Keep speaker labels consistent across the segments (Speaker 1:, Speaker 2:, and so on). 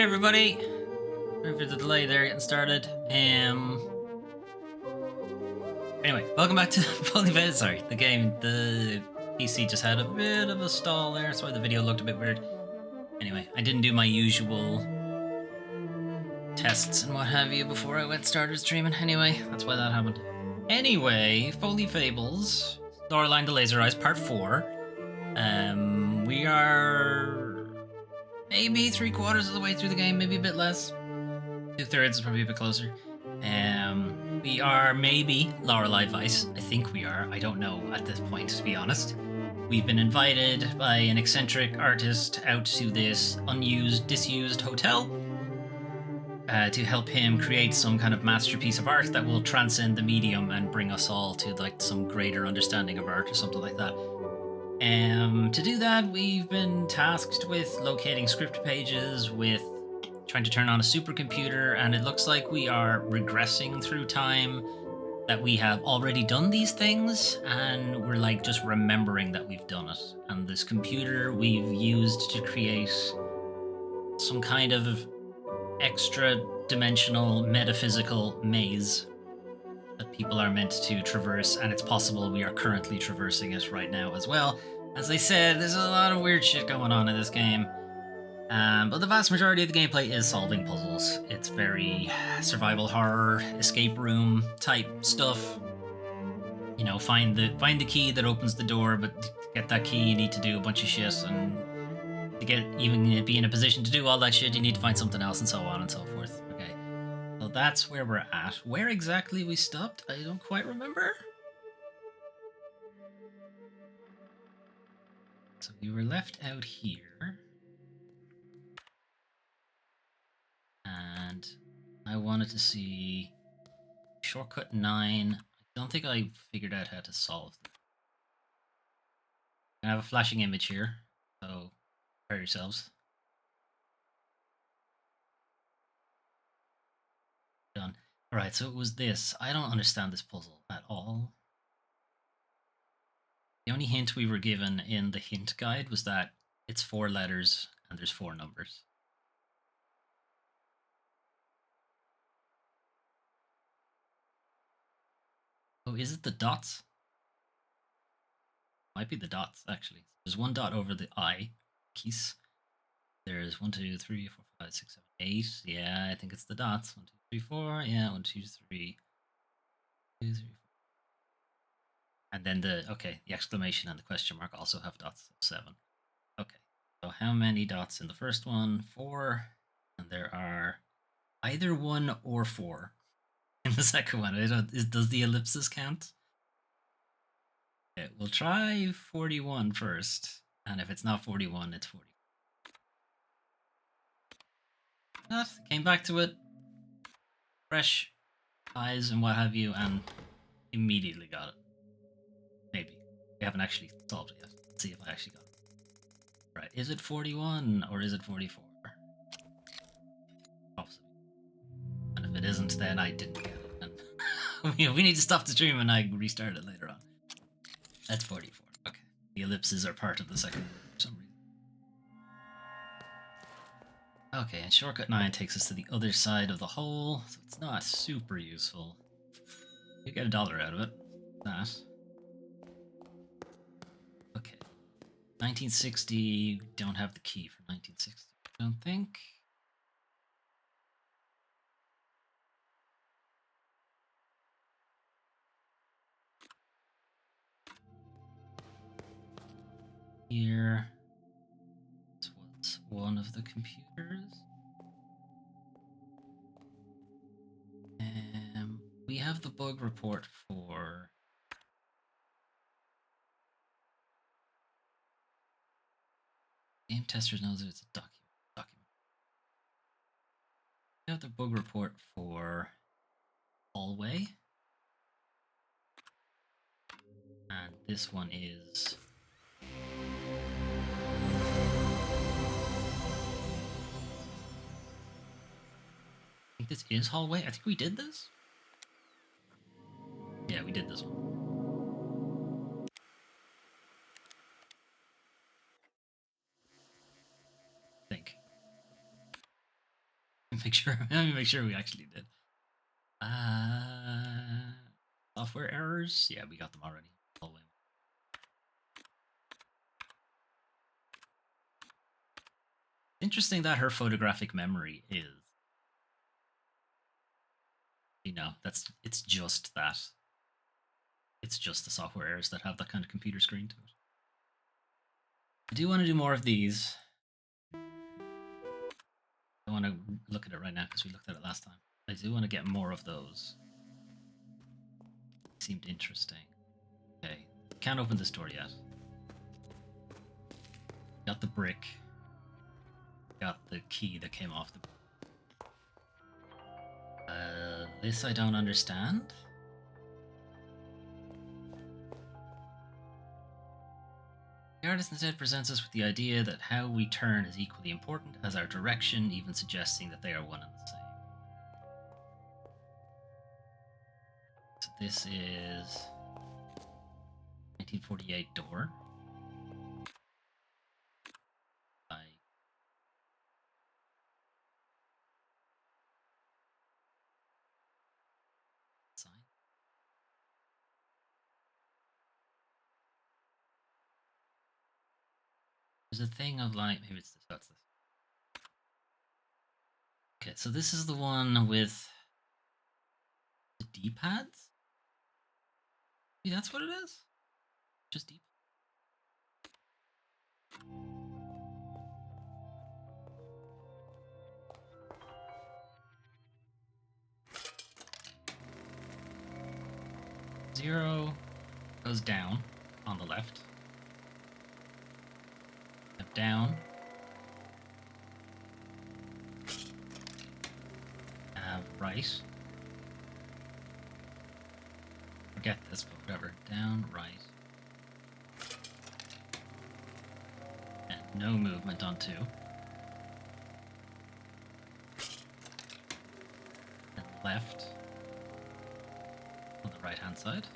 Speaker 1: everybody. Sorry for the delay there getting started. Anyway, welcome back to Foley Fables. Sorry, the game. The PC just had a bit of a stall there. That's why the video looked a bit weird. Anyway, I didn't do my usual tests and what have you before I started streaming. Anyway, that's why that happened. Anyway, Foley Fables, Lorelei and the Laser Eyes, Part 4. We are maybe 3/4 of the way through the game, maybe a bit less. 2/3 is probably a bit closer. We are maybe Lorelei Weiss. I think we are. I don't know at this point, to be honest. We've been invited by an eccentric artist out to this disused hotel to help him create some kind of masterpiece of art that will transcend the medium and bring us all to like some greater understanding of art or something like that. To do that, we've been tasked with locating script pages, with trying to turn on a supercomputer, and it looks like we are regressing through time, that we have already done these things, and we're like just remembering that we've done it. And this computer we've used to create some kind of extra dimensional metaphysical maze that people are meant to traverse, and it's possible we are currently traversing it right now as well. As I said, there's a lot of weird shit going on in this game. But the vast majority of the gameplay is solving puzzles. It's very survival horror, escape room type stuff. You know, find the key that opens the door, but to get that key you need to do a bunch of shit, and to be in a position to do all that shit you need to find something else, and so on and so forth. Okay, so that's where we're at. Where exactly we stopped, I don't quite remember. So we were left out here. And I wanted to see shortcut 9. I don't think I figured out how to solve that. I have a flashing image here, so prepare yourselves. Done. Alright, so it was this. I don't understand this puzzle at all. The only hint we were given in the hint guide was that it's 4 letters and there's 4 numbers. Oh, is it the dots? Might be the dots, actually. There's 1 dot over the I, keys. There's 1, 2, 3, 4, 5, 6, 7, 8. Yeah, I think it's the dots. 1, 2, 3, 4. Yeah, 1, 2, 3. 2, 3, 4. And then the exclamation and the question mark also have dots. 7. Okay. So how many dots in the first one? 4. And there are either 1 or 4 in the second one. Does the ellipsis count? Okay, we'll try 41 first. And if it's not 41, it's 40. Came back to it. Fresh eyes and what have you, and immediately got it. Maybe. We haven't actually solved it yet. Let's see if I actually got it. Right, is it 41 or is it 44? Possibly. And if it isn't, then I didn't get it. And we need to stop the stream and I restart it later on. That's 44. Okay. The ellipses are part of the second word for some reason. Okay, and shortcut 9 takes us to the other side of the hole, so it's not super useful. You get $1 out of it. That. Okay. 1960, don't have the key for 1960, I don't think. Here. This was one of the computers. We have the bug report for... Game testers knows that it's a document. We have the bug report for hallway. And this one is... I think this is hallway. I think we did this. Yeah, we did this one. I think. Let me make sure we actually did. Software errors. Yeah, we got them already. All the way. Interesting that her photographic memory is. You know, it's just that. It's just the software errors that have that kind of computer screen to it. I do want to do more of these. I want to look at it right now because we looked at it last time. I do want to get more of those. Seemed interesting. Okay, can't open this door yet. Got the brick. Got the key that came off the. This I don't understand. The artist instead presents us with the idea that how we turn is equally important as our direction, even suggesting that they are one and the same. So this is 1948 door. There's a thing of like, maybe it's this, that's this. Okay, so this is the one with the D-pads? Maybe that's what it is? Just D. Zero goes down on the left. Step down. Have right. Forget this, but whatever. Down, right. And no movement on 2. And left on the right hand side.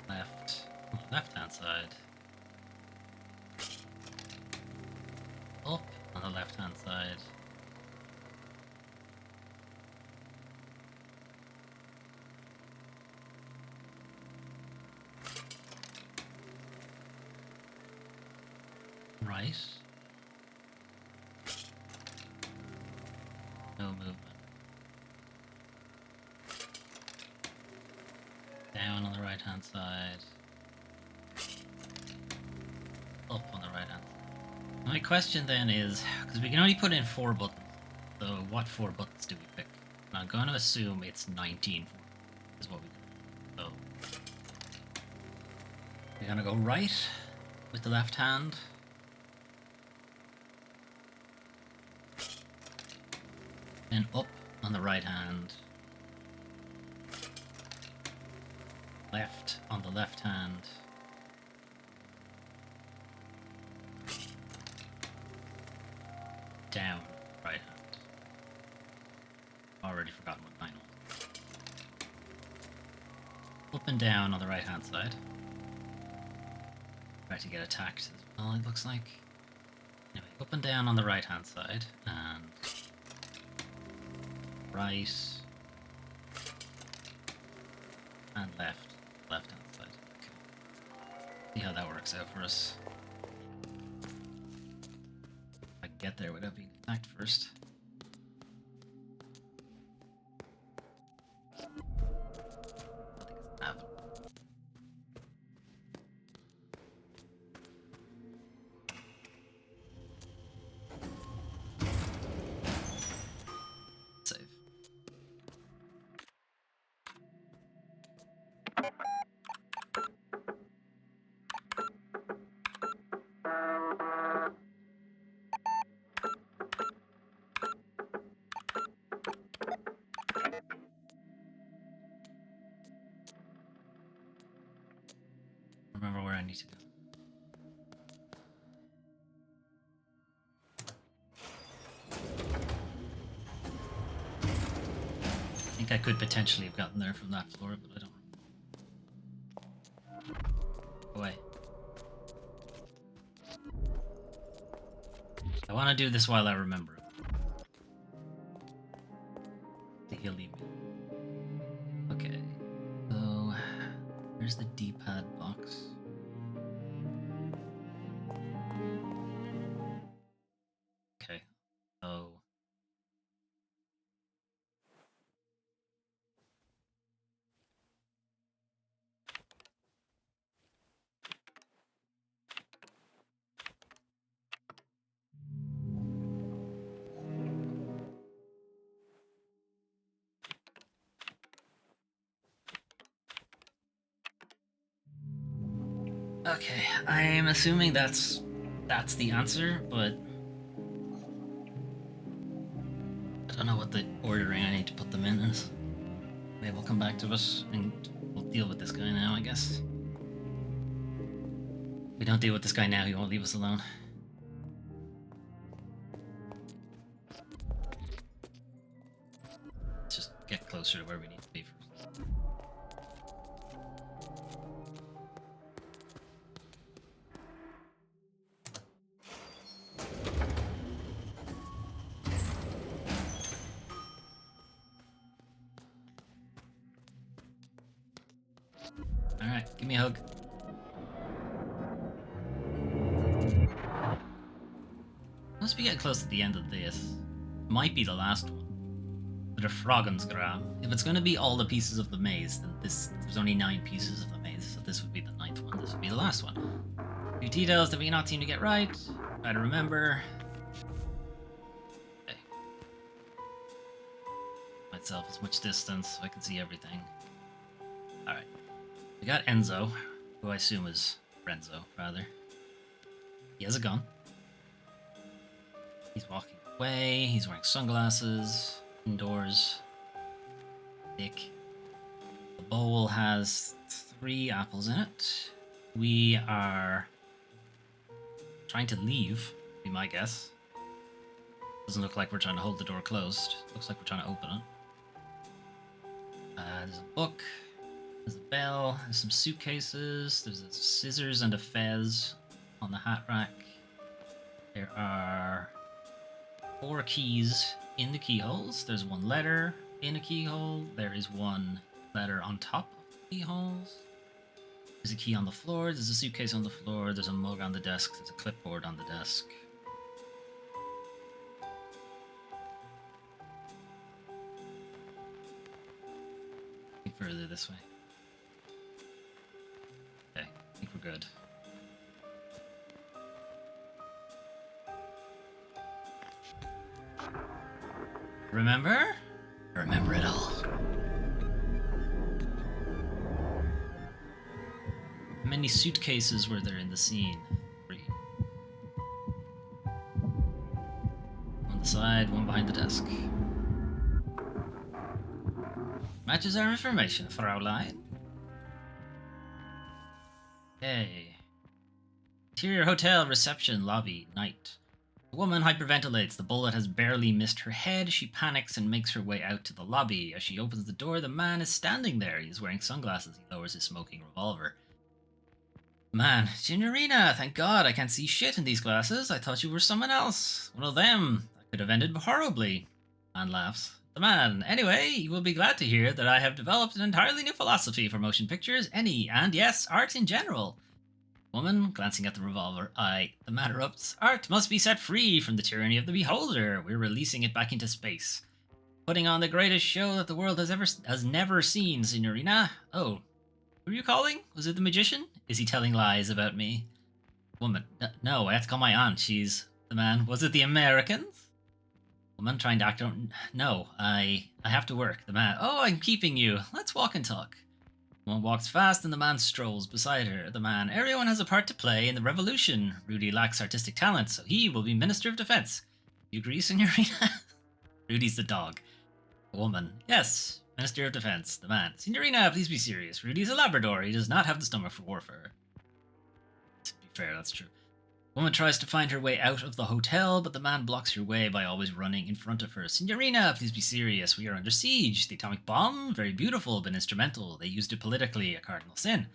Speaker 1: Left on the left hand side. Up on the left hand side. Right. No movement. Down on the right hand side. Up on the right hand side. My question then is, because we can only put in 4 buttons, so what 4 buttons do we pick? And I'm going to assume it's 19 is what we do. So we're going to go right with the left hand. Then up on the right hand. Left on the left hand. Down right hand. Already forgotten what 9 was. Up and down on the right hand side. Try to get attacked as well, it looks like. Anyway, up and down on the right hand side, and right and left hand side. Okay. See how that works out for us. If I can get there without being attacked first. I don't think it's gonna happen. Save. Remember where I need to go. I think I could potentially have gotten there from that floor, but I don't remember. Go away. want to do this while I remember it. He'll leave me. Okay. So, where's the D-pad box? Okay. So... Okay, I'm assuming that's the answer, but I don't know what the ordering I need to put them in is. Maybe we'll come back to us and we'll deal with this guy now, I guess. If we don't deal with this guy now, he won't leave us alone. Let's just get closer to where we need to be first. Alright, give me a hug. Once we get close to the end of this, might be the last one. But a Froggen's-gram. If it's going to be all the pieces of the maze, then there's only 9 pieces of the maze, so this would be the 9th one. This would be the last one. 2 details that we cannot seem to get right. Try to remember. Okay. Myself as much distance so I can see everything. Alright. We got Enzo, who I assume is Renzo, rather. He has a gun. He's walking away. He's wearing sunglasses. Indoors. Thick. The bowl has 3 apples in it. We are trying to leave, be my guess. Doesn't look like we're trying to hold the door closed. Looks like we're trying to open it. There's a book. There's a bell. There's some suitcases. There's a scissors and a fez on the hat rack. There are 4 keys in the keyholes. There's 1 letter in a keyhole. There is 1 letter on top of the keyholes. There's a key on the floor. There's a suitcase on the floor. There's a mug on the desk. There's a clipboard on the desk. Further this way. Okay, I think we're good. Remember? Remember it all. How many suitcases were there in the scene? 3. On the side, 1 behind the desk. Matches our information, Fraulein. Okay. Interior hotel reception lobby, night. The woman hyperventilates. The bullet has barely missed her head. She panics and makes her way out to the lobby. As she opens the door, the man is standing there. He is wearing sunglasses. He lowers his smoking revolver. Man, Signorina, thank God I can't see shit in these glasses. I thought you were someone else. One of them. That could have ended horribly. Man laughs. The man. Anyway, you will be glad to hear that I have developed an entirely new philosophy for motion pictures, and yes, art in general. Woman, glancing at the revolver. The man erupts. Art must be set free from the tyranny of the beholder. We're releasing it back into space. Putting on the greatest show that the world has never seen, Signorina. Oh, who are you calling? Was it the magician? Is he telling lies about me? Woman, no, I have to call my aunt. She's... The man, was it the Americans? Woman trying to act on... No, I have to work. The man... Oh, I'm keeping you. Let's walk and talk. The woman walks fast and the man strolls beside her. The man... Everyone has a part to play in the revolution. Rudy lacks artistic talent, so he will be Minister of Defense. You agree, Signorina? Rudy's the dog. The woman... Yes, Minister of Defense. The man... Signorina, please be serious. Rudy's a Labrador. He does not have the stomach for warfare. To be fair, that's true. The woman tries to find her way out of the hotel, but the man blocks her way by always running in front of her. Signorina, please be serious. We are under siege. The atomic bomb? Very beautiful, but instrumental. They used it politically, a cardinal sin.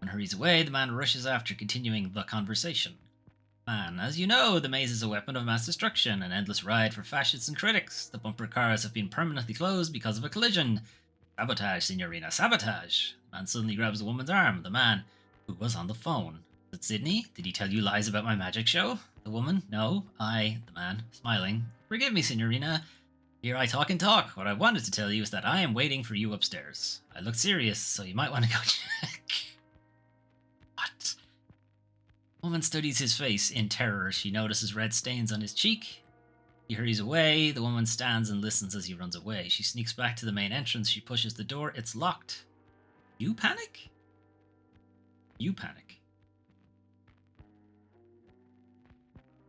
Speaker 1: When hurries away, the man rushes after, continuing the conversation. Man, as you know, the maze is a weapon of mass destruction, an endless ride for fascists and critics. The bumper cars have been permanently closed because of a collision. Sabotage, Signorina, sabotage. The man suddenly grabs the woman's arm, the man who was on the phone. Is it Sydney? Did he tell you lies about my magic show? The woman? No. The man, smiling. Forgive me, Signorina. Here I talk and talk. What I wanted to tell you is that I am waiting for you upstairs. I look serious, so you might want to go check. What? The woman studies his face in terror. She notices red stains on his cheek. He hurries away. The woman stands and listens as he runs away. She sneaks back to the main entrance. She pushes the door. It's locked. You panic? You panic.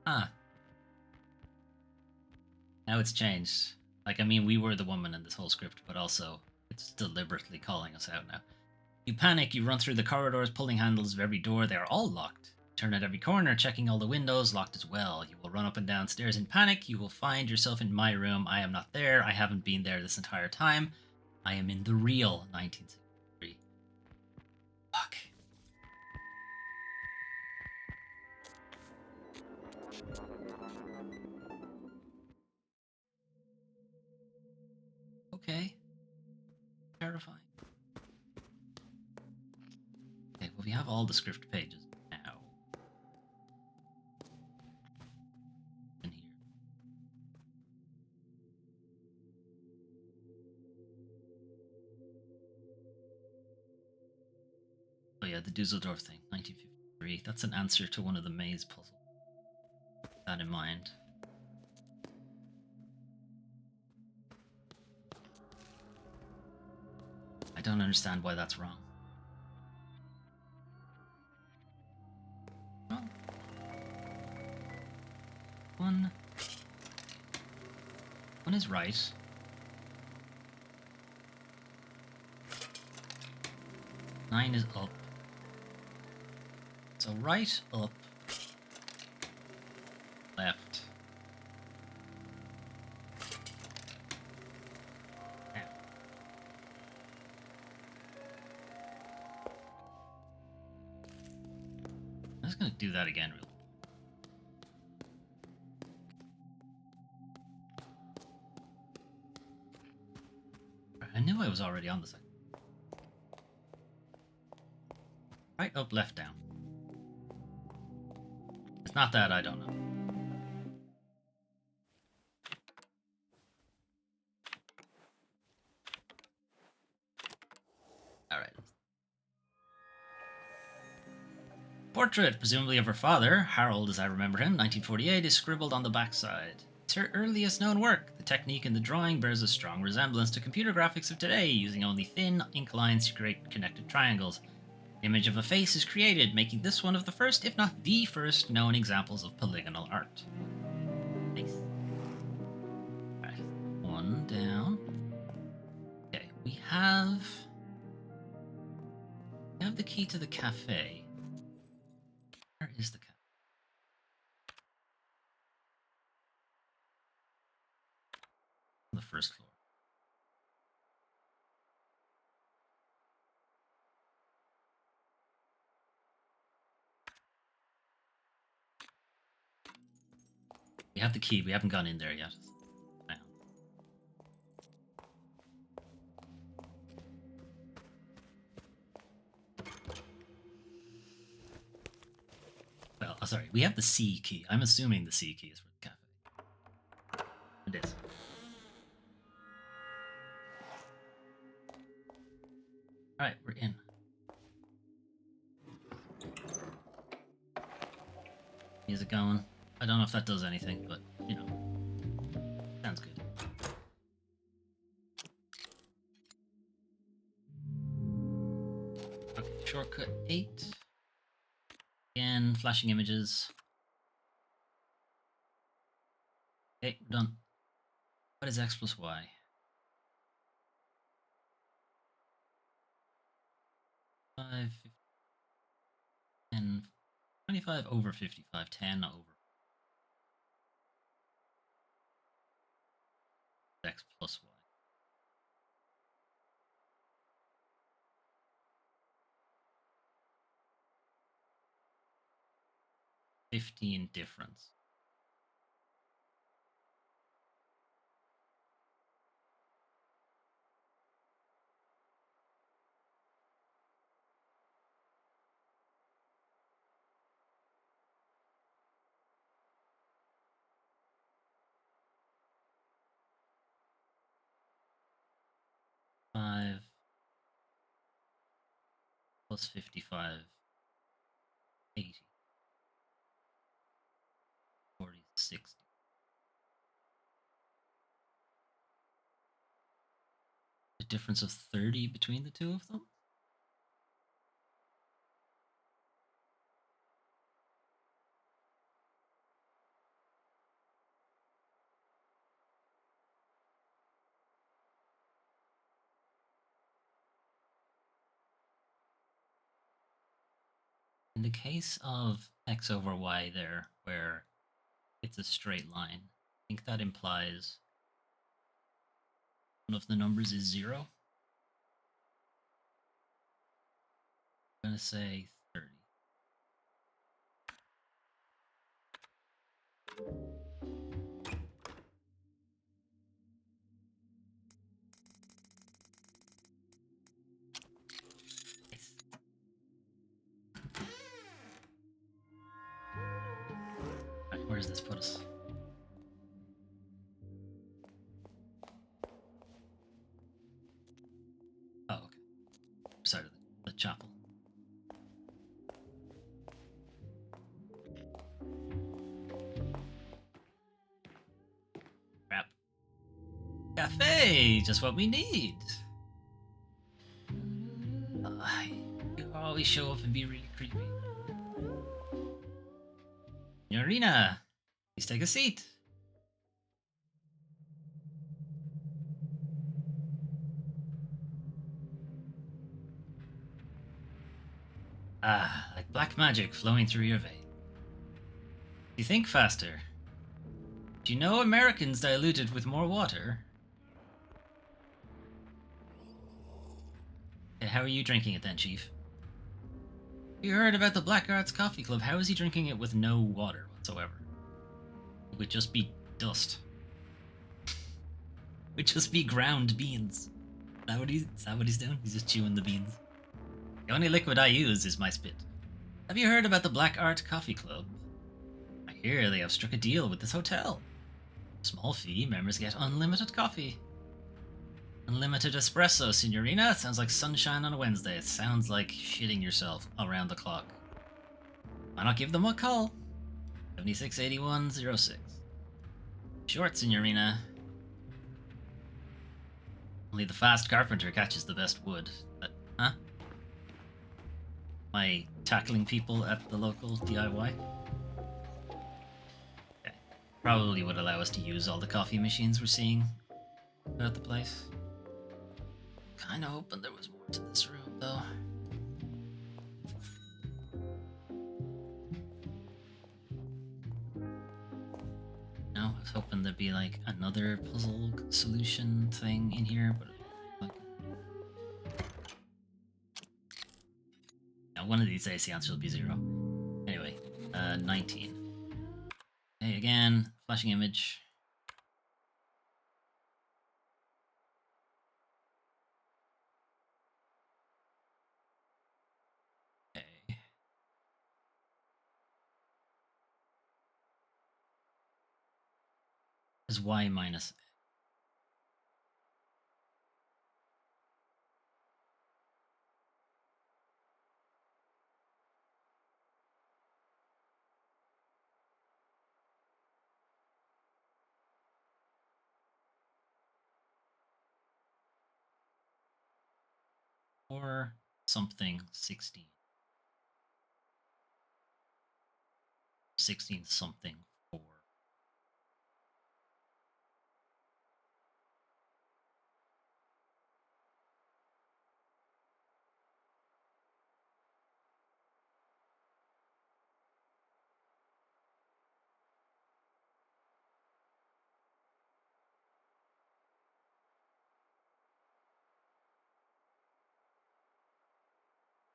Speaker 1: Ah. Now it's changed. Like, I mean, we were the woman in this whole script, but also it's deliberately calling us out now. You panic. You run through the corridors, pulling handles of every door. They are all locked. Turn at every corner, checking all the windows, locked as well. You will run up and down stairs in panic. You will find yourself in my room. I am not there. I haven't been there this entire time. I am in the real 1963. Fuck. Okay. Terrifying. Okay, well, we have all the script pages now. In here. Oh yeah, the Dusseldorf thing, 1953. That's an answer to one of the maze puzzles. Keep that in mind. I don't understand why that's wrong. Well, one is right. Nine is up. So right, up, left. Down. I'm just gonna do that again real quick. I knew I was already on the second. Right, up, left, down. It's not that, I don't know. Alright. Portrait, presumably of her father, Harold as I remember him, 1948, is scribbled on the backside. It's her earliest known work. The technique in the drawing bears a strong resemblance to computer graphics of today, using only thin ink lines to create connected triangles. The image of a face is created, making this one of the first, if not the first, known examples of polygonal art. Nice. Alright, one down. Okay, we have the key to the cafe. Where is the cafe? On the first floor. We have the key. We haven't gone in there yet. Well, sorry. We have the C key. I'm assuming the C key is for the cafe. It is. Alright, we're in. Music going. I don't know if that does anything, but, you know. Sounds good. Okay, shortcut 8. Again, flashing images. Okay, we're done. What is X plus Y? 5, 10, 25 over 55, 10 over X plus Y. 15 difference. Five plus 55, 80, 40, 60. A difference of 30 between the two of them? In the case of x over y there, where it's a straight line, I think that implies one of the numbers is 0. I'm going to say 30. Nice. Right, where does this put us? Oh, okay. Side of the chapel. Crap. Cafe! Just what we need! You always show up and be really creepy. Yorina! Please take a seat. Ah, like black magic flowing through your veins. You think faster. Do you know Americans dilute it with more water? Okay, how are you drinking it then, Chief? You heard about the Black Arts Coffee Club. How is he drinking it with no water whatsoever? It would just be dust. It would just be ground beans. Is that what he's doing? He's just chewing the beans. The only liquid I use is my spit. Have you heard about the Black Art Coffee Club? I hear they have struck a deal with this hotel. Small fee, members get unlimited coffee. Unlimited espresso, signorina. It sounds like sunshine on a Wednesday. It sounds like shitting yourself around the clock. Why not give them a call? 768106. Short, signorina. Only the fast carpenter catches the best wood. Huh? Am I tackling people at the local DIY? Okay. Probably would allow us to use all the coffee machines we're seeing throughout the place. Kinda hoping there was more to this room, though. No, I was hoping there'd be like another puzzle solution thing in here, but like, yeah, one of these days the answer will be 0. Anyway, 19. Hey, again, flashing image. Okay. Is y minus. Or something 16. 16 something 4.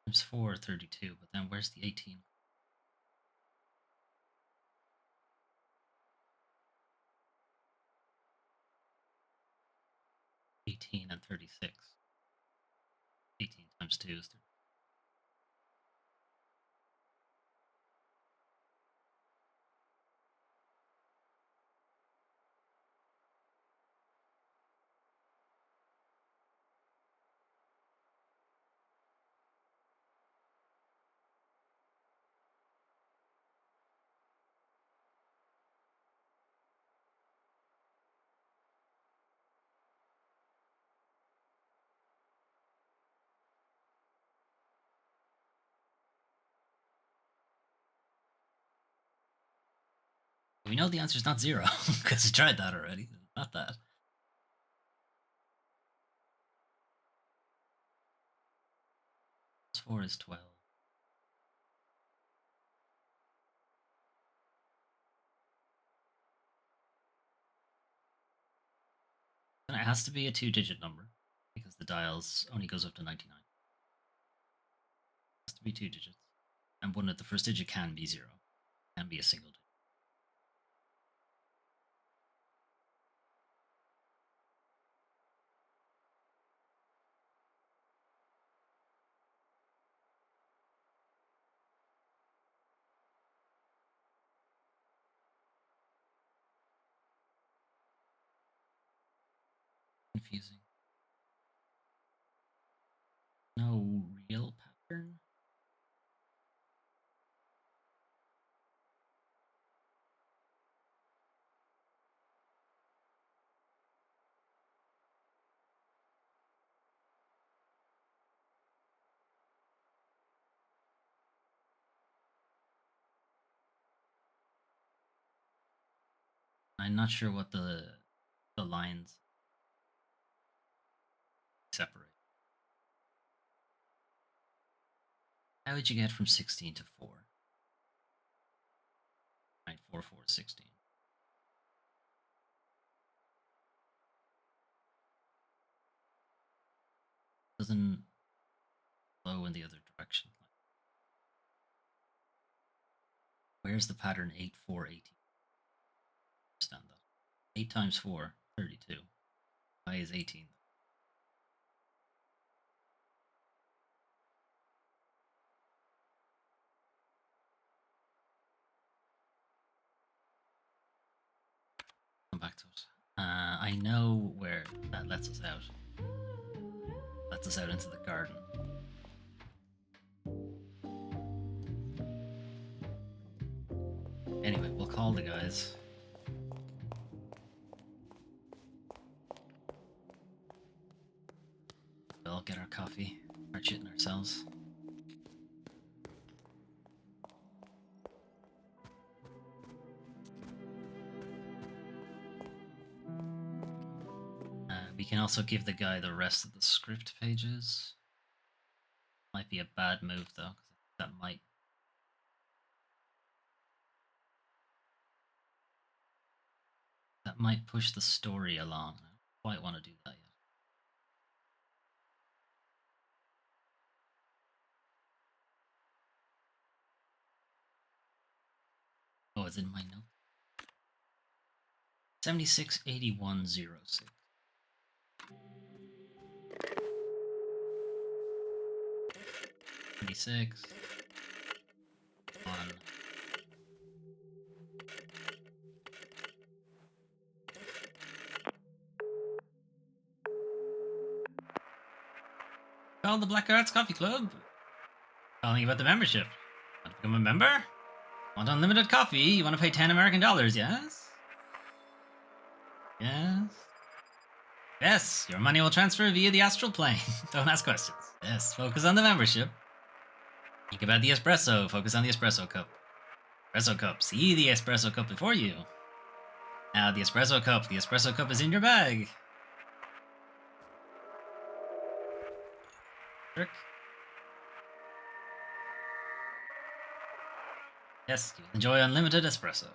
Speaker 1: Times 4, 32, but then where's the 18? 18 and 36. 18 times 2 is 30. We know the answer is not 0 because we tried that already. Not that. Plus 4 is 12. And it has to be a 2-digit number because the dials only goes up to 99. It has to be 2 digits. And one of the first digit can be 0. It can be a single digit. Confusing. No real pattern? I'm not sure what the lines separate. How would you get from 16 to 4? Right, 4, 4 is 16. Doesn't flow in the other direction. Where's the pattern 8, 4, 18? Understand that. 8 times 4, 32. Why is 18? Come back to it. I know where that lets us out. Lets us out into the garden. Anyway, we'll call the guys. We'll get our coffee, start shitting ourselves. We can also give the guy the rest of the script pages. Might be a bad move though, because that might push the story along. I don't quite want to do that yet. Oh, it's in my note. 768106. 26. 1. Call the Black Arts Coffee Club. Calling about the membership. Want to become a member? Want unlimited coffee? You want to pay 10 American dollars, yes? Yes. Yes, your money will transfer via the astral plane. Don't ask questions. Yes, focus on the membership. Think about the espresso. Focus on the espresso cup. Espresso cup. See the espresso cup before you. Now the espresso cup. The espresso cup is in your bag. Trick. Yes, you'll enjoy unlimited espresso.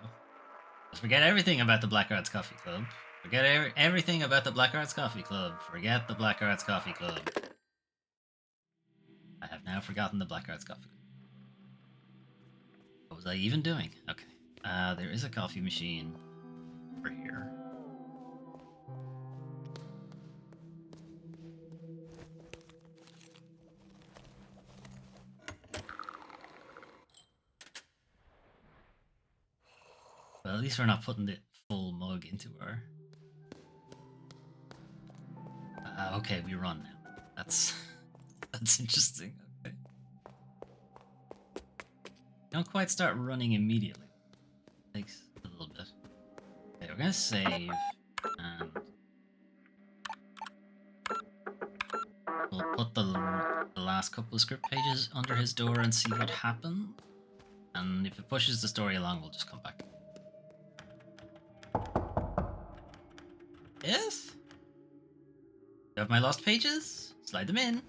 Speaker 1: Just forget everything about the Black Arts Coffee Club. Forget everything about the Black Arts Coffee Club. Forget the Black Arts Coffee Club. I have now forgotten the Black Arts Coffee Club. What was I even doing? Okay. There is a coffee machine over here. at least we're not putting the full mug into our... okay, we run now. That's interesting. Okay. Don't quite start running immediately. It takes a little bit. Okay, we're gonna save, and we'll put the last couple of script pages under his door and see what happens. And if it pushes the story along, we'll just come back. Yes? You have my lost pages? Slide them in.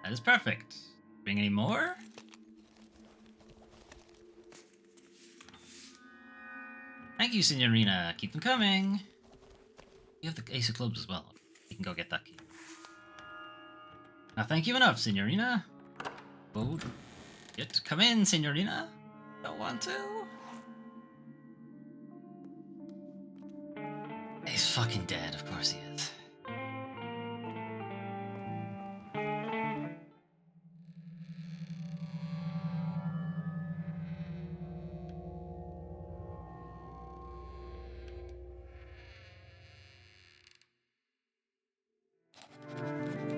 Speaker 1: That is perfect. Bring any more? Thank you, Signorina. Keep them coming. You have the Ace of Clubs as well. You can go get that key. Now, thank you enough, Signorina. Oh, get to come in, Signorina. Don't want to. He's fucking dead, of course he is.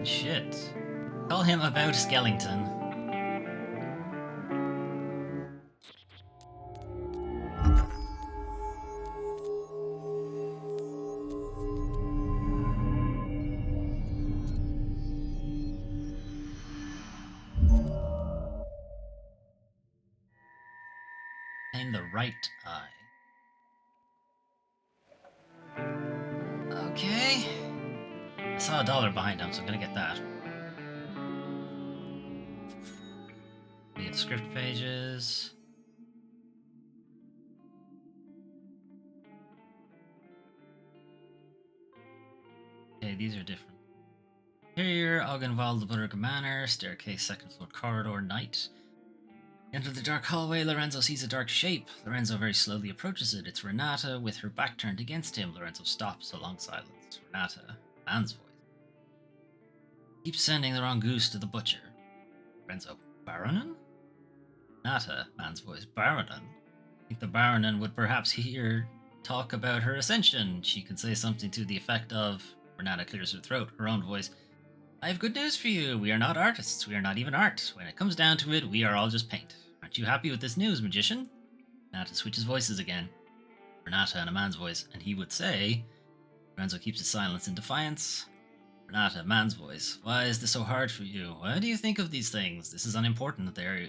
Speaker 1: Shit. Tell him about Skellington. In the right eye. Okay. I saw $1 behind him, so I'm gonna get that. We have script pages. Okay, these are different. Interior, Ogdenwald, the Buttercup Manor, staircase, second floor corridor, night. Enter the dark hallway, Lorenzo sees a dark shape. Lorenzo very slowly approaches it. It's Renata with her back turned against him. Lorenzo stops, a long silence. Renata, man's voice. Keep sending the wrong goose to the butcher. Lorenzo, Baronin? Renata, man's voice. Baronin? I think the Baronin would perhaps hear talk about her ascension. She could say something to the effect of... Renata clears her throat, her own voice. I have good news for you. We are not artists. We are not even art. When it comes down to it, we are all just paint. Aren't you happy with this news, magician? Renata switches voices again. Renata in a man's voice, and he would say... Lorenzo keeps his silence in defiance. Renata, man's voice. Why is this so hard for you? What do you think of these things? This is unimportant. There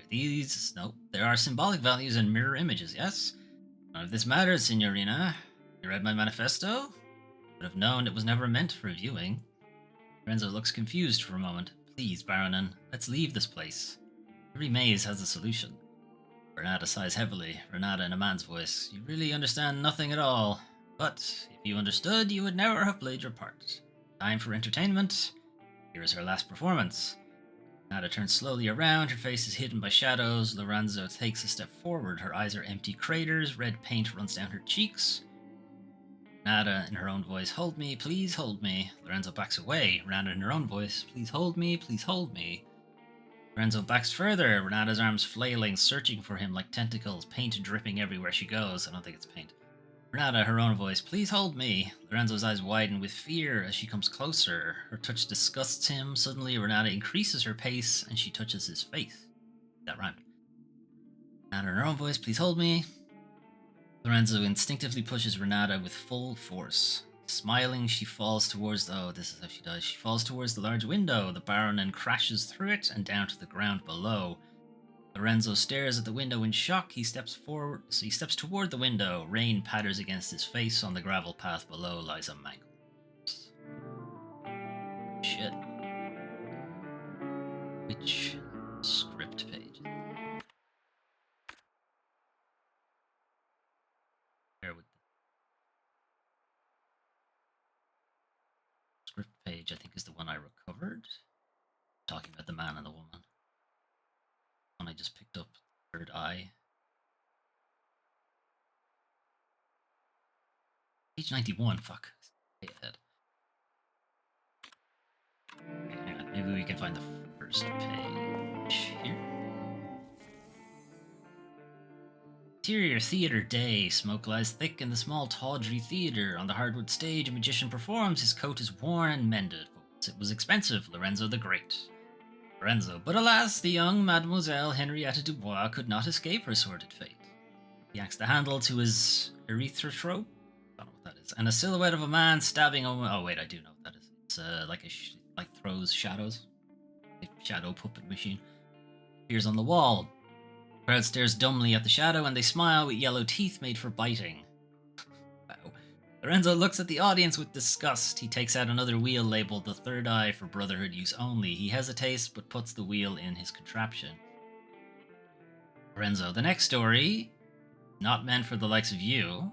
Speaker 1: are symbolic values and mirror images, yes? None of this matters, Signorina. You read my manifesto? Would have known it was never meant for viewing. Lorenzo looks confused for a moment. Please, Baronin, let's leave this place. Every maze has a solution. Renata sighs heavily. Renata in a man's voice. You really understand nothing at all. But if you understood, you would never have played your part. Time for entertainment. Here is her last performance. Renata turns slowly around. Her face is hidden by shadows. Lorenzo takes a step forward. Her eyes are empty craters. Red paint runs down her cheeks. Renata in her own voice, hold me, please hold me. Lorenzo backs away. Renata in her own voice, please hold me, please hold me. Lorenzo backs further, Renata's arms flailing, searching for him like tentacles, paint dripping everywhere she goes. I don't think it's paint. Renata, her own voice, please hold me. Lorenzo's eyes widen with fear as she comes closer. Her touch disgusts him. Suddenly, Renata increases her pace and she touches his face. That rhymed. Renata in her own voice, please hold me. Lorenzo instinctively pushes Renata with full force. Smiling, she falls towards this is how she dies. She falls towards the large window. The Baronin crashes through it and down to the ground below. Lorenzo stares at the window in shock. He steps toward the window. Rain patters against his face. On the gravel path below lies a mangled corpse. Shit. Which script page? Script page, I think, is the one I recovered. Talking about the man and the woman. One I just picked up, third eye. Page 91, fuck. Way ahead. Okay, hang on, maybe we can find the first. first page here. Interior theater day. Smoke lies thick in the small tawdry theater. On the hardwood stage, a magician performs. His coat is worn and mended. It was expensive, Lorenzo the Great. Lorenzo. But alas, the young Mademoiselle Henrietta Dubois could not escape her sordid fate. He yanks the handle to his erythrotrope. I don't know what that is. And a silhouette of a man stabbing a... Oh, wait, I do know what that is. It's like throws shadows. A shadow puppet machine. Appears on the wall. The crowd stares dumbly at the shadow and they smile with yellow teeth made for biting. Wow. Lorenzo looks at the audience with disgust. He takes out another wheel labeled the third eye for brotherhood use only. He hesitates but puts the wheel in his contraption. Lorenzo, the next story, not meant for the likes of you.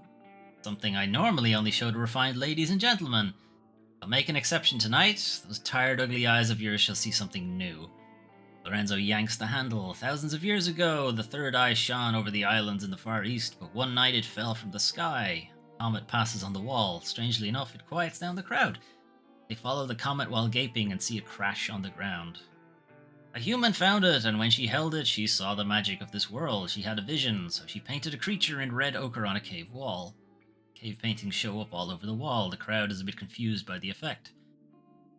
Speaker 1: Something I normally only show to refined ladies and gentlemen. I'll make an exception tonight. Those tired, ugly eyes of yours shall see something new. Lorenzo yanks the handle. Thousands of years ago, the third eye shone over the islands in the Far East, but one night it fell from the sky. A comet passes on the wall. Strangely enough, it quiets down the crowd. They follow the comet while gaping and see it crash on the ground. A human found it, and when she held it, she saw the magic of this world. She had a vision, so she painted a creature in red ochre on a cave wall. Cave paintings show up all over the wall. The crowd is a bit confused by the effect.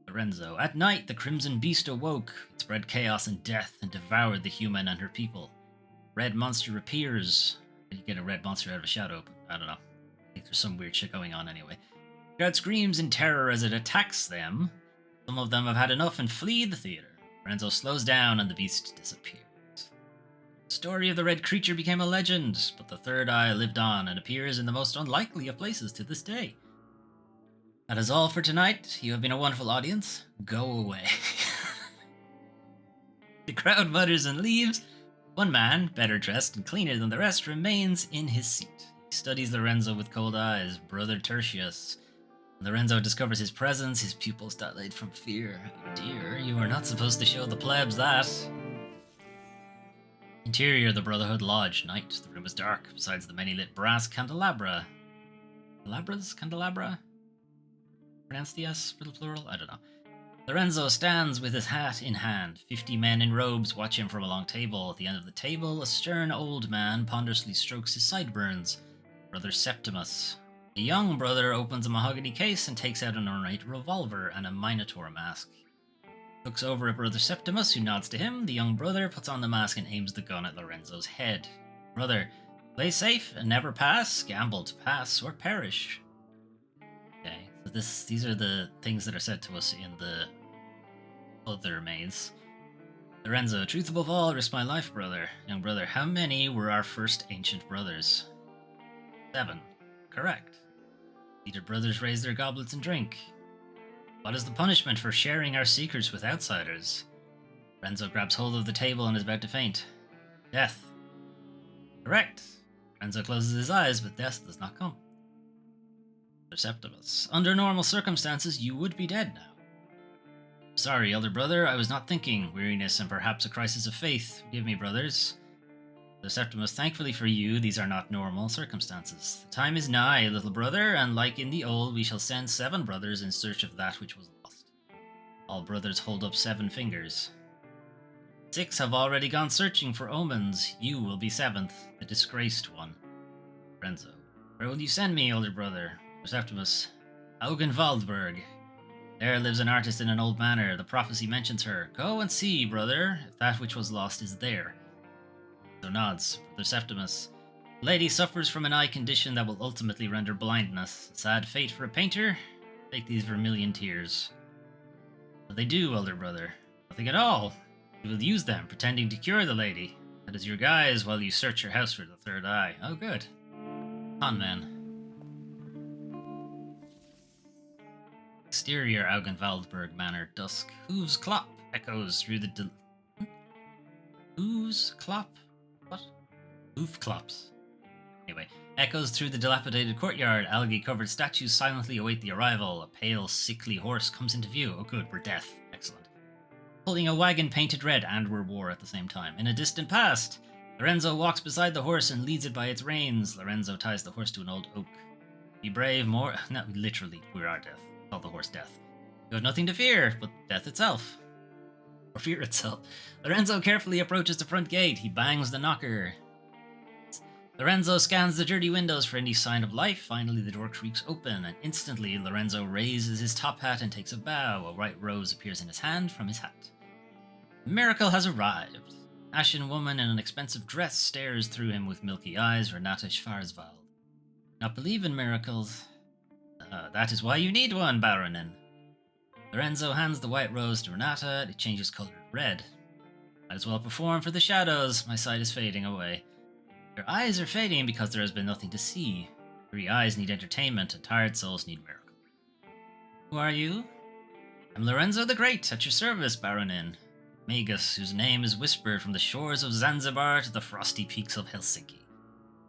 Speaker 1: Lorenzo. At night, the crimson beast awoke. It spread chaos and death and devoured the human and her people. Red monster appears. You get a red monster out of a shadow, but I don't know. I think there's some weird shit going on anyway. The crowd screams in terror as it attacks them. Some of them have had enough and flee the theater. Lorenzo slows down and the beast disappears. The story of the red creature became a legend, but the third eye lived on and appears in the most unlikely of places to this day. That is all for tonight. You have been a wonderful audience. Go away. The crowd mutters and leaves. One man, better dressed and cleaner than the rest, remains in his seat. He studies Lorenzo with cold eyes. Brother Tertius. When Lorenzo discovers his presence, his pupils dilate from fear. Oh dear, you are not supposed to show the plebs that. Interior, the Brotherhood Lodge. Night. The room is dark. Besides the many lit brass candelabra. Candelabra? Pronounce the S for the plural? I don't know. Lorenzo stands with his hat in hand. 50 men in robes watch him from a long table. At the end of the table, a stern old man ponderously strokes his sideburns. Brother Septimus. A young brother opens a mahogany case and takes out an ornate revolver and a minotaur mask. Looks over at Brother Septimus, who nods to him. The young brother puts on the mask and aims the gun at Lorenzo's head. Brother, play safe and never pass. Gamble to pass or perish. Okay, so these are the things that are said to us in the other maze. Lorenzo, truth above all, risk my life, brother. Young brother, how many were our first ancient brothers? 7. Correct. Neither brothers raise their goblets and drink. What is the punishment for sharing our secrets with outsiders? Lorenzo grabs hold of the table and is about to faint. Death. Correct. Lorenzo closes his eyes, but death does not come. Septimus. Under normal circumstances, you would be dead now. Sorry, elder brother, I was not thinking. Weariness and perhaps a crisis of faith. Forgive me, brothers. Septimus, thankfully for you, these are not normal circumstances. The time is nigh, little brother, and like in the old, we shall send 7 brothers in search of that which was lost. All brothers hold up 7 fingers. 6 have already gone searching for omens. You will be 7th, the disgraced one. Lorenzo. Where will you send me, elder brother? Septimus. Augenwaldberg. There lives an artist in an old manor. The prophecy mentions her. Go and see, brother, if that which was lost is there. So nods. Brother Septimus. The lady suffers from an eye condition that will ultimately render blindness. A sad fate for a painter. Take these vermilion tears. What they do, elder brother? Nothing at all. You will use them, pretending to cure the lady. That is your guise while you search your house for the third eye. Oh, good. Con man. Exterior Augenwaldberg Manor, dusk. Hooves clop echoes through the Hooves clop? What? Hoof clops. Anyway, echoes through the dilapidated courtyard. Algae-covered statues silently await the arrival. A pale, sickly horse comes into view. Oh good, we're death. Excellent. Pulling a wagon painted red, and we're war at the same time. In a distant past, Lorenzo walks beside the horse and leads it by its reins. Lorenzo ties the horse to an old oak. Be brave, more... No, literally, we are death. Call the horse death. You have nothing to fear, but death itself. or fear itself. Lorenzo carefully approaches the front gate. He bangs the knocker. Lorenzo scans the dirty windows for any sign of life. Finally, the door creaks open, and instantly Lorenzo raises his top hat and takes a bow. A white rose appears in his hand from his hat. The miracle has arrived. An ashen woman in an expensive dress stares through him with milky eyes. Renata Schwarzwald. Not believe in miracles. That is why you need one, Baronin. Lorenzo hands the white rose to Renata. It changes color to red. Might as well perform for the shadows. My sight is fading away. Your eyes are fading because there has been nothing to see. Weary eyes need entertainment, and tired souls need miracles. Who are you? I'm Lorenzo the Great, at your service, Baronin. Magus, whose name is whispered from the shores of Zanzibar to the frosty peaks of Helsinki.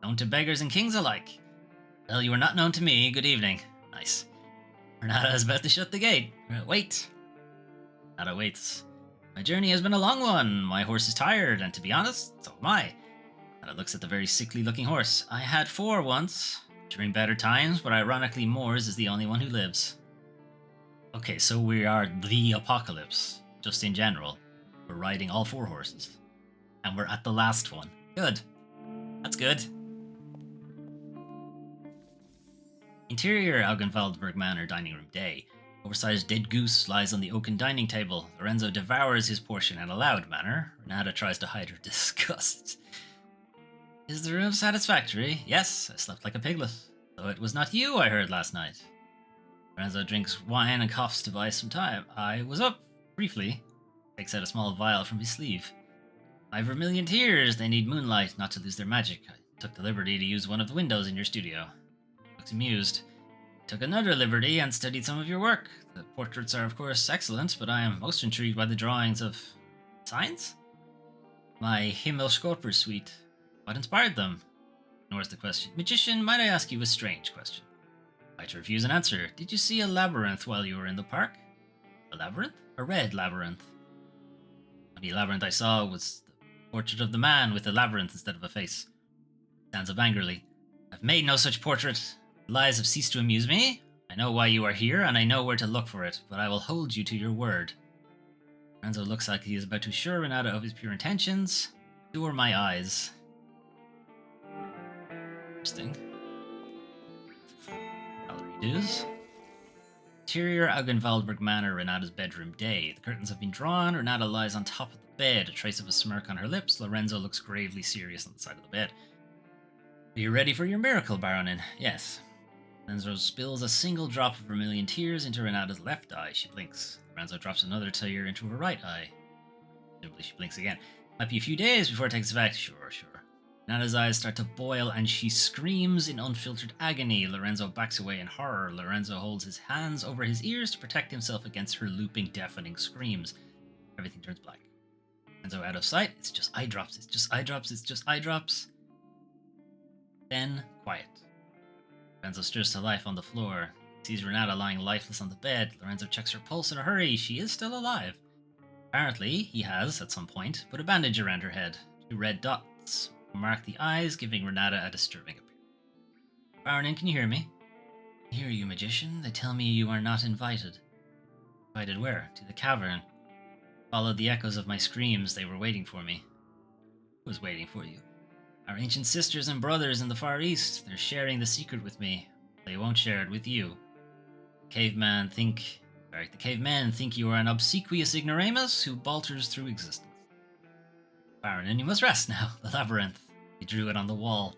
Speaker 1: Known to beggars and kings alike. Well, you are not known to me. Good evening. Nice. Renata is about to shut the gate. Wait. Renata waits. My journey has been a long one. My horse is tired, and to be honest, so am I. Renata looks at the very sickly-looking horse. I had 4 once, during better times, but ironically Moors is the only one who lives. Okay, so we are the apocalypse, just in general. We're riding all 4 horses. And we're at the last one. Good. That's good. Interior Augenwaldberg Manor dining room day. Oversized dead goose lies on the oaken dining table. Lorenzo devours his portion in a loud manner. Renata tries to hide her disgust. Is the room satisfactory? Yes, I slept like a piglet. Though it was not you I heard last night. Lorenzo drinks wine and coughs to buy some time. I was up, briefly. Takes out a small vial from his sleeve. My vermilion tears, they need moonlight not to lose their magic. I took the liberty to use one of the windows in your studio. Looks amused. Took another liberty and studied some of your work. The portraits are of course excellent, but I am most intrigued by the drawings of... signs? My Himmelskorper suite. What inspired them? Ignores the question. Magician, might I ask you a strange question? I to refuse an answer. Did you see a labyrinth while you were in the park? A labyrinth? A red labyrinth. The only labyrinth I saw was the portrait of the man with a labyrinth instead of a face. Stands up angrily. I've made no such portrait. Lies have ceased to amuse me. I know why you are here, and I know where to look for it, but I will hold you to your word. Lorenzo looks like he is about to assure Renata of his pure intentions. So are my eyes. Interesting. Gallery dues. Interior Augenwaldberg Manor, Renata's bedroom day. The curtains have been drawn. Renata lies on top of the bed, a trace of a smirk on her lips. Lorenzo looks gravely serious on the side of the bed. Are you ready for your miracle, Baronin? Yes. Lorenzo spills a single drop of vermilion tears into Renata's left eye. She blinks. Lorenzo drops another tear into her right eye. Presumably she blinks again. Might be a few days before it takes effect. Sure. Renata's eyes start to boil and she screams in unfiltered agony. Lorenzo backs away in horror. Lorenzo holds his hands over his ears to protect himself against her looping, deafening screams. Everything turns black. Lorenzo out of sight. It's just eye drops. It's just eye drops. It's just eye drops. Then quiet. Lorenzo stirs to life on the floor. He sees Renata lying lifeless on the bed. Lorenzo checks her pulse in a hurry. She is still alive. Apparently, he has, at some point, put a bandage around her head. 2 red dots mark the eyes, giving Renata a disturbing appearance. Baronin, can you hear me? I hear you, magician. They tell me you are not invited. Invited where? To the cavern. Followed the echoes of my screams. They were waiting for me. Who was waiting for you? Our ancient sisters and brothers in the Far East. They're sharing the secret with me. They won't share it with you. The cavemen think you are an obsequious ignoramus who balters through existence. Baronin, you must rest now. The labyrinth. He drew it on the wall.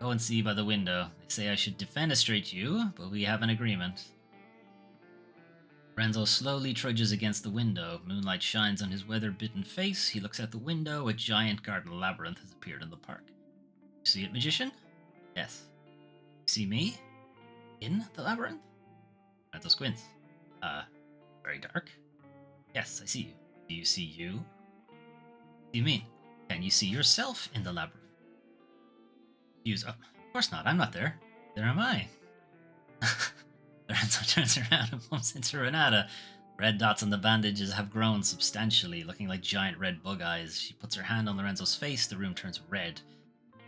Speaker 1: Go and see by the window. They say I should defenestrate you, but we have an agreement. Lorenzo slowly trudges against the window. Moonlight shines on his weather-bitten face. He looks out the window. A giant garden labyrinth has appeared in the park. You see it, magician? Yes. You see me? In the labyrinth? Lorenzo squints. Very dark? Yes, I see you. Do you see you? What do you mean? Can you see yourself in the labyrinth? Of course not. I'm not there. There am I. Lorenzo turns around and bumps into Renata. Red dots on the bandages have grown substantially, looking like giant red bug eyes. She puts her hand on Lorenzo's face. The room turns red.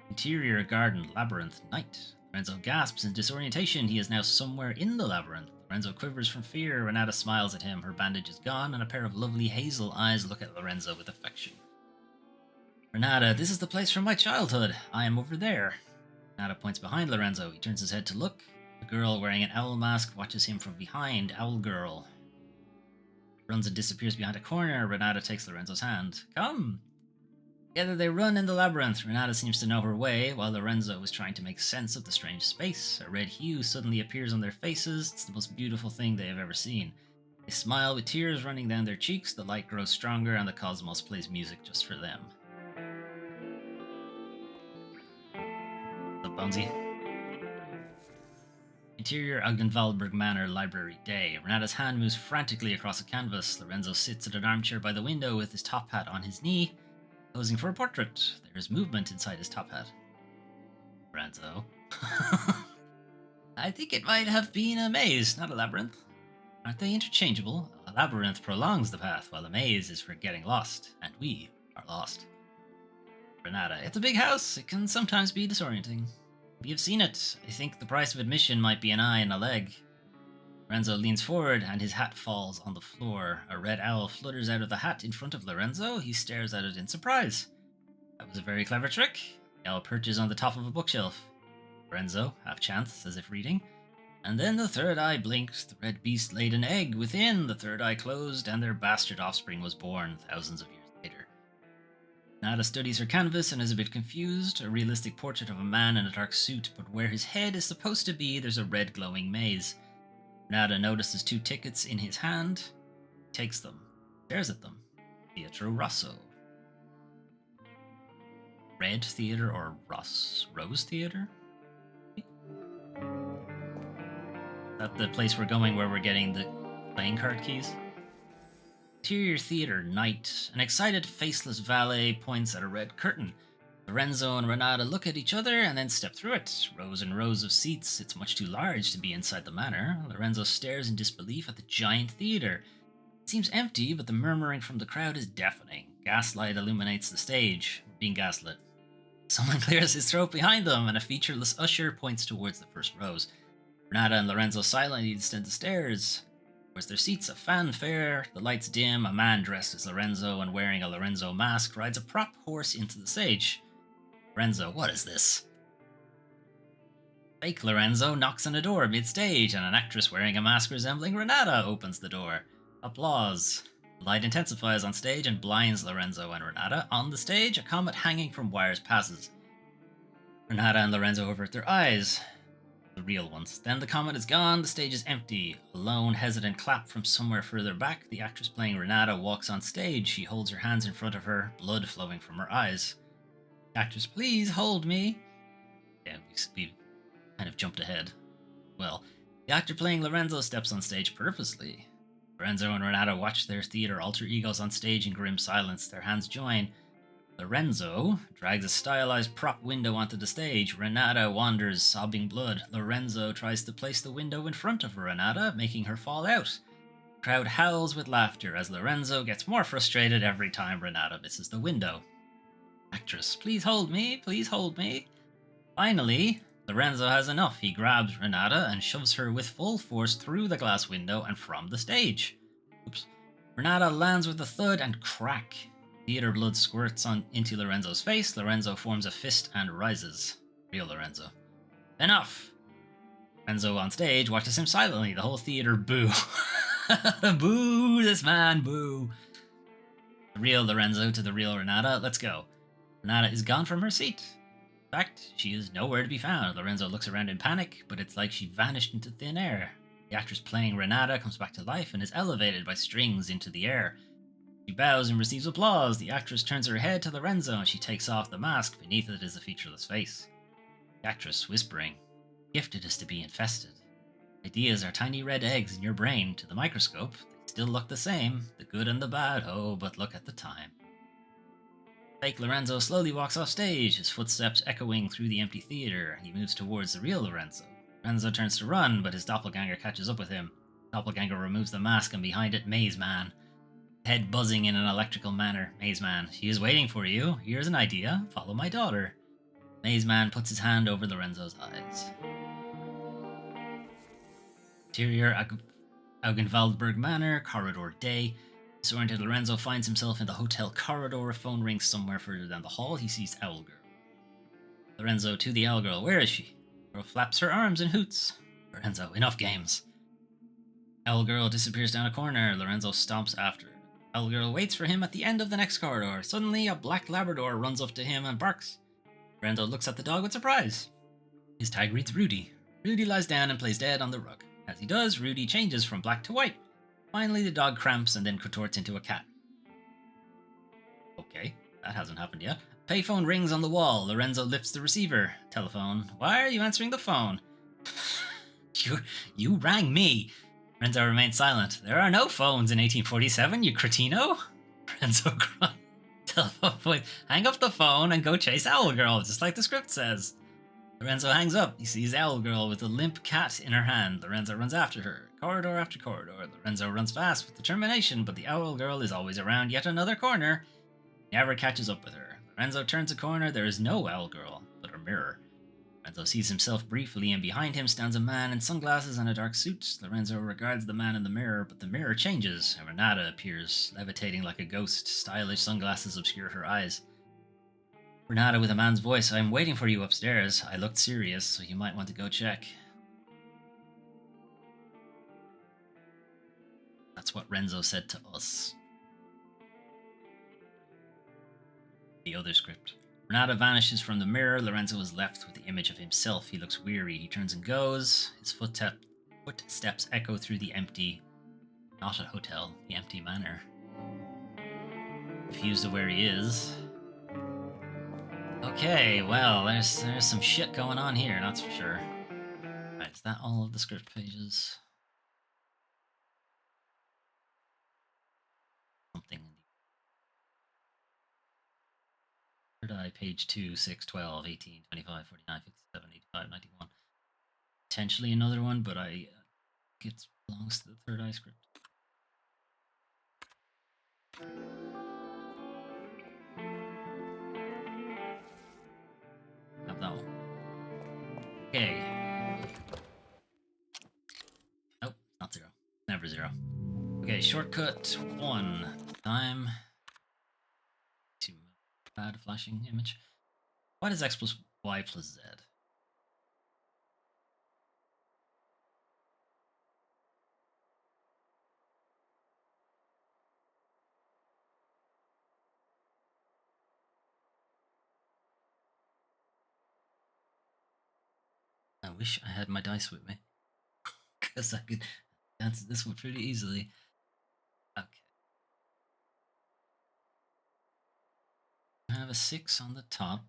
Speaker 1: Interior garden, labyrinth, night. Lorenzo gasps in disorientation. He is now somewhere in the labyrinth. Lorenzo quivers from fear. Renata smiles at him. Her bandage is gone, and a pair of lovely hazel eyes look at Lorenzo with affection. Renata, this is the place from my childhood. I am over there. Renata points behind Lorenzo. He turns his head to look. A girl wearing an owl mask watches him from behind. Owl girl runs and disappears behind a corner. Renata takes Lorenzo's hand. Come! Together they run in the labyrinth. Renata seems to know her way, while Lorenzo is trying to make sense of the strange space. A red hue suddenly appears on their faces. It's the most beautiful thing they have ever seen. They smile with tears running down their cheeks. The light grows stronger, and the cosmos plays music just for them. What's up, Bonesy? Interior Ogden Valberg Manor Library Day. Renata's hand moves frantically across a canvas. Lorenzo sits at an armchair by the window with his top hat on his knee, posing for a portrait. There is movement inside his top hat. Lorenzo. I think it might have been a maze, not a labyrinth. Aren't they interchangeable? A labyrinth prolongs the path, while a maze is for getting lost, and we are lost. Renata, it's a big house. It can sometimes be disorienting. We have seen it. I think the price of admission might be an eye and a leg. Lorenzo leans forward, and his hat falls on the floor. A red owl flutters out of the hat in front of Lorenzo. He stares at it in surprise. That was a very clever trick. The owl perches on the top of a bookshelf. Lorenzo, half chance, as if reading. And then the third eye blinked. The red beast laid an egg within. The third eye closed, and their bastard offspring was born thousands of years later. Nada studies her canvas and is a bit confused. A realistic portrait of a man in a dark suit, but where his head is supposed to be, there's a red glowing maze. Nada notices 2 tickets in his hand. He takes them, stares at them. Pietro Rosso. Red Theatre or Rose Theatre? Is that the place we're going where we're getting the playing card keys? Interior theater, night. An excited, faceless valet points at a red curtain. Lorenzo and Renata look at each other and then step through it. Rows and rows of seats. It's much too large to be inside the manor. Lorenzo stares in disbelief at the giant theater. It seems empty, but the murmuring from the crowd is deafening. Gaslight illuminates the stage. Being gaslit. Someone clears his throat behind them, and a featureless usher points towards the first rows. Renata and Lorenzo silently descend the stairs. Towards their seats, a fanfare. The lights dim. A man dressed as Lorenzo and wearing a Lorenzo mask rides a prop horse into the stage. Lorenzo, what is this? Fake Lorenzo knocks on a door mid-stage, and an actress wearing a mask resembling Renata opens the door. Applause. The light intensifies on stage and blinds Lorenzo and Renata. On the stage, a comet hanging from wires passes. Renata and Lorenzo avert their eyes. The real ones. Then the comet is gone, the stage is empty. A lone, hesitant clap from somewhere further back. The actress playing Renata walks on stage. She holds her hands in front of her, blood flowing from her eyes. The actress, please hold me. Yeah, we kind of jumped ahead. Well, the actor playing Lorenzo steps on stage purposely. Lorenzo and Renata watch their theater alter egos on stage in grim silence. Their hands join. Lorenzo drags a stylized prop window onto the stage. Renata wanders, sobbing blood. Lorenzo tries to place the window in front of Renata, making her fall out. The crowd howls with laughter as Lorenzo gets more frustrated every time Renata misses the window. Actress, please hold me, please hold me. Finally, Lorenzo has enough. He grabs Renata and shoves her with full force through the glass window and from the stage. Oops. Renata lands with a thud and crack. Theater blood squirts into Lorenzo's face. Lorenzo forms a fist and rises. Real Lorenzo. Enough! Lorenzo on stage watches him silently. The whole theater boo. Boo this man, boo. The real Lorenzo to the real Renata. Let's go. Renata is gone from her seat. In fact, she is nowhere to be found. Lorenzo looks around in panic, but it's like she vanished into thin air. The actress playing Renata comes back to life and is elevated by strings into the air. She bows and receives applause. The actress turns her head to Lorenzo and she takes off the mask. Beneath it is a featureless face. The actress whispering, gifted is to be infested. Ideas are tiny red eggs in your brain. To the microscope, they still look the same. The good and the bad, oh, but look at the time. Fake Lorenzo slowly walks off stage, his footsteps echoing through the empty theater. He moves towards the real Lorenzo. Lorenzo turns to run, but his doppelganger catches up with him. Doppelganger removes the mask and behind it, Maze Man. Head buzzing in an electrical manner. Maze Man, she is waiting for you. Here's an idea. Follow my daughter. Maze Man puts his hand over Lorenzo's eyes. Interior Augenwaldberg Manor, corridor day. Disoriented Lorenzo finds himself in the hotel corridor. A phone rings somewhere further down the hall. He sees Owl Girl. Lorenzo to the Owl Girl. Where is she? Girl flaps her arms and hoots. Lorenzo, enough games. Owl Girl disappears down a corner. Lorenzo stomps after her. Owl Girl waits for him at the end of the next corridor. Suddenly, a black Labrador runs up to him and barks. Lorenzo looks at the dog with surprise. His tag reads Rudy. Rudy lies down and plays dead on the rug. As he does, Rudy changes from black to white. Finally, the dog cramps and then contorts into a cat. Okay, that hasn't happened yet. Payphone rings on the wall. Lorenzo lifts the receiver. Telephone. Why are you answering the phone? You rang me. Lorenzo remains silent. There are no phones in 1847, you cretino. Lorenzo grunts. Telephone voice. Hang up the phone and go chase Owl Girl, just like the script says. Lorenzo hangs up. He sees Owl Girl with a limp cat in her hand. Lorenzo runs after her. Corridor after corridor. Lorenzo runs fast with determination, but the Owl Girl is always around yet another corner. He never catches up with her. Lorenzo turns a corner. There is no Owl Girl, but her mirror. Lorenzo sees himself briefly, and behind him stands a man in sunglasses and a dark suit. Lorenzo regards the man in the mirror, but the mirror changes. Renata appears, levitating like a ghost. Stylish sunglasses obscure her eyes. Renata with a man's voice. I'm waiting for you upstairs. I looked serious, so you might want to go check. That's what Renzo said to us. The other script. Renata vanishes from the mirror. Lorenzo is left with the image of himself. He looks weary. He turns and goes. His footsteps echo through the empty, not a hotel, the empty manor. Confused of where he is. Okay, well, there's some shit going on here, that's for sure. Right, is that all of the script pages? Something. Third eye, page 2, 6, 12, 18, 25, 49, 57, 85, 91. Potentially another one, but I think it belongs to the third eye script. Have that one. Okay. Nope, not 0. Never 0. Okay, shortcut 1. Time to add a flashing image. Why does X plus Y plus Z? I wish I had my dice with me, because I could answer this one pretty easily. Okay. I have a 6 on the top,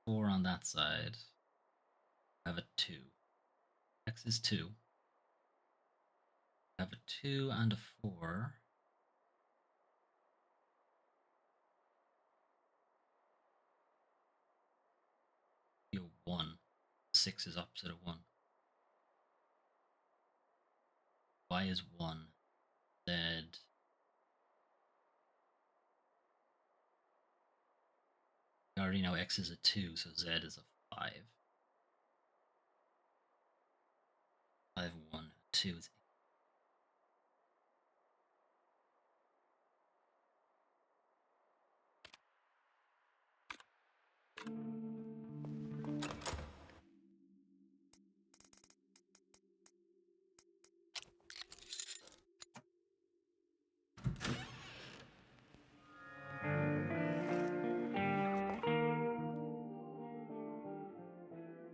Speaker 1: 4 on that side. I have a 2. X is 2. I have a 2 and a 4. A 1. 6 is opposite of 1. Y is 1. Z. I already know X is a 2, so Z is a 5. 5, 1, 2 is 8.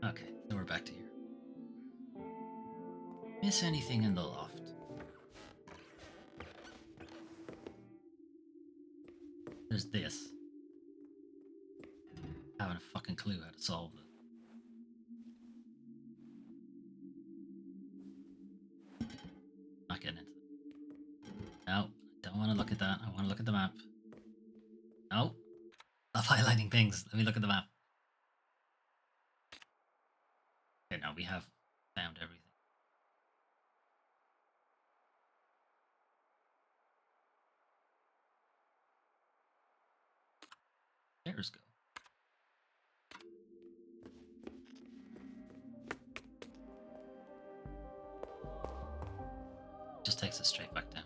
Speaker 1: Okay, so we're back to here. Miss anything in the loft? There's this. I haven't a fucking clue how to solve this. Not getting into it. No, I don't want to look at that. I want to look at the map. No. Stop highlighting things. Let me look at the map. Okay, now we have found everything. Stairs go. takes us straight back down.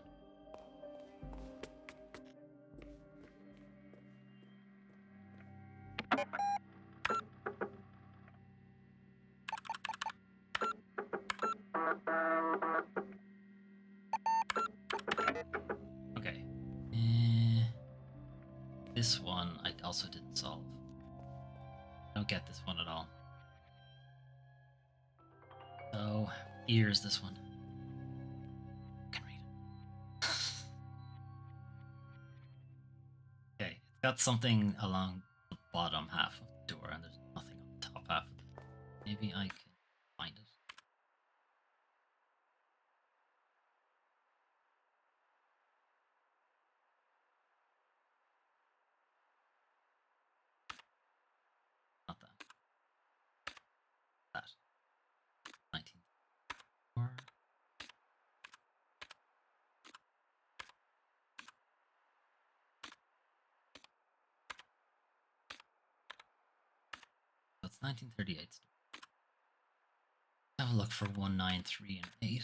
Speaker 1: Okay. This one I also didn't solve. I don't get this one at all. So, here's this one. I can read it. Okay, it's got something along the bottom half of the door, and there's nothing on the top half. Maybe I can find it. Not that. That. 19. That's 1938. Have a look for 1, 9, 3, and 8.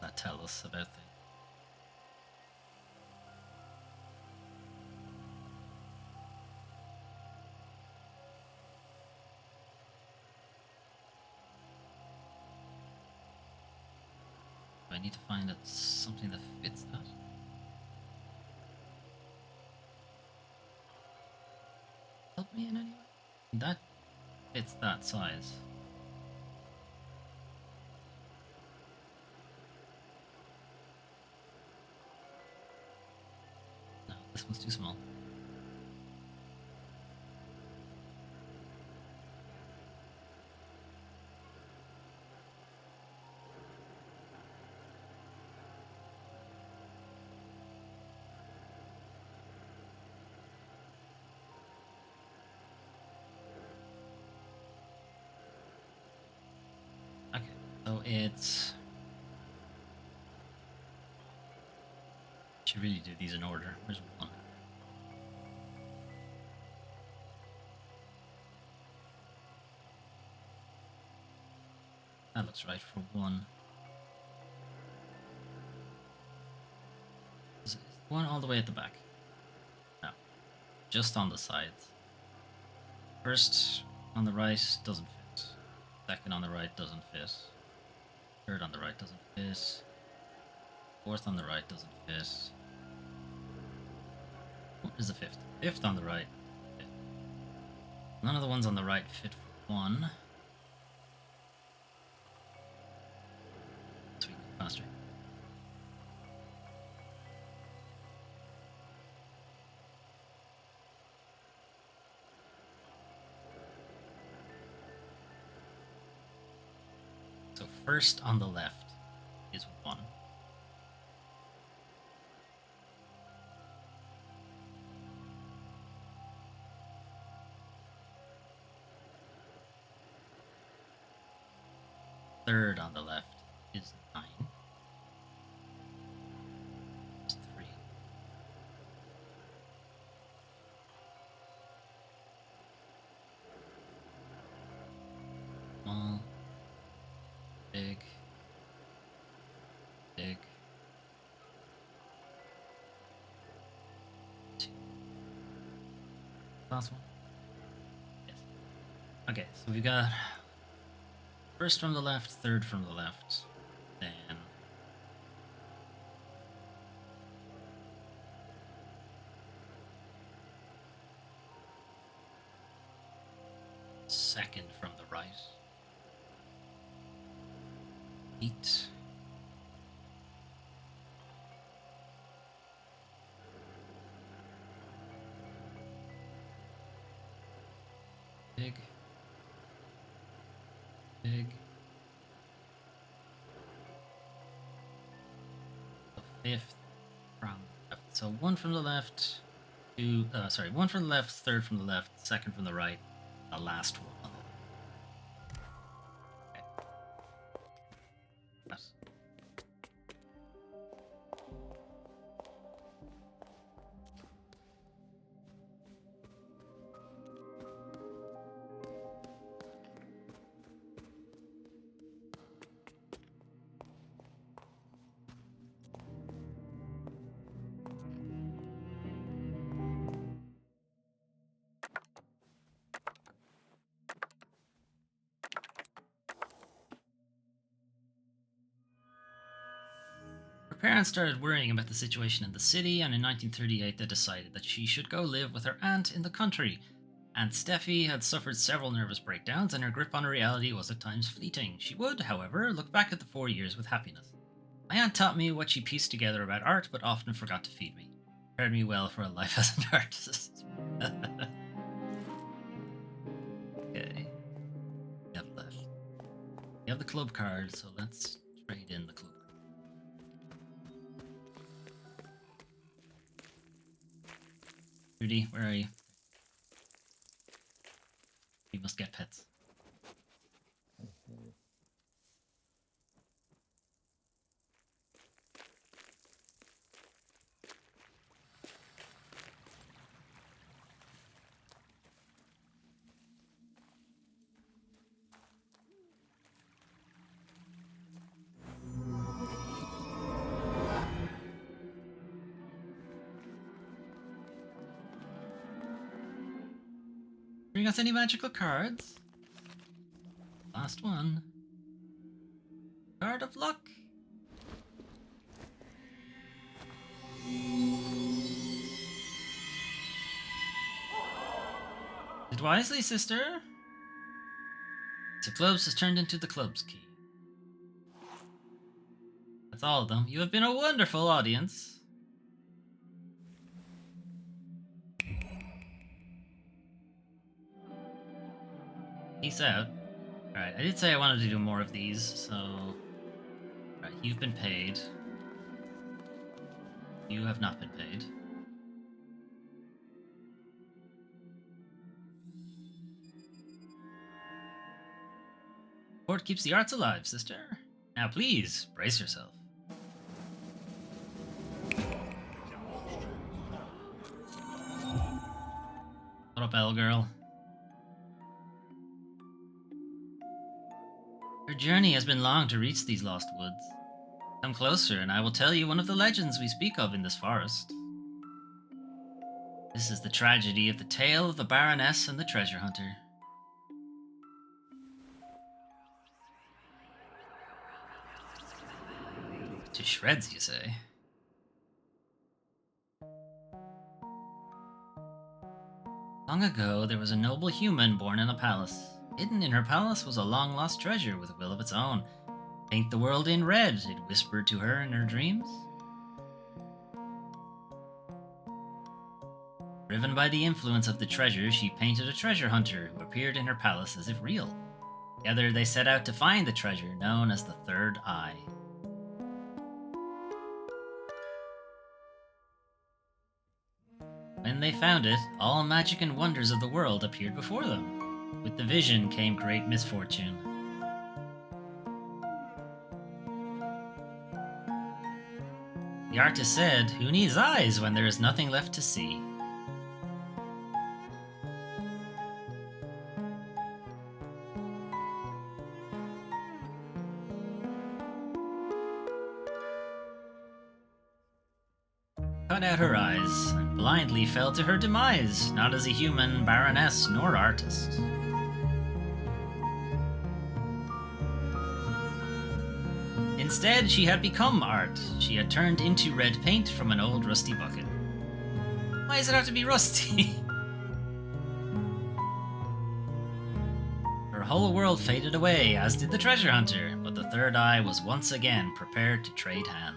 Speaker 1: That tell us about things. Do I need to find something that fits that? Help me in any way? That fits that size. No, this one's too small. Okay, so it's... Should really do these in order. Where's one? That looks right for one. Is one all the way at the back? No, just on the sides. First on the right doesn't fit. Second on the right doesn't fit. Third on the right doesn't fit. Fourth on the right doesn't fit. What is the fifth? Fifth on the right. Fit. None of the ones on the right fit for one. So we can go faster. So first on the left is 1. Third on the left is 9. It's 3. Small. Big. Big. 2. Last one? Yes. Okay, so we got first from the left, third from the left, then second from the right, 8. Big. Big. The fifth from the left. So 1 from the left, 2, 1 from the left, third from the left, second from the right, the last one on the left. Okay. That's... parents started worrying about the situation in the city, and in 1938 they decided that she should go live with her aunt in the country. Aunt Steffi had suffered several nervous breakdowns, and her grip on reality was at times fleeting. She would, however, look back at the 4 years with happiness. My aunt taught me what she pieced together about art, but often forgot to feed me. Prepared me well for a life as an artist. Okay. We have left. We have the club card, so let's trade in the club card. Rudy, where are you? We must get pets. Bring us any magical cards? Last one. Card of luck. Did wisely, sister. The clubs has turned into the club's key. That's all of them. You have been a wonderful audience. Peace out. Alright, I did say I wanted to do more of these, so... Alright, you've been paid. You have not been paid. Sport keeps the arts alive, sister. Now please, brace yourself. What up, L girl? Your journey has been long to reach these lost woods. Come closer, and I will tell you one of the legends we speak of in this forest. This is the tragedy of the tale of the Baroness and the treasure hunter. To shreds, you say? Long ago, there was a noble human born in a palace. Hidden in her palace was a long-lost treasure with a will of its own. Paint the world in red, it whispered to her in her dreams. Driven by the influence of the treasure, she painted a treasure hunter who appeared in her palace as if real. Together they set out to find the treasure known as the Third Eye. When they found it, all magic and wonders of the world appeared before them. With the vision came great misfortune. The artist said, "Who needs eyes when there is nothing left to see?" Cut out her eyes, and blindly fell to her demise, not as a human, baroness, nor artist. Instead, she had become art. She had turned into red paint from an old rusty bucket. Why does it have to be rusty? Her whole world faded away, as did the treasure hunter, but the Third Eye was once again prepared to trade hands.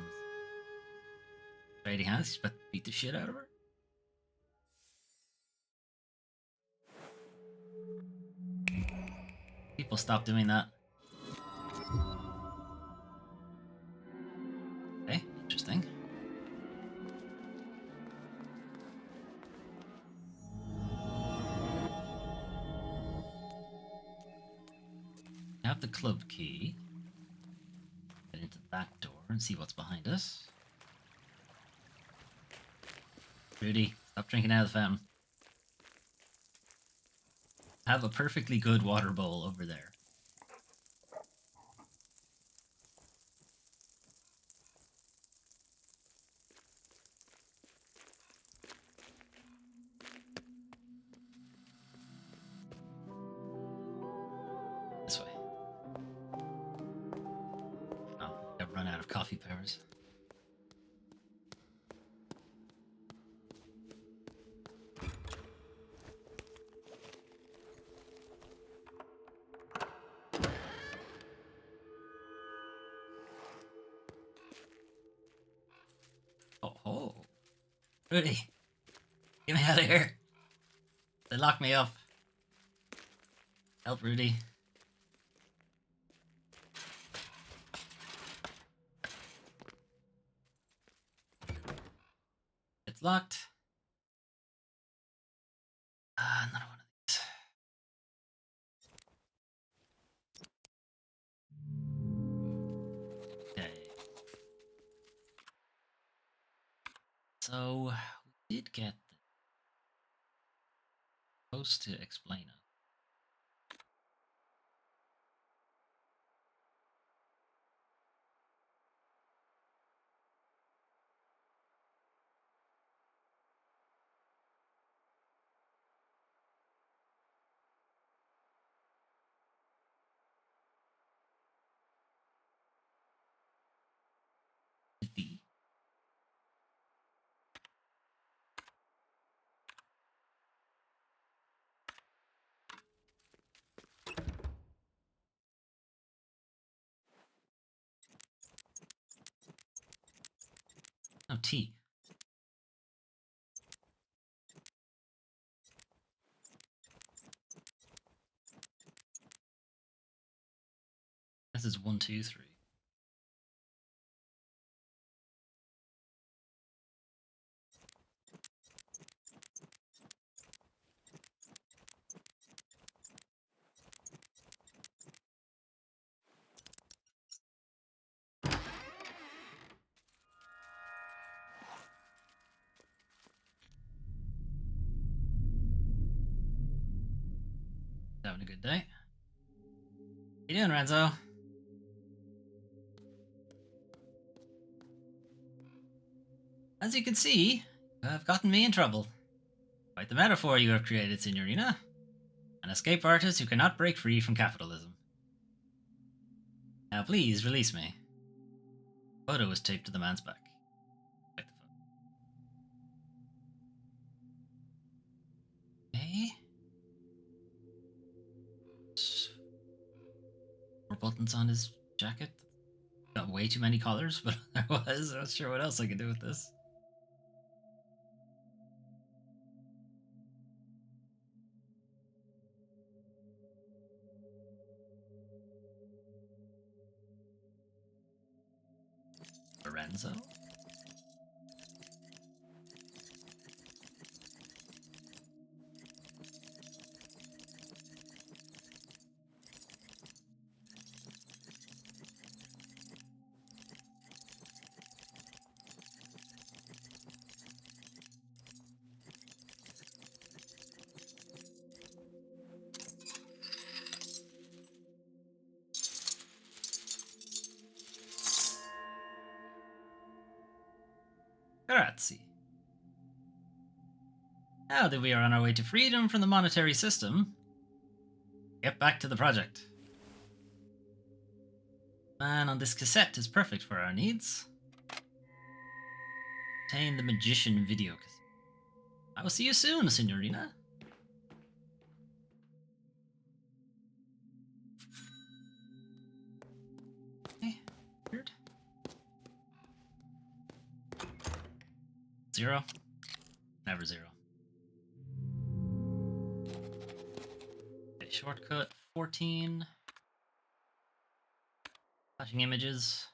Speaker 1: Trading hands? He's about to beat the shit out of her? People stop doing that. Okay, interesting. We have the club key. Get into that door and see what's behind us. Rudy, stop drinking out of the fountain. Have a perfectly good water bowl over there. This way. Oh, I've run out of coffee powers. Rudy, get me out of here. They locked me up. Help, Rudy. It's locked. Another one of these. Okay. So, we did get the post to explain it. The T. This is 1, 2, 3. Having a good day. How you doing, Renzo? As you can see, you have gotten me in trouble. Quite the metaphor you have created, Signorina. An escape artist who cannot break free from capitalism. Now please, release me. The photo was taped to the man's back. Like the photo. Okay. More buttons on his jacket. Got way too many colors, but there was. I'm not sure what else I could do with this. Lorenzo? Grazie. Now that we are on our way to freedom from the monetary system, get back to the project. Man on this cassette is perfect for our needs. Obtain the magician video cassette. I will see you soon, Signorina. Okay, weird. 0. Never 0. Okay, shortcut 14. Flashing images.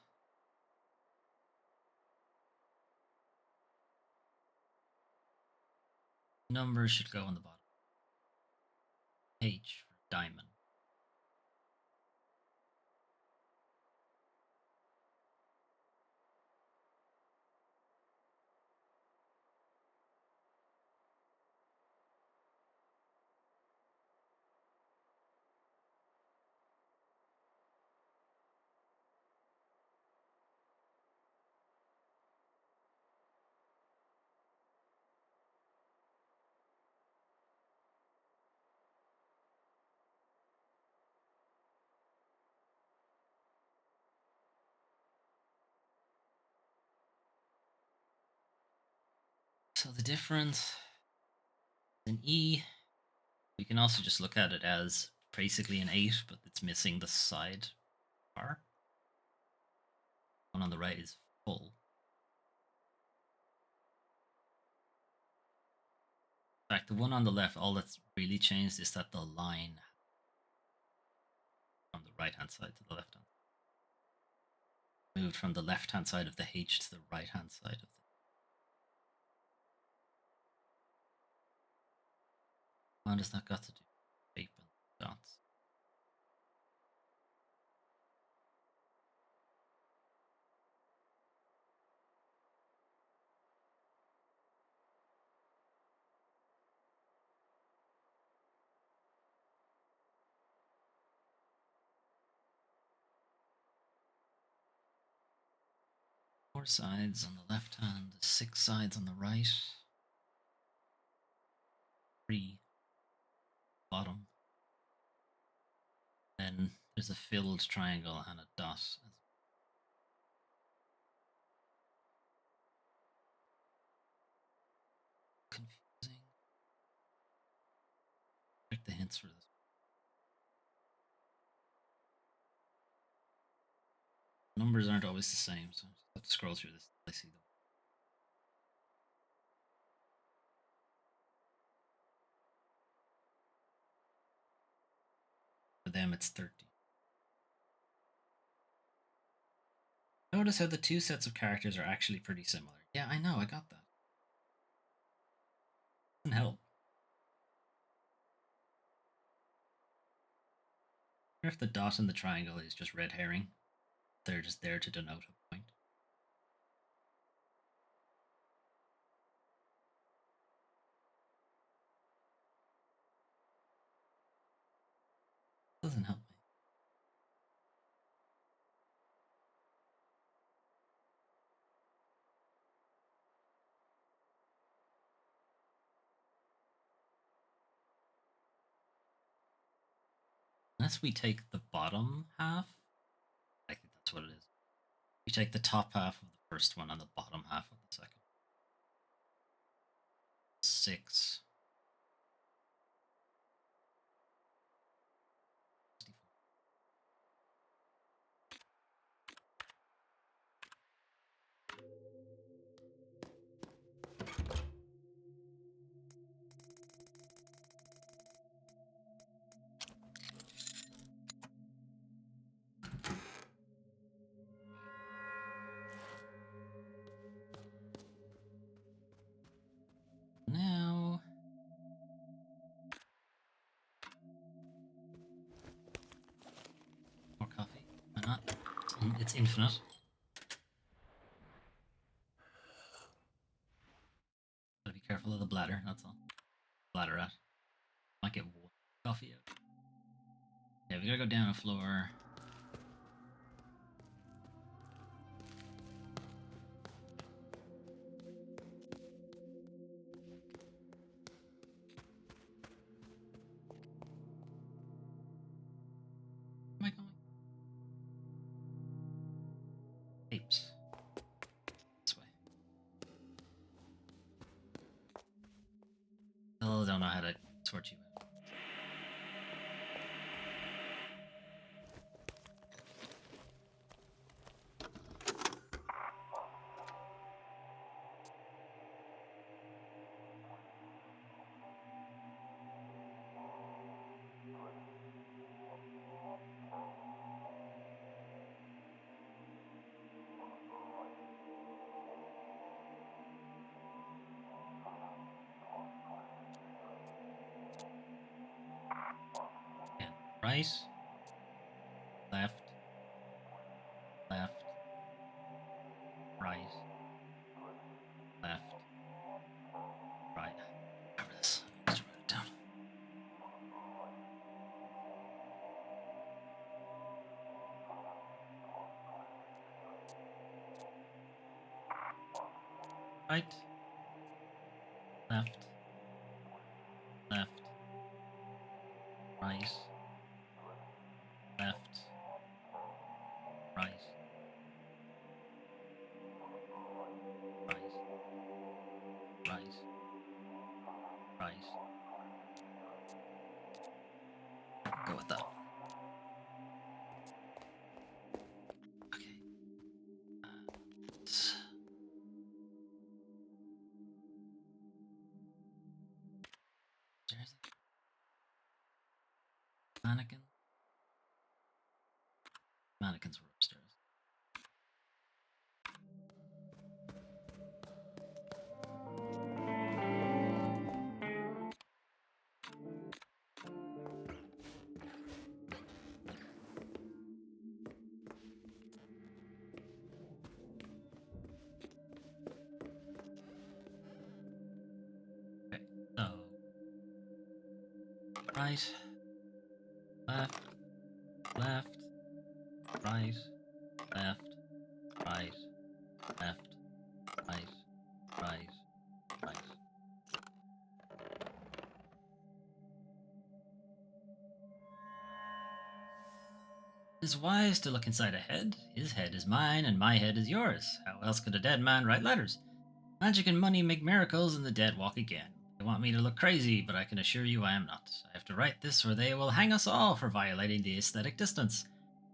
Speaker 1: Numbers should go on the bottom. H for diamond. So the difference in E, we can also just look at it as basically an 8, but it's missing the side bar. One on the right is full. In fact, the one on the left, all that's really changed is that the line from the right hand side to the left hand moved from the left hand side of the H to the right hand side of the. What has that got to do with shape and dots? Four sides on the left hand, 6 sides on the right. 3 bottom. Then there's a filled triangle and a dot. Confusing. Check the hints for this. Numbers aren't always the same, so I have to scroll through this until I see them. For them, it's 30. Notice how the two sets of characters are actually pretty similar. Yeah, I know, I got that. Doesn't help. I wonder if the dot and the triangle is just red herring. They're just there to denote a point. Doesn't help me. Unless we take the bottom half. I think that's what it is. We take the top half of the first one and the bottom half of the second. 6. Now, more coffee. Why not? It's infinite. Gotta be careful of the bladder, that's all. Bladder out. Might get coffee out. Yeah, we gotta go down a floor. Where am I going? Apes. This way. Still don't know how to sort you out. Again. Right. Left. Left. Right. Left. Right. Remember this. Just write it down. Right. Left. Left. Right. Left. Right. Right. Right. Right. Go with that. Okay. Upstairs. Mannequin. Mannequins were upstairs. Okay, so right, left, left, right, left, right, left, right, right, right. It is wise to look inside a head. His head is mine, and my head is yours. How else could a dead man write letters? Magic and money make miracles, and the dead walk again. They want me to look crazy, but I can assure you I am not. I have to write this, or they will hang us all for violating the aesthetic distance.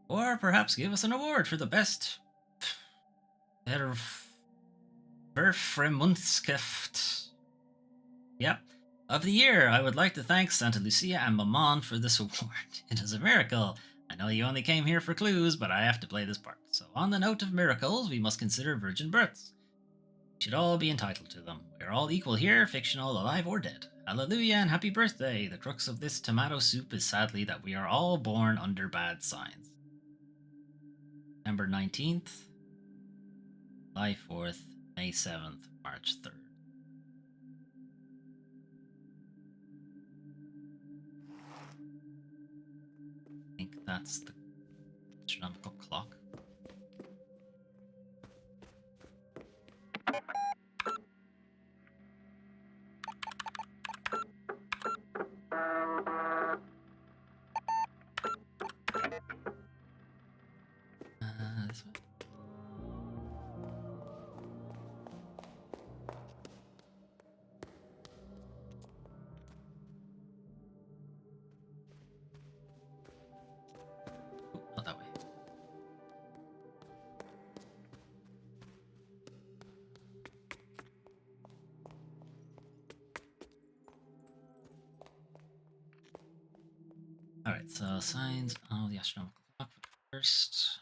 Speaker 1: Or perhaps give us an award for the best Verfremundsgift. Yep. Of the year, I would like to thank Santa Lucia and Maman for this award. It is a miracle. I know you only came here for clues, but I have to play this part. So, on the note of miracles, we must consider virgin births. We should all be entitled to them. We are all equal here, fictional, alive, or dead. Hallelujah and happy birthday. The crux of this tomato soup is sadly that we are all born under bad signs. September 19th, July 4th, May 7th, March 3rd. I think that's the astronomical clock. This way. Oh, not that way. Alright, so signs of the astronomical clock first.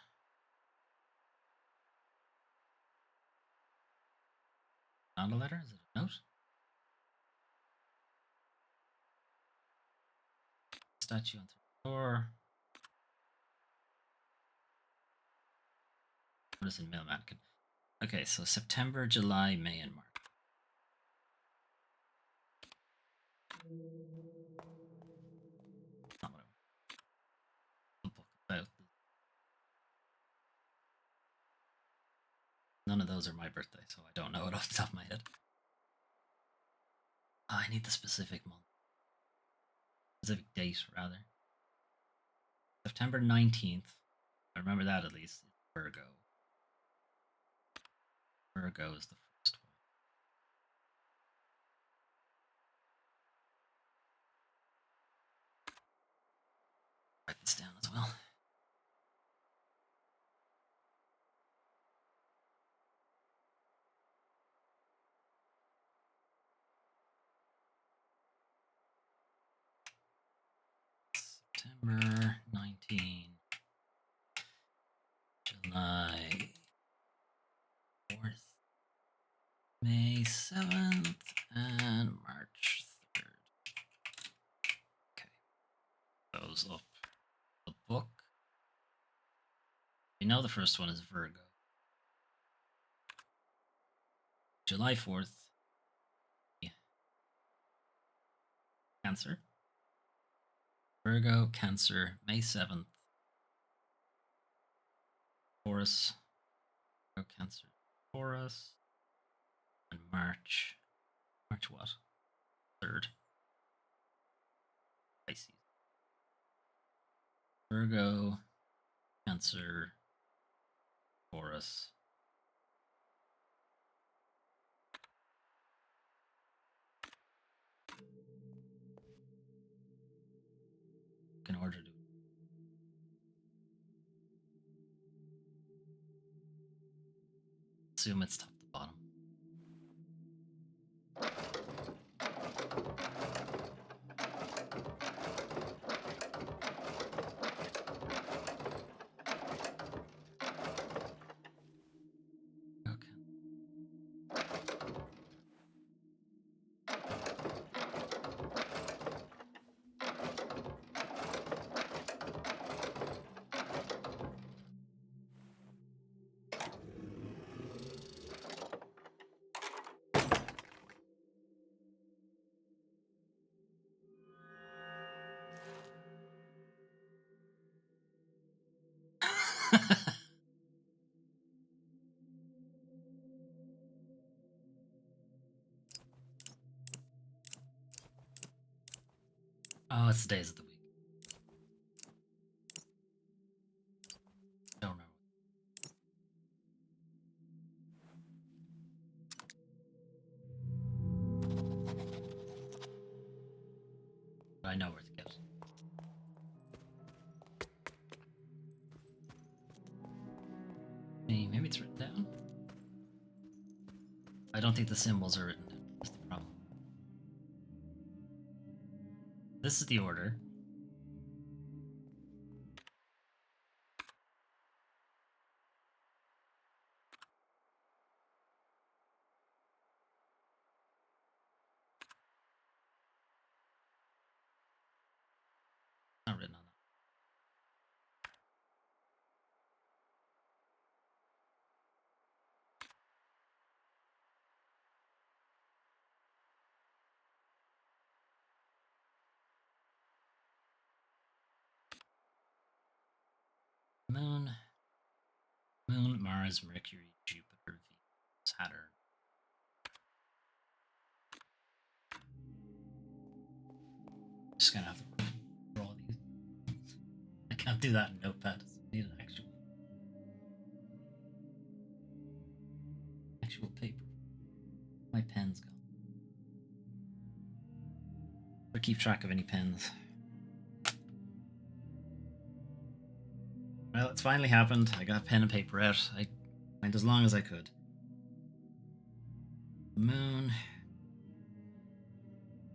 Speaker 1: Found a letter? Is it a note? Statue on the door. What is in mail mannequin? Okay, so September, July, May, and March. Not what I want. The book about. None of those are my birthday, so I don't know it off the top of my head. Oh, I need the specific month. Specific date, rather. September 19th. I remember that at least. Virgo. Virgo is the first one. Write this down as well. September 19, July 4th, May 7th, and March 3rd. Okay. Those up the book. You know the first one is Virgo. July 4th, Cancer. Virgo, Cancer, May 7th, Taurus. Virgo, Cancer, Taurus. And March. March what? 3rd. Pisces. Virgo, Cancer, Taurus. In order to assume it's top to bottom. Oh, it's the days of the week. Don't remember. But I know where to get it. Maybe it's written down? I don't think the symbols are written down. That's the problem. This is the order. Not written on that. Moon, Mars, Mercury, Jupiter, Venus, Saturn. Just gonna have to draw these. I can't do that in Notepad. I need an actual paper. My pen's gone. But keep track of any pens. Well, it's finally happened. I got pen and paper out. I went as long as I could. Moon,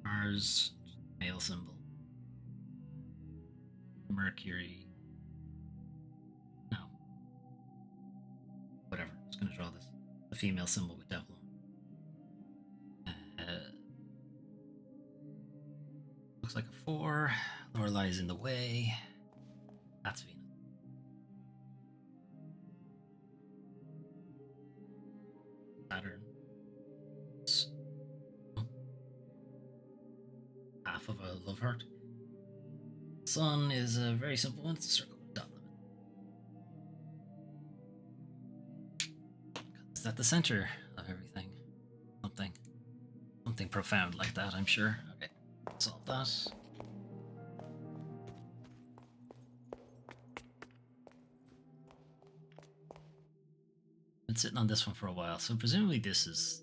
Speaker 1: Mars, male symbol. Mercury. No. Whatever. I'm just gonna draw this. The female symbol with devil. Looks like a 4. Lorelei's in the way. That's Venus. Saturn. Half of a love heart. Sun is a very simple one. It's a circle with a dot limit. It's at the center of everything. Something profound like that, I'm sure. Okay, solve that. Been sitting on this one for a while, so presumably this is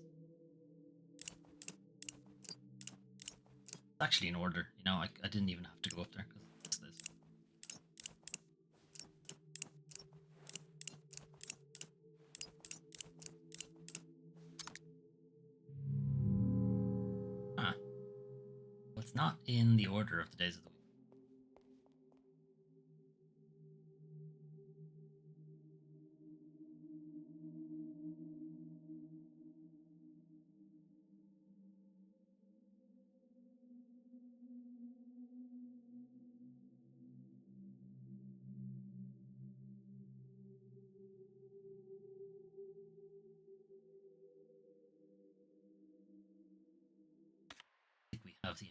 Speaker 1: actually in order. You know, I didn't even have to go up there because it's this. Huh. Well, it's not in the order of the days of the week. I think we have the.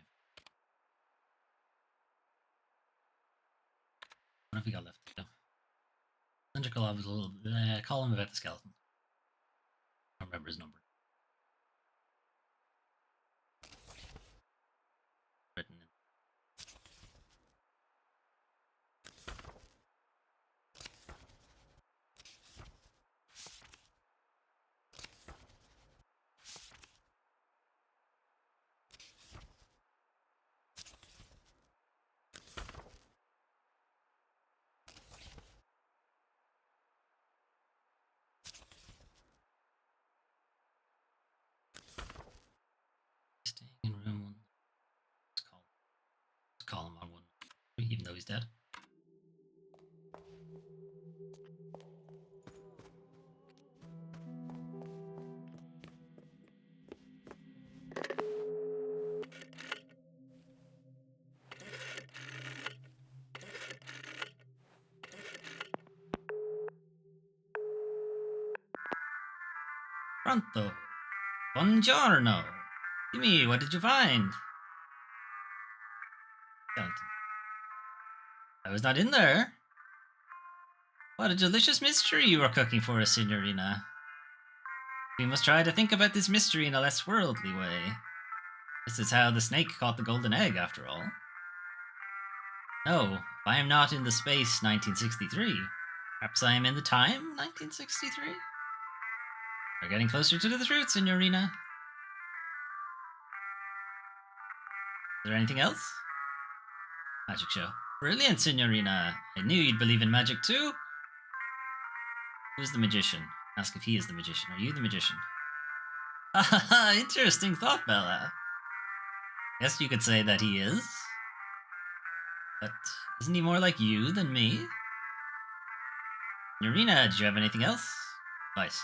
Speaker 1: What have we got left to go? Cylindrical obstacle. Call him about the skeleton. I don't remember his number. Written in. Staying in room 1. Let's call him on 1, even though he's dead. Pronto. Buongiorno. Dimmi, what did you find? Skeleton. I was not in there. What a delicious mystery you are cooking for us, Signorina. We must try to think about this mystery in a less worldly way. This is how the snake caught the golden egg, after all. No, I am not in the space 1963. Perhaps I am in the time 1963? We're getting closer to the truth, Signorina. Is there anything else? Magic show. Brilliant, Signorina. I knew you'd believe in magic too. Who's the magician? Ask if he is the magician. Are you the magician? Haha, interesting thought, Bella. Guess you could say that he is. But isn't he more like you than me? Signorina, did you have anything else? Mice.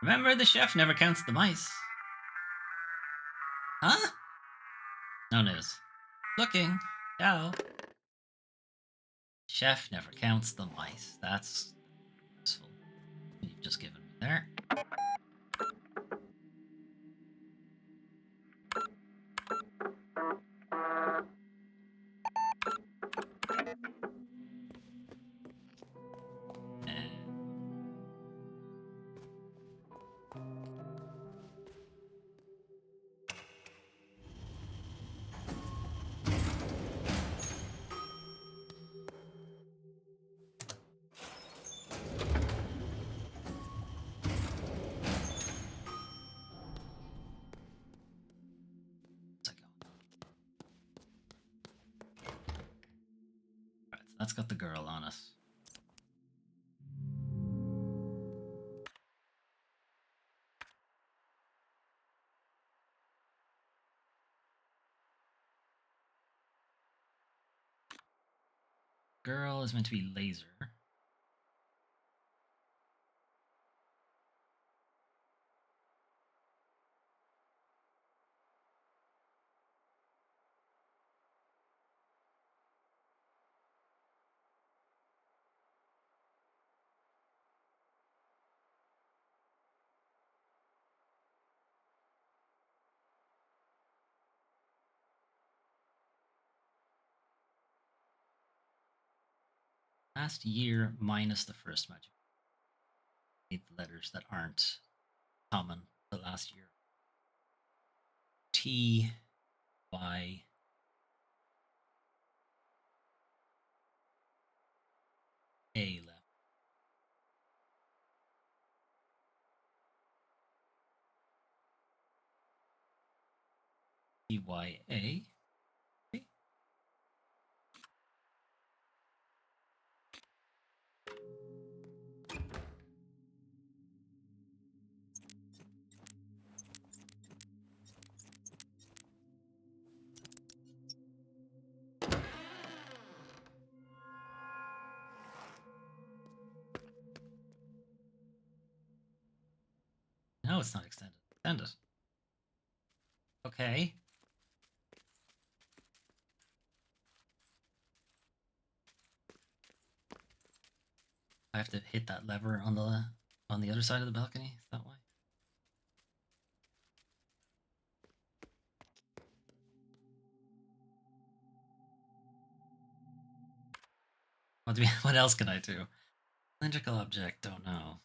Speaker 1: Remember, the chef never counts the mice. Huh? No news. Looking. Ciao. Chef never counts the mice. That's useful. You've just given me there. Alright, so that's got the girl on us. Girl is meant to be laser. Last year minus the first magic. Need the letters that aren't common the last year. T, Y, A left. T, Y, A. Okay. No, it's not extended. Extend it. Okay. I have to hit that lever on the other side of the balcony. Is that why? What else can I do? Cylindrical object, don't know.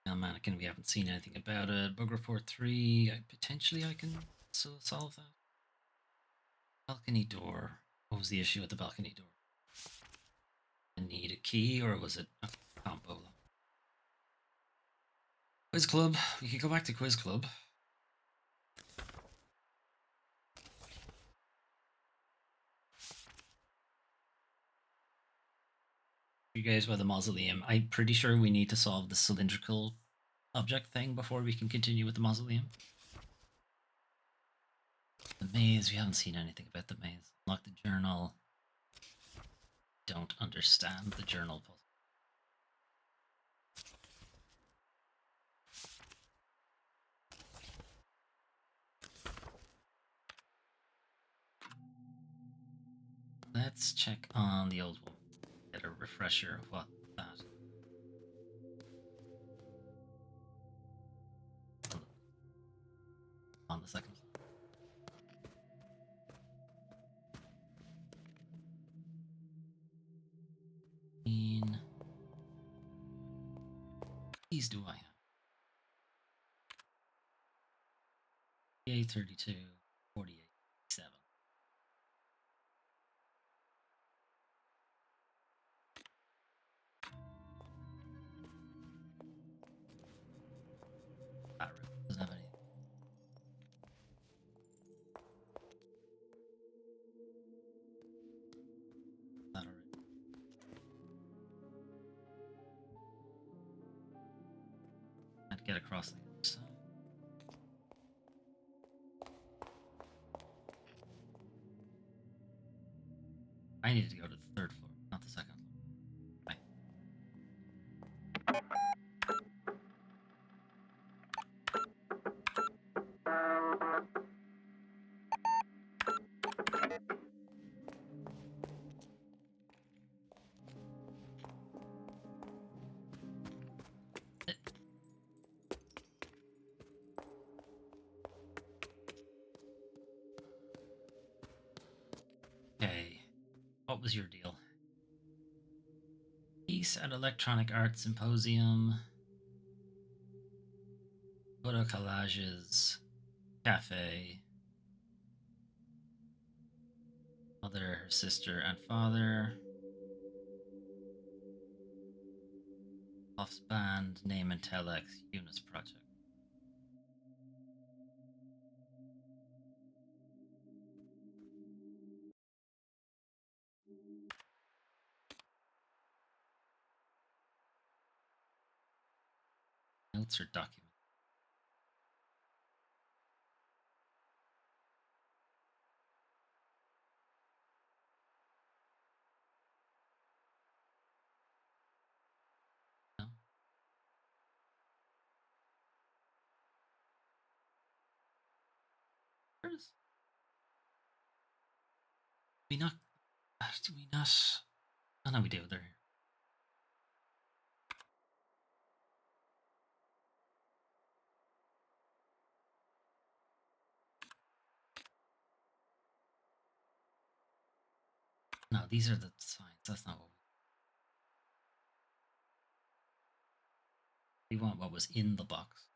Speaker 1: Now mannequin, we haven't seen anything about it. Bug report 3, potentially I can solve that. Balcony door. What was the issue with the balcony door? I need a key, or was it a combo? Quiz club. We could go back to quiz club. You guys by the mausoleum. I'm pretty sure we need to solve the cylindrical object thing before we can continue with the mausoleum. The maze. We haven't seen anything about the maze. Unlock the journal. Don't understand the journal puzzle. Let's check on the old one. Get a refresher of what that. On the second. These do I have? 48, 32, 48, 7. That room doesn't have anything. That already. Can't get across the other side. I needed to go to the third floor, not the second floor. Right. Okay. What was your deal? Peace at Electronic Arts Symposium. Photo collages. Cafe. Mother, her sister, and father. Off's band, name and telex, Eunice project. Notes or documents? No. Where's? We not? Do we not? Oh no, we do. They're here. No, these are the signs. That's not what we want. What was in the box?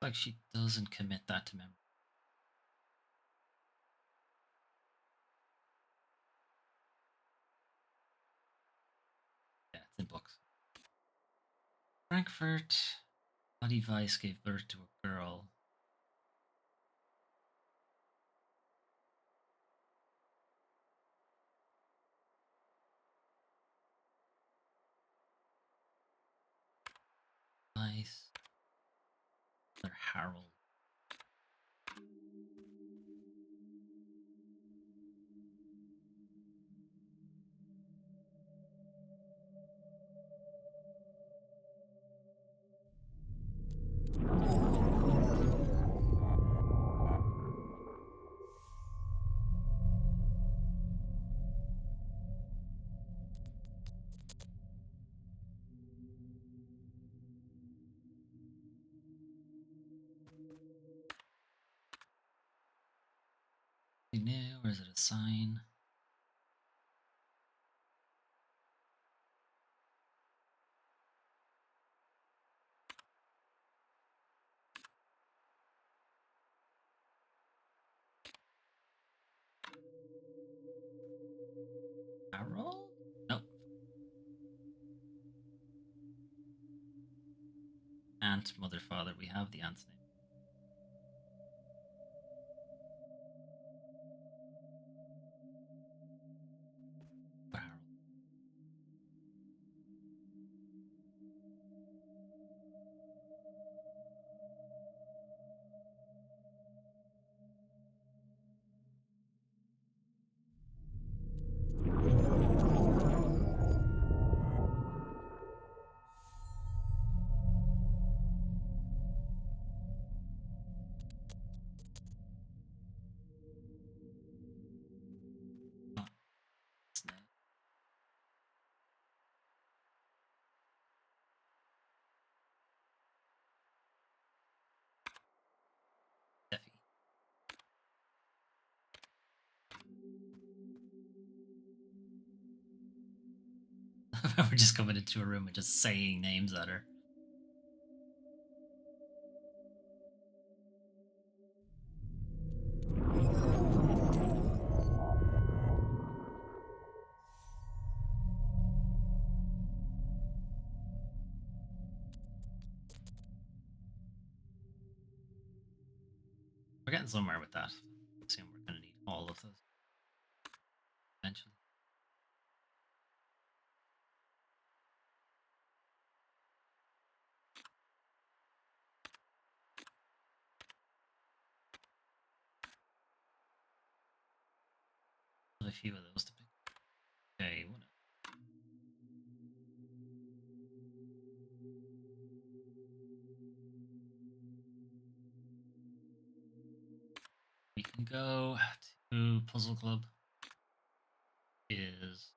Speaker 1: Like she doesn't commit that to memory. Yeah, it's in books. Frankfurt. Buddy Weiss gave birth to a girl. Weiss. Brother Harold. New, or is it a sign? Harold? Nope. Aunt, mother, father. We have the aunt's name. Harold. We're just coming into a room and just saying names at her. We're getting somewhere with that. I assume we're going to need all of those eventually. A few of those to pick. Okay, what else? We can go to Puzzle Club. Is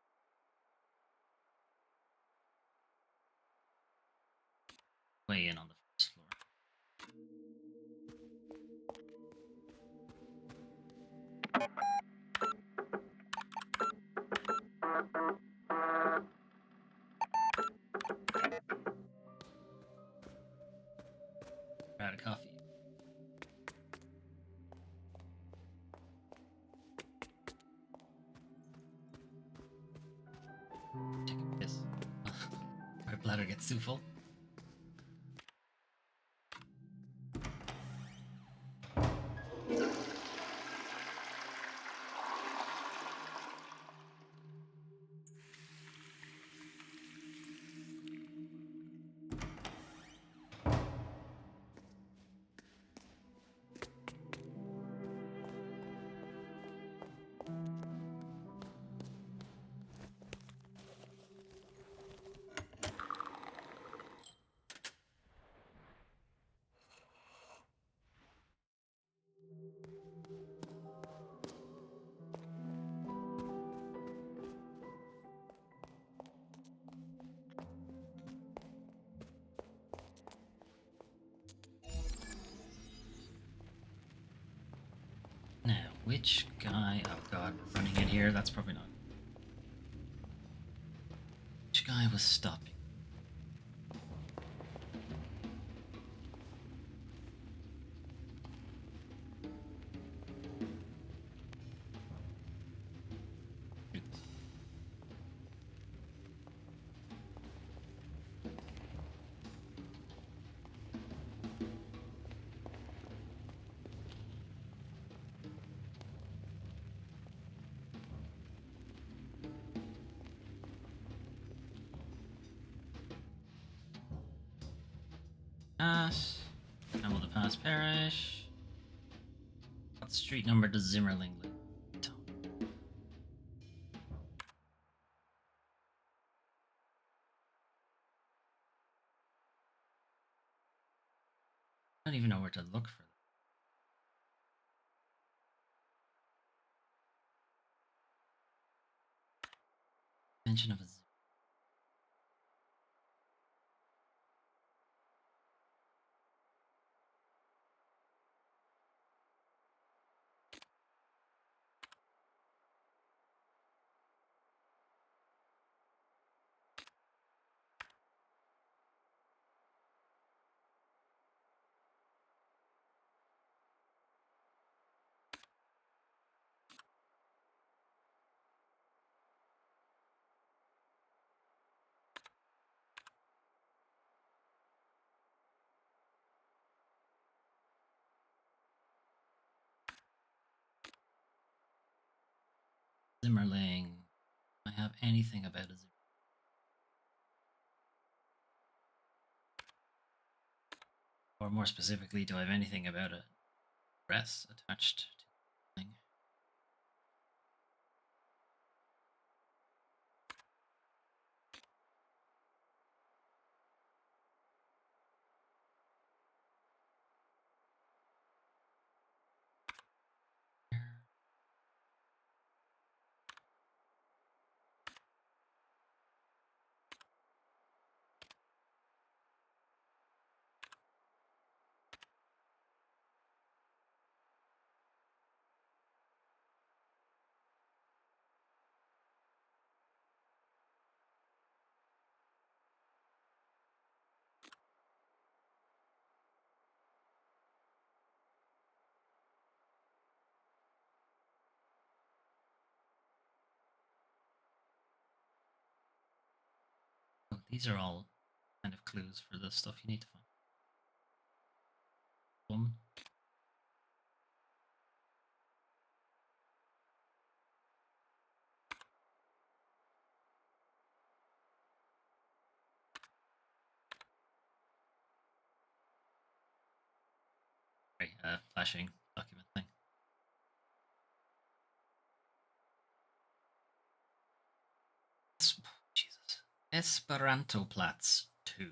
Speaker 1: way in on the first floor. We're out of coffee. Take a piss. My bladder gets too full. Now, which guy? Oh god, we're running in here. That's probably not. Which guy was stopping? Pass. Camel to Pass Parish. What street number does Zimmerling live? I don't even know where to look for that. Mention of a Zimmerling. Do I have anything about a Zimmerling? Or more specifically, do I have anything about a dress attached to the thing? these are all kind of clues for the stuff you need to find. One. Sorry, flashing document thing. Jesus. Esperanto Platz 2.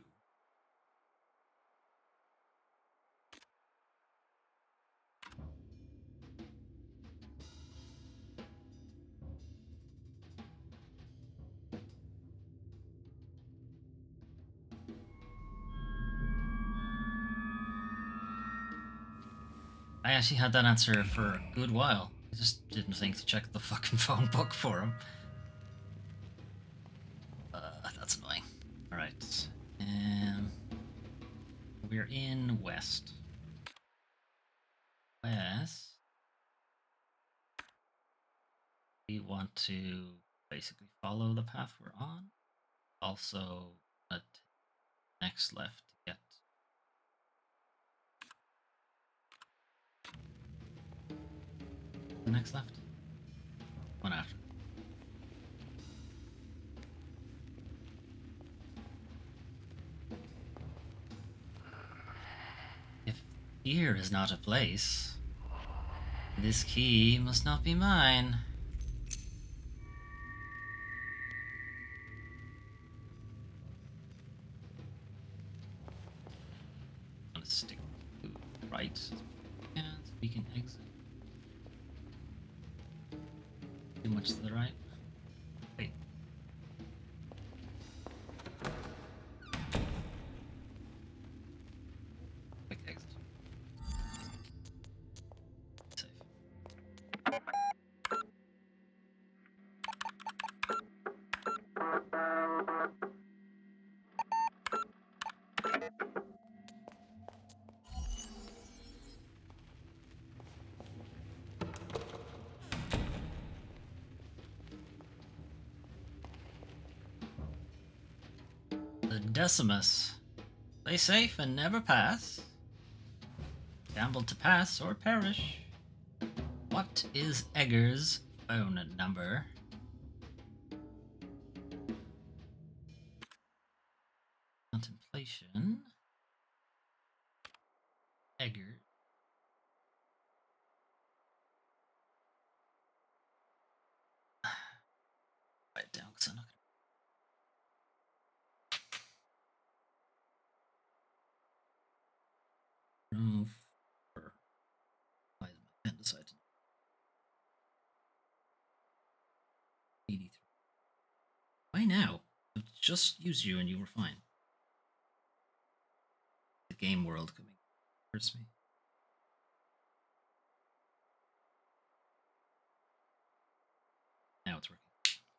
Speaker 1: I actually had that answer for a good while. I just didn't think to check the fucking phone book for him. That's annoying. Alright. We're in West. West. We want to basically follow the path we're on. Also, next left to get. The next left? One after. If here is not a place, this key must not be mine. I'm gonna stick to the right and so we can exit. Too much to the right. Wait. Quick exit. Safe. The Decimus. Play safe and never pass. Gamble to pass or perish. What is Egger's phone number? Contemplation. Egger. Write it down because I'm not gonna move. Why is my pen decided to 83? Why now? I've just used you and you were fine. The game world coming hurts me. Now it's working.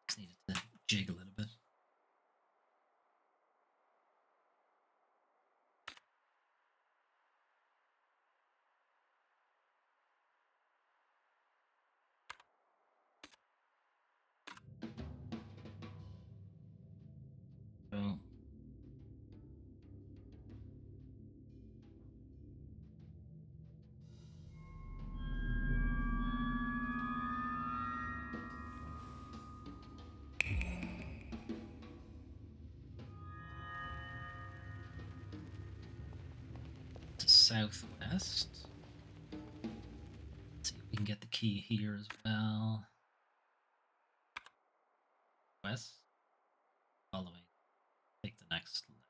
Speaker 1: Just needed to jig a little bit. So to southwest. Let's see if we can get the key here as well. West. Following. Take the next left.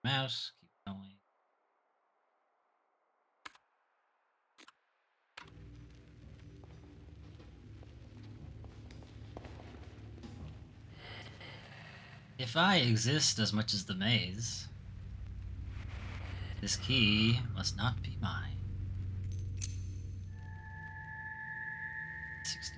Speaker 1: Mouse. Keep going. If I exist as much as the maze, this key must not be mine. 60.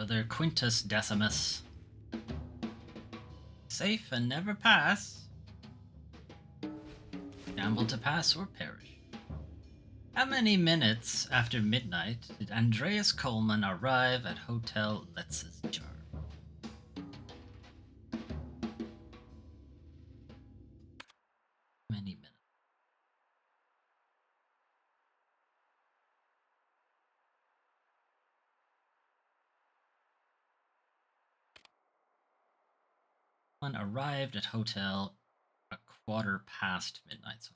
Speaker 1: Brother Quintus Decimus. Safe and never pass. Gamble to pass or perish. How many minutes after midnight did Andreas Coleman arrive at Hotel Letz's Jar? Many minutes. One arrived at hotel a quarter past midnight. So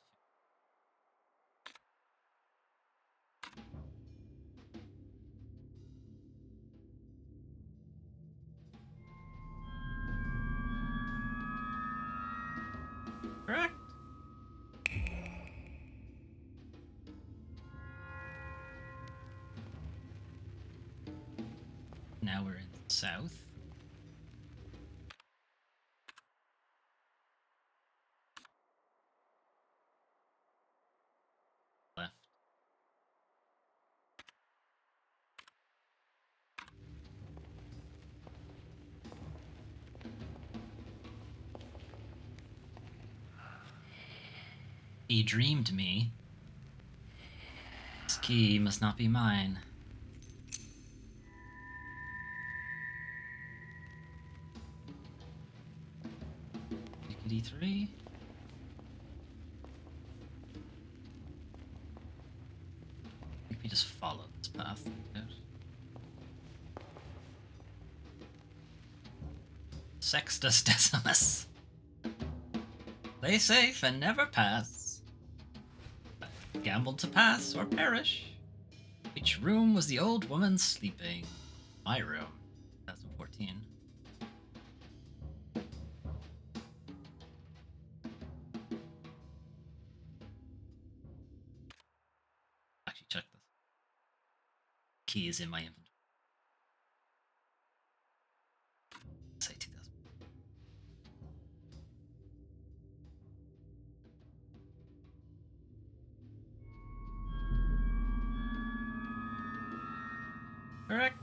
Speaker 1: correct. Now we're in the south. Left. He dreamed me. This key must not be mine. D3. If we just follow this path. Sextus Decimus. Play safe and never pass. Gamble to pass or perish. Which room was the old woman sleeping? My room. 2014. Actually, check this. Key is in my inventory. Say 2000. Correct.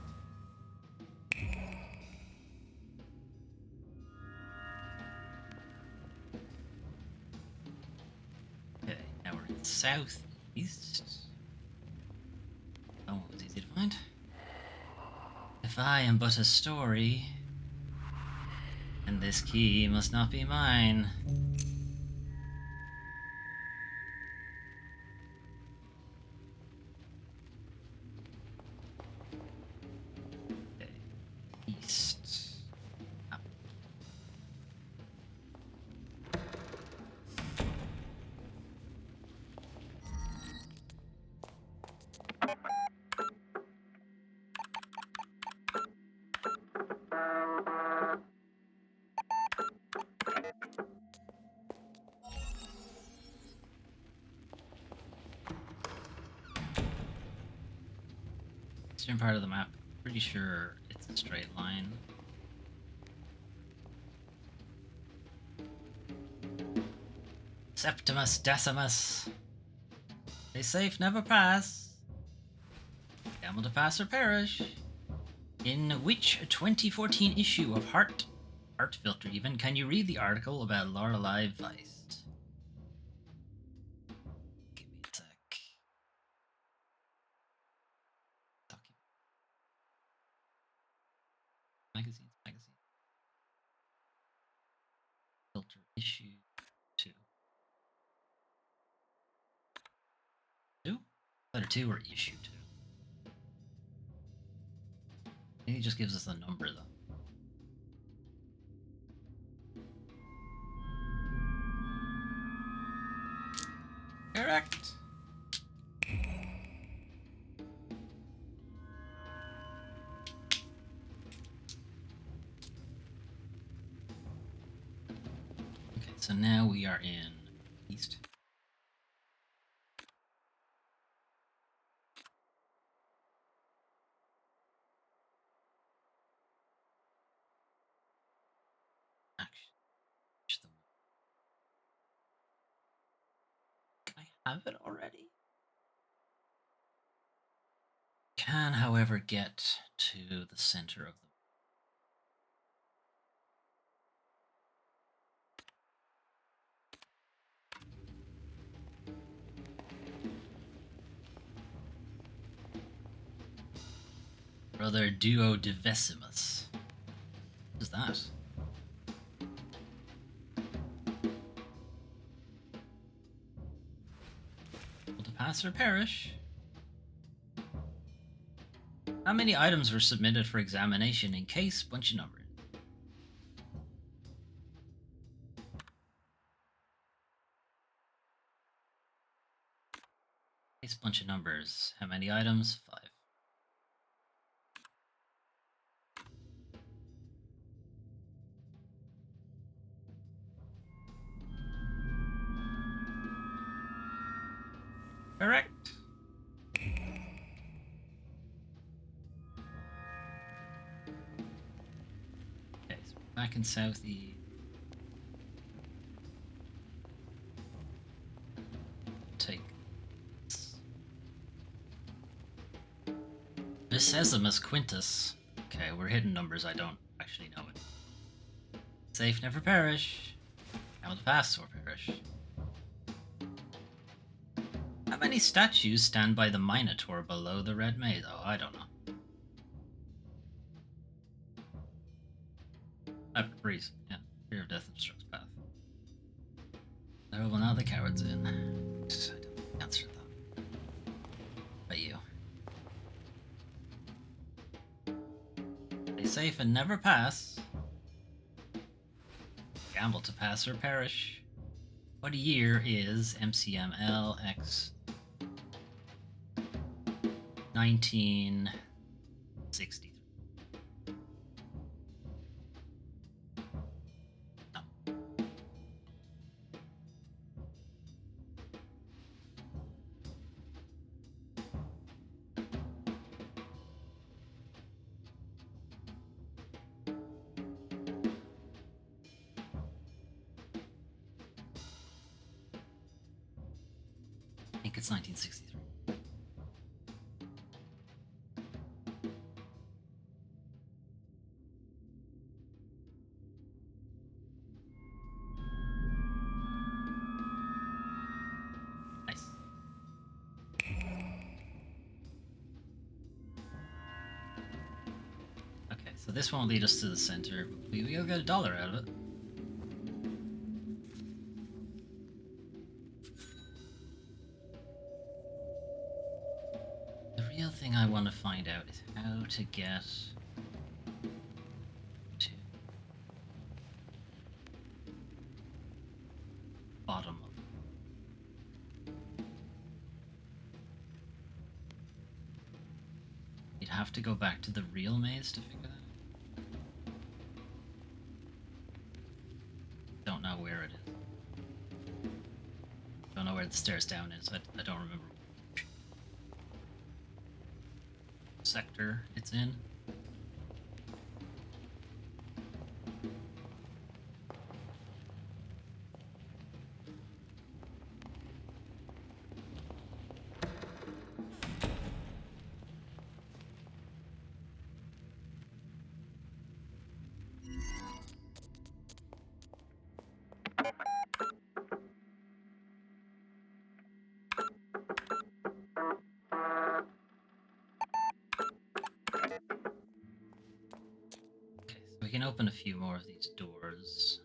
Speaker 1: Okay, now we're in southeast. That one was easy to find. If I am but a story, and this key must not be mine. Okay, east. Up. Eastern part of the map. Pretty sure it's a straight line. Septimus Decimus. Stay safe, never pass. Gamble to pass or perish. In which 2014 issue of Art Filter even, can you read the article about Lorelei Weist? Give me a sec. Magazine. Filter issue 2. 2? Letter 2 or issue 2? I think it just gives us a number though. Correct. Okay, so now we are in east. I have it already. can, however, get to the center of the... Brother Duodecimus. What is that? Able to pass or perish? How many items were submitted for examination in case? Bunch of numbers. Case bunch of numbers. How many items? 5. Correct. Okay, so we're back in Southeast. Take Vicesimus Quintus. Okay, we're hitting numbers I don't actually know it. Safe, never perish. Now to pass or perish. How many statues stand by the Minotaur below the Red Maze? Oh, I don't know. Breeze. Yeah. Fear of death obstructs path. Oh, well, now the coward's in. I don't answer that. But you. Stay safe and never pass. Gamble to pass or perish. What year is MCMLX 1963? No. I think it's 1963. Nice. Okay, so this won't lead us to the center, but we'll get $1 out of it. The real thing I want to find out is how to get to bottom of it. You'd have to go back to the real maze to figure that out. Don't know where it is. Don't know where the stairs down is. I don't remember which sector it's in. Okay, so we can open a few more of these doors. Is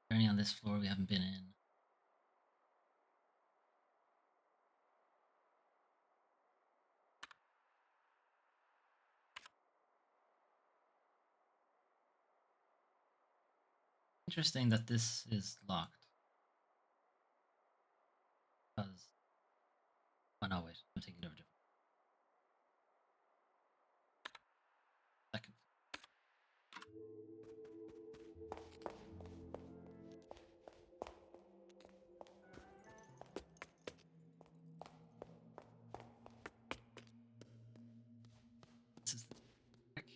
Speaker 1: there any on this floor we haven't been in? Interesting that this is locked. Because... Oh no, wait. I'm thinking of a different... Second. This is the trick.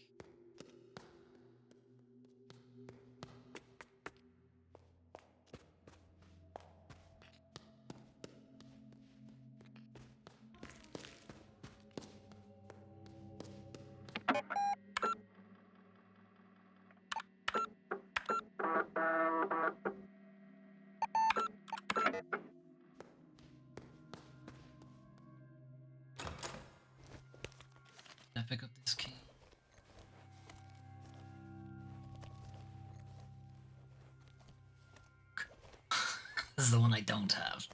Speaker 1: This is the one I don't have.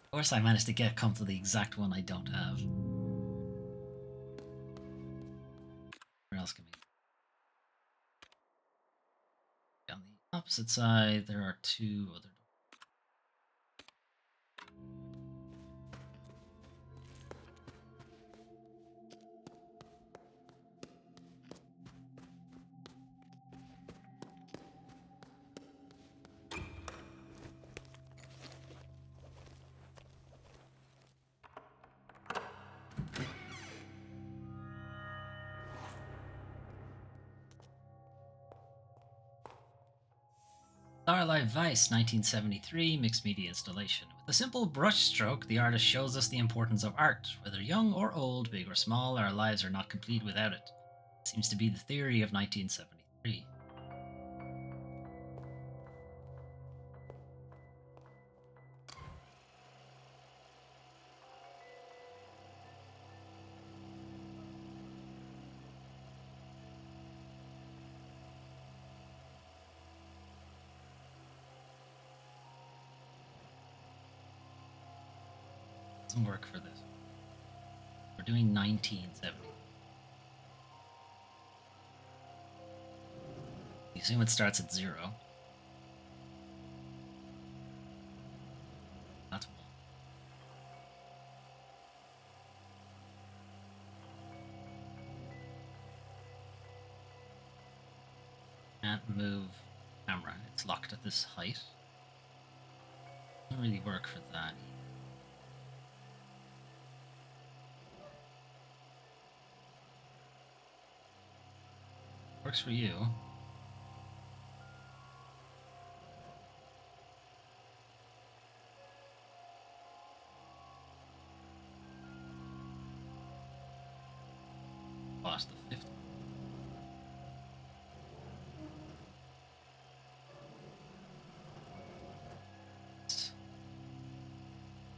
Speaker 1: Of course I managed to come to the exact one I don't have. Where else can we... On the opposite side, there are two other doors. Lorelei Weiss, 1973, mixed media installation. With a simple brush stroke, the artist shows us the importance of art. Whether young or old, big or small, our lives are not complete without it. It seems to be the theory of 1973. Doesn't work for this. We're doing 1970. You assume it starts at 0. That's 1. Can't move camera. It's locked at this height. Doesn't really work for that. Works for you. Lost the 50.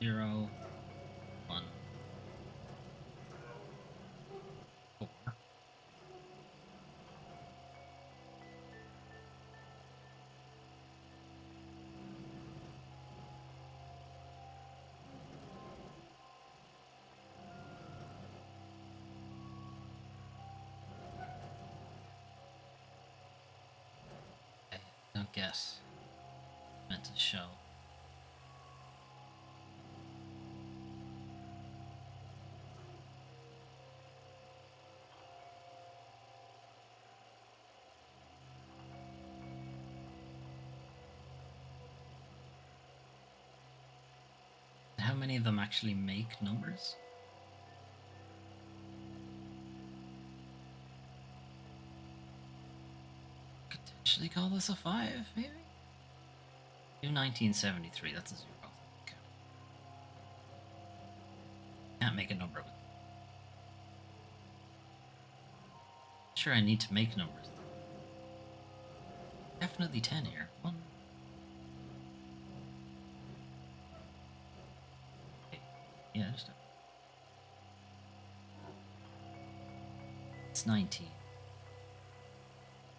Speaker 1: Zero, 1, 4. Okay, don't guess. Meant to show. How many of them actually make numbers? Potentially call this a 5, maybe? Do 1973, that's a 0. Okay. Can't make a number with. Sure, I need to make numbers. Definitely 10 here. 1. Okay. Yeah, just. It's 19.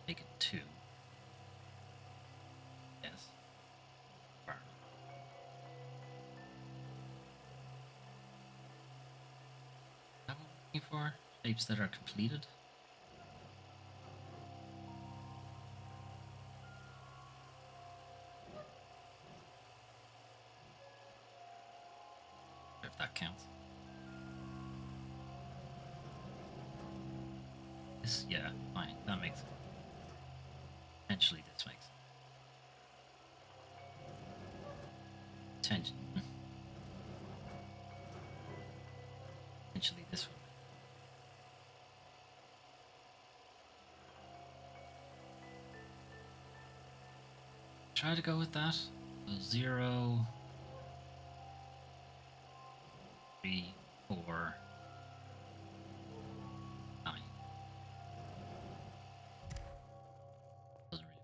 Speaker 1: Make it 2. Yes. Burn. That what I'm looking for? Shapes that are completed. If that counts. This, yeah, fine. That makes sense. Potentially this makes sense. Potentially this one. Try to go with that. So 0, 3, 4, 9. Doesn't really.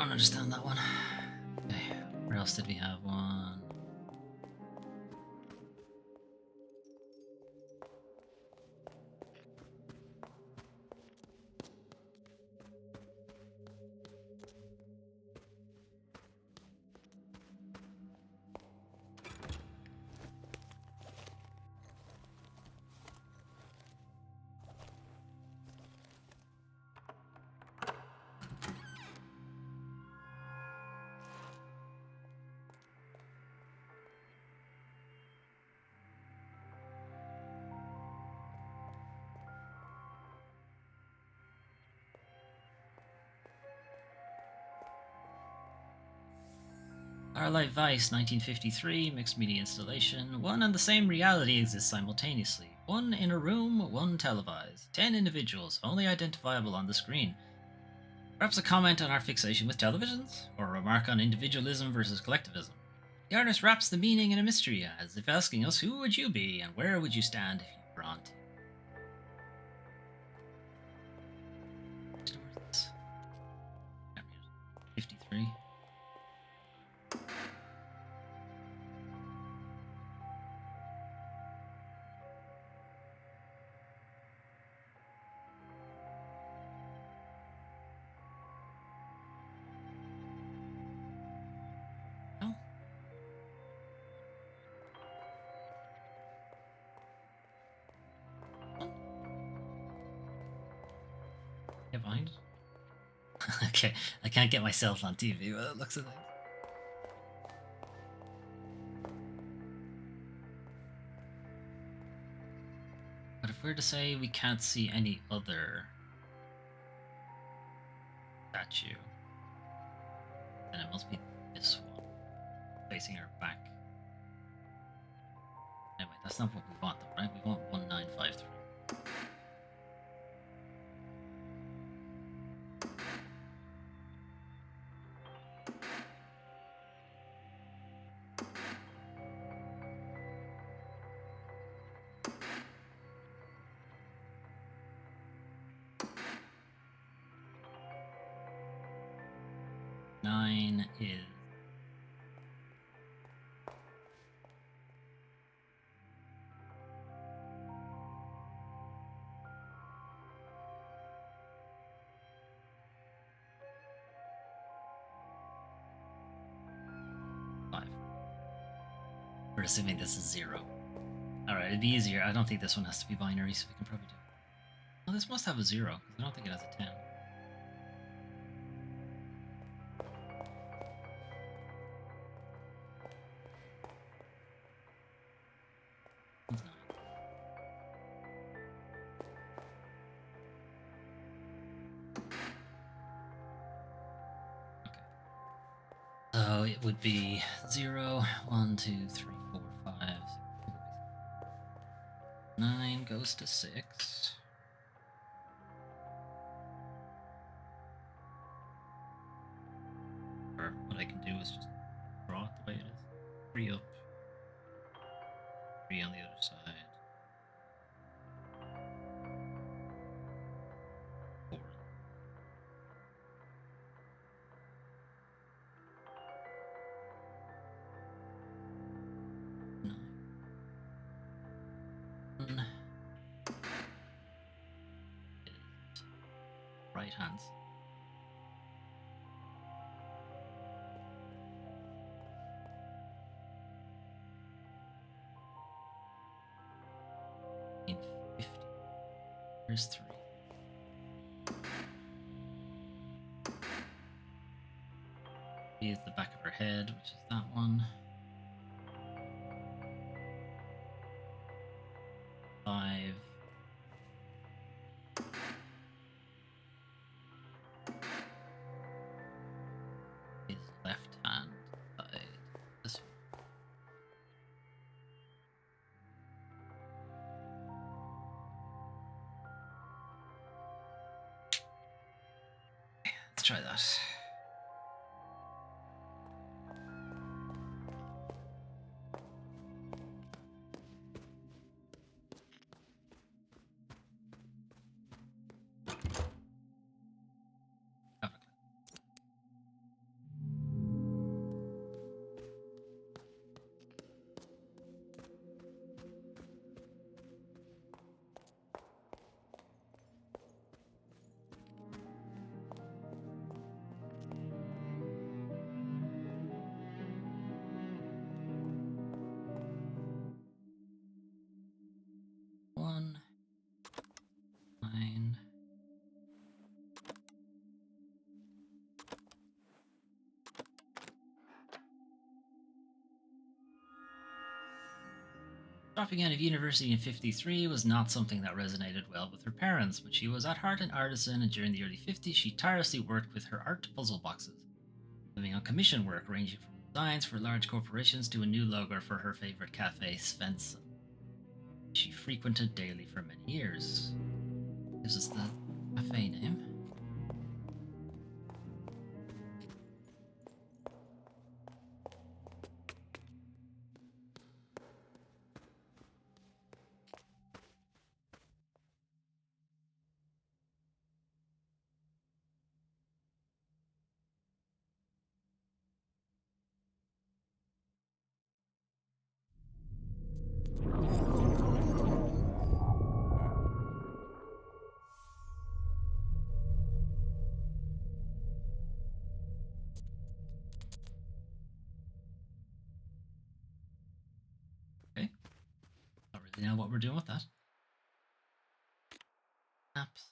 Speaker 1: don't understand that one. Okay, where else did we have one? Our Light Vice, 1953, mixed media installation. One and the same reality exists simultaneously. One in a room, one televised. 10 individuals, only identifiable on the screen. Perhaps a comment on our fixation with televisions? Or a remark on individualism versus collectivism? The artist wraps the meaning in a mystery, as if asking us who would you be and where would you stand if you were on TV. 53. No? Get behind it. Okay, I can't get myself on TV, but it looks like. But if we're to say we can't see any other statue, then it must be this one, facing our back. Anyway, that's not what we want, though, right? We want 1953. Nine is five. We're assuming this is 0. Alright, it'd be easier. I don't think this one has to be binary, so we can probably do it. Well, this must have a 0, because I don't think it has a 10. It's 9. Okay. So it would be 0, 1, 2, 3, 4, 5, 6. 9 goes to 6. Or what I can do is just draw it the way it is. 3 up, 3 on the other side. 4. Nine. Is right hand side. In 50. Here's 3. Is the back of her head, which is that one. 5. Is left hand side. This one. Let's try that. Dropping out of university in 53 was not something that resonated well with her parents, but she was at heart an artisan, and during the early 50s she tirelessly worked with her art puzzle boxes, living on commission work ranging from designs for large corporations to a new logo for her favorite cafe, Svensson. She frequented daily for many years. This is the cafe name. Okay. Not really know what we're doing with that. Maps.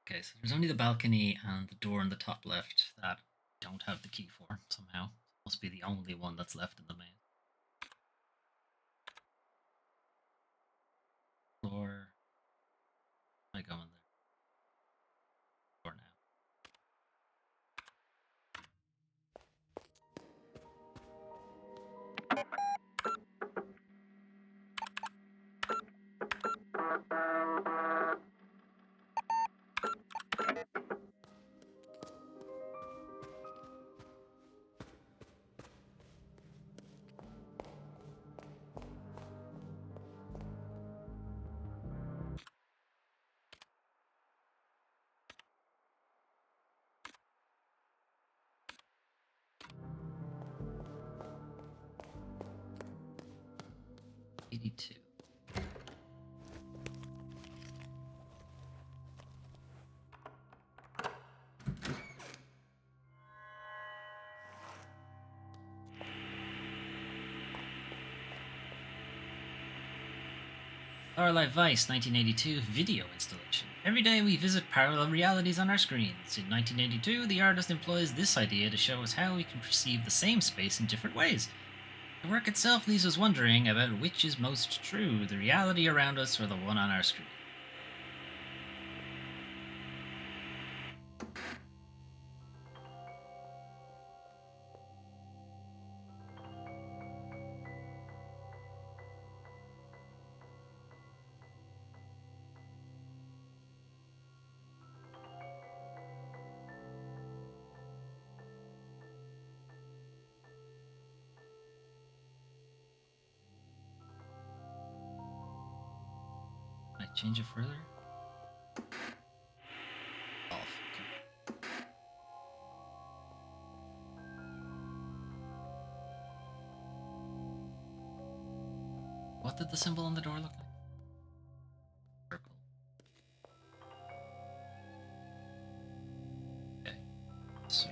Speaker 1: Okay, so there's only the balcony and the door on the top left that I don't have the key for somehow. Must be the only one that's left in the main floor. I go in there. For now. 82. Lorelei Vice, 1982, video installation. Every day we visit parallel realities on our screens. In 1982, the artist employs this idea to show us how we can perceive the same space in different ways. The work itself leaves us wondering about which is most true, the reality around us or the one on our screen. Can I change it further? Off. Okay. What did the symbol on the door look like? Circle. Okay. So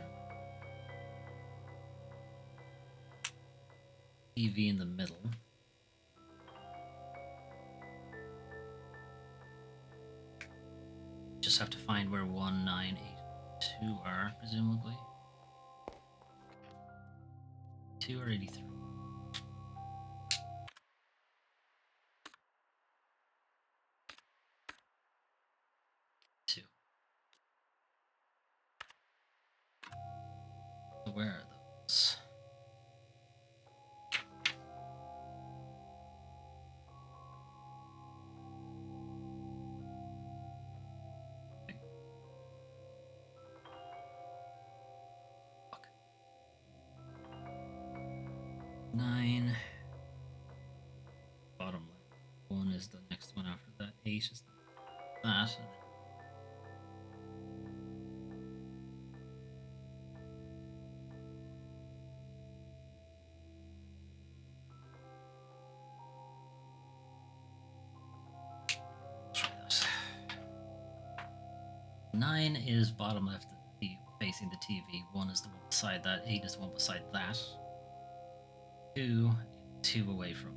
Speaker 1: TV in the middle. Just have to find where 1982 are, presumably. 2 or 83. 2. So where are those? Okay. Fuck. 9. Bottom left. 1 is the next one after that. 8 is that. And try that. 9 is bottom left, facing the TV. 1 is the one beside that. 8 is the one beside that. 2 away from.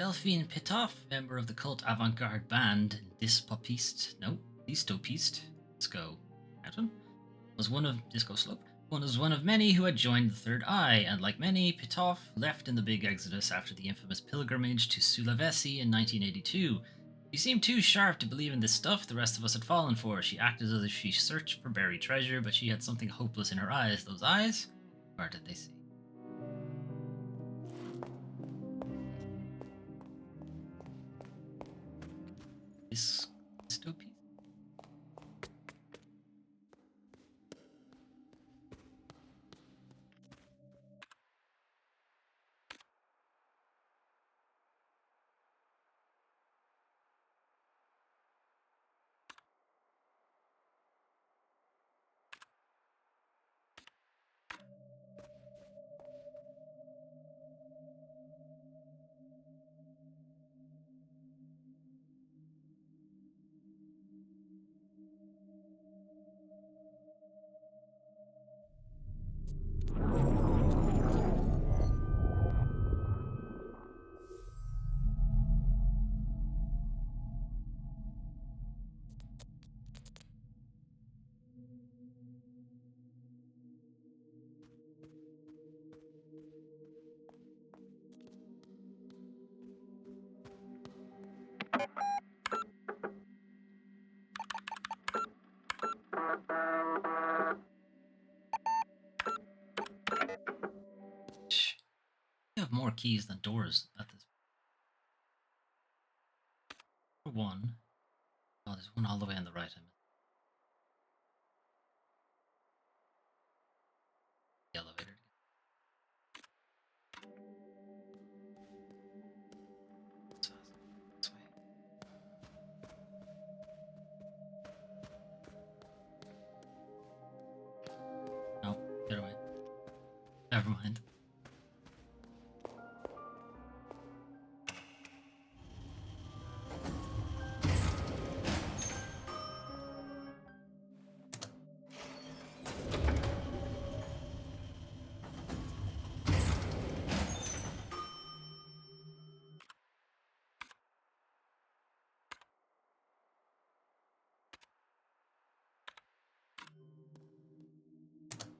Speaker 1: Delphine Pitoff, member of the cult avant-garde band Dystopiste. No, Dystopiste. Let's go. Adam was one of Disco Slope. Was one of many who had joined the Third Eye, and like many, Pitoff left in the big exodus after the infamous pilgrimage to Sulawesi in 1982. She seemed too sharp to believe in this stuff the rest of us had fallen for. She acted as if she searched for buried treasure, but she had something hopeless in her eyes. Those eyes? Where did they see? Dystopia? You have more keys than doors at this point. One. Oh, there's one all the way on the right. The elevator. This way. No, get away. Never mind.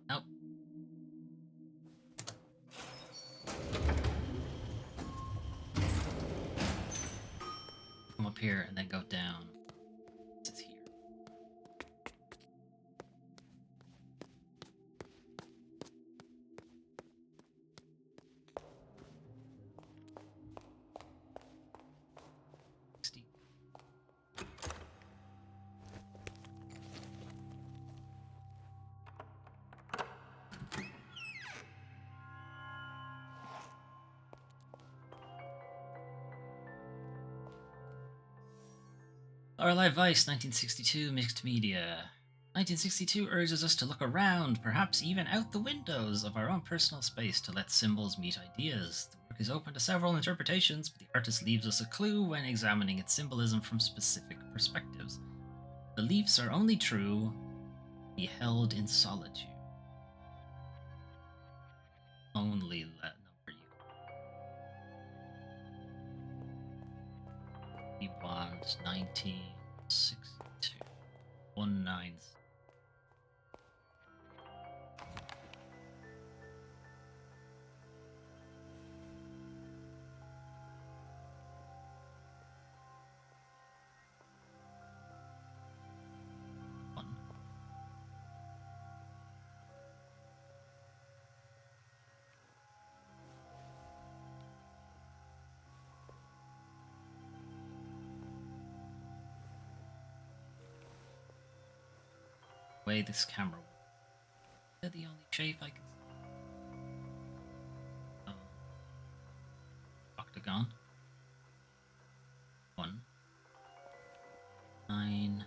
Speaker 1: Nope. Come up here and then go down. This is here. Lorelei Vice, 1962, mixed media. 1962 urges us to look around, perhaps even out the windows of our own personal space to let symbols meet ideas. The work is open to several interpretations, but the artist leaves us a clue when examining its symbolism from specific perspectives. Beliefs are only true, be held in solitude. Only let number you. Wand 1962. 19. Way this camera works. Is that the only shape I can see? Oh. Octagon. 1. 9.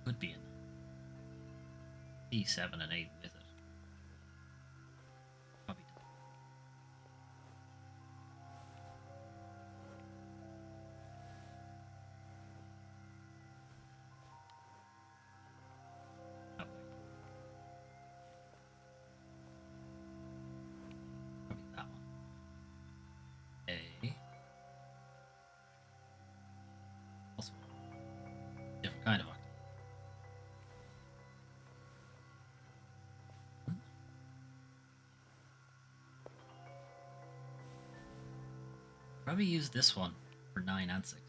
Speaker 1: Could be in D7 and 8 with it. Probably does. Probably that one. Probably use this one for 9 and 6.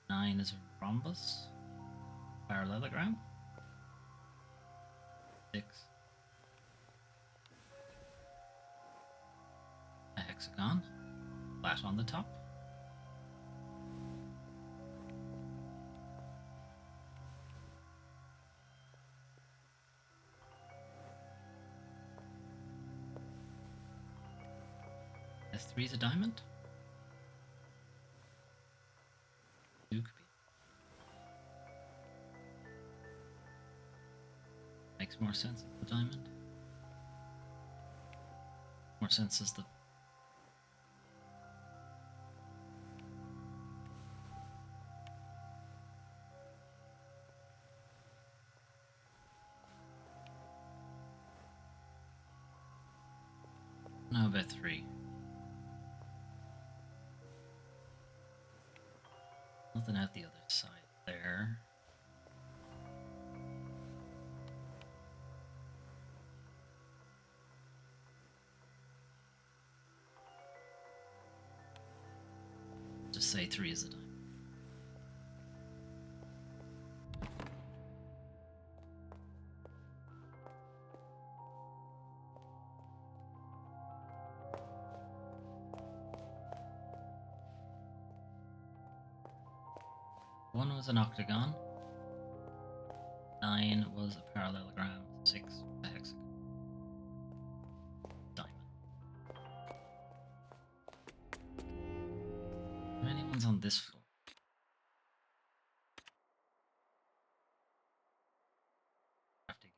Speaker 1: 9 is a rhombus. Parallelogram. 6. A hexagon. Flat on the top. S3 is a diamond. 2 could be. Makes more sense as the diamond. More sense as the. How about 3? Nothing out the other side there. Just say 3 is a diamond. One was an octagon. 9 was a parallelogram. 6 a hexagon. Diamond. How many ones on this floor? Have to get.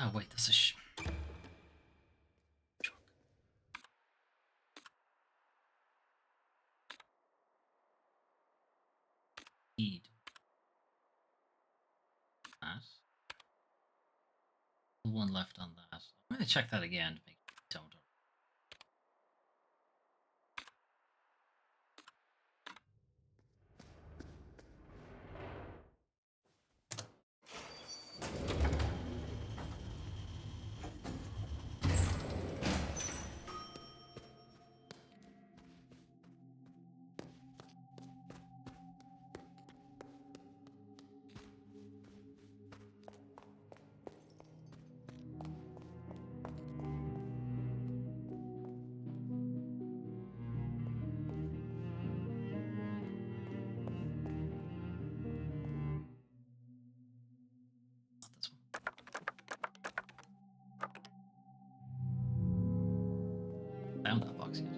Speaker 1: Oh wait, that's a Heed. That. One left on that. I'm going to check that again to make sure we don't. Not this one. Found that box yet.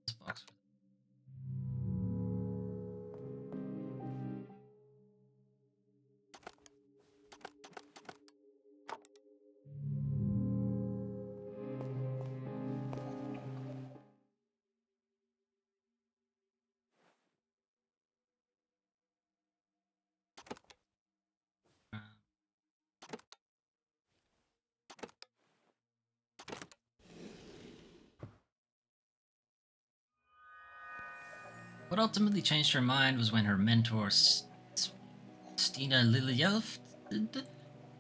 Speaker 1: This box. What ultimately changed her mind was when her mentor, Stina Liljelf,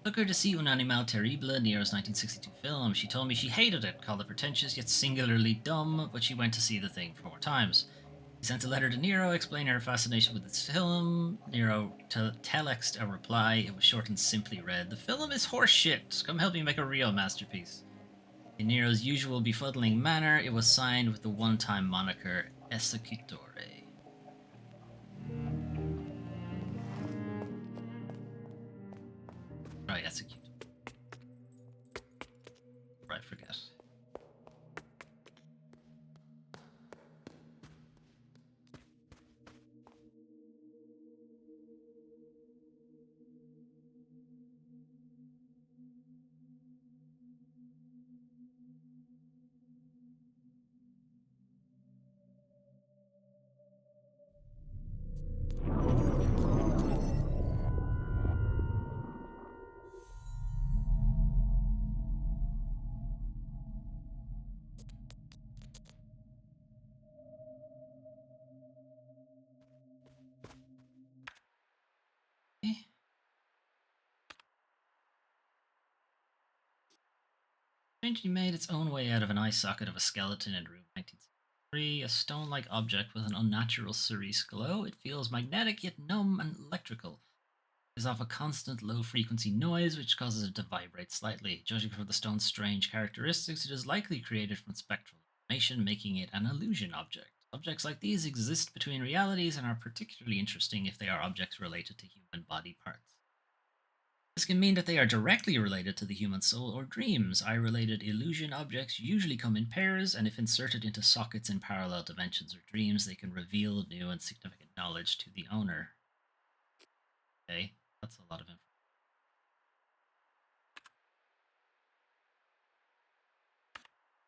Speaker 1: took her to see Un Animal Terrible, Nero's 1962 film. She told me she hated it, called it pretentious yet singularly dumb, but she went to see the thing 4 times. He sent a letter to Nero explaining her fascination with this film. Nero telexed a reply. It was short and simply read, "The film is horseshit. Come help me make a real masterpiece." In Nero's usual befuddling manner, it was signed with the one-time moniker Esecutore. Right, execute. Right, forget. Strangely made its own way out of an eye socket of a skeleton in room 1963, a stone-like object with an unnatural cerise glow. It feels magnetic yet numb and electrical. It gives off a constant low-frequency noise which causes it to vibrate slightly. Judging from the stone's strange characteristics, it is likely created from spectral information, making it an illusion object. Objects like these exist between realities and are particularly interesting if they are objects related to human body parts. This can mean that they are directly related to the human soul or dreams. Eye-related illusion objects usually come in pairs, and if inserted into sockets in parallel dimensions or dreams, they can reveal new and significant knowledge to the owner. Okay, that's a lot of information.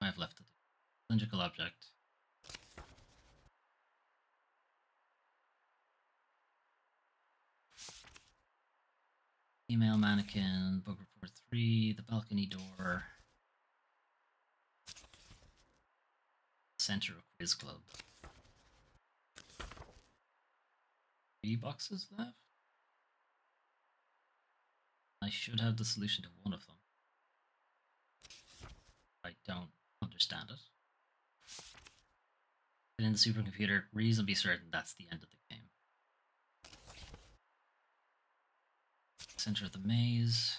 Speaker 1: I have left to do. Cylindrical object. Female mannequin, book report 3, the balcony door. Center of quiz club. 3 boxes left? I should have the solution to one of them. I don't understand it. But in the supercomputer, reasonably certain that's the end of the game. Center of the maze.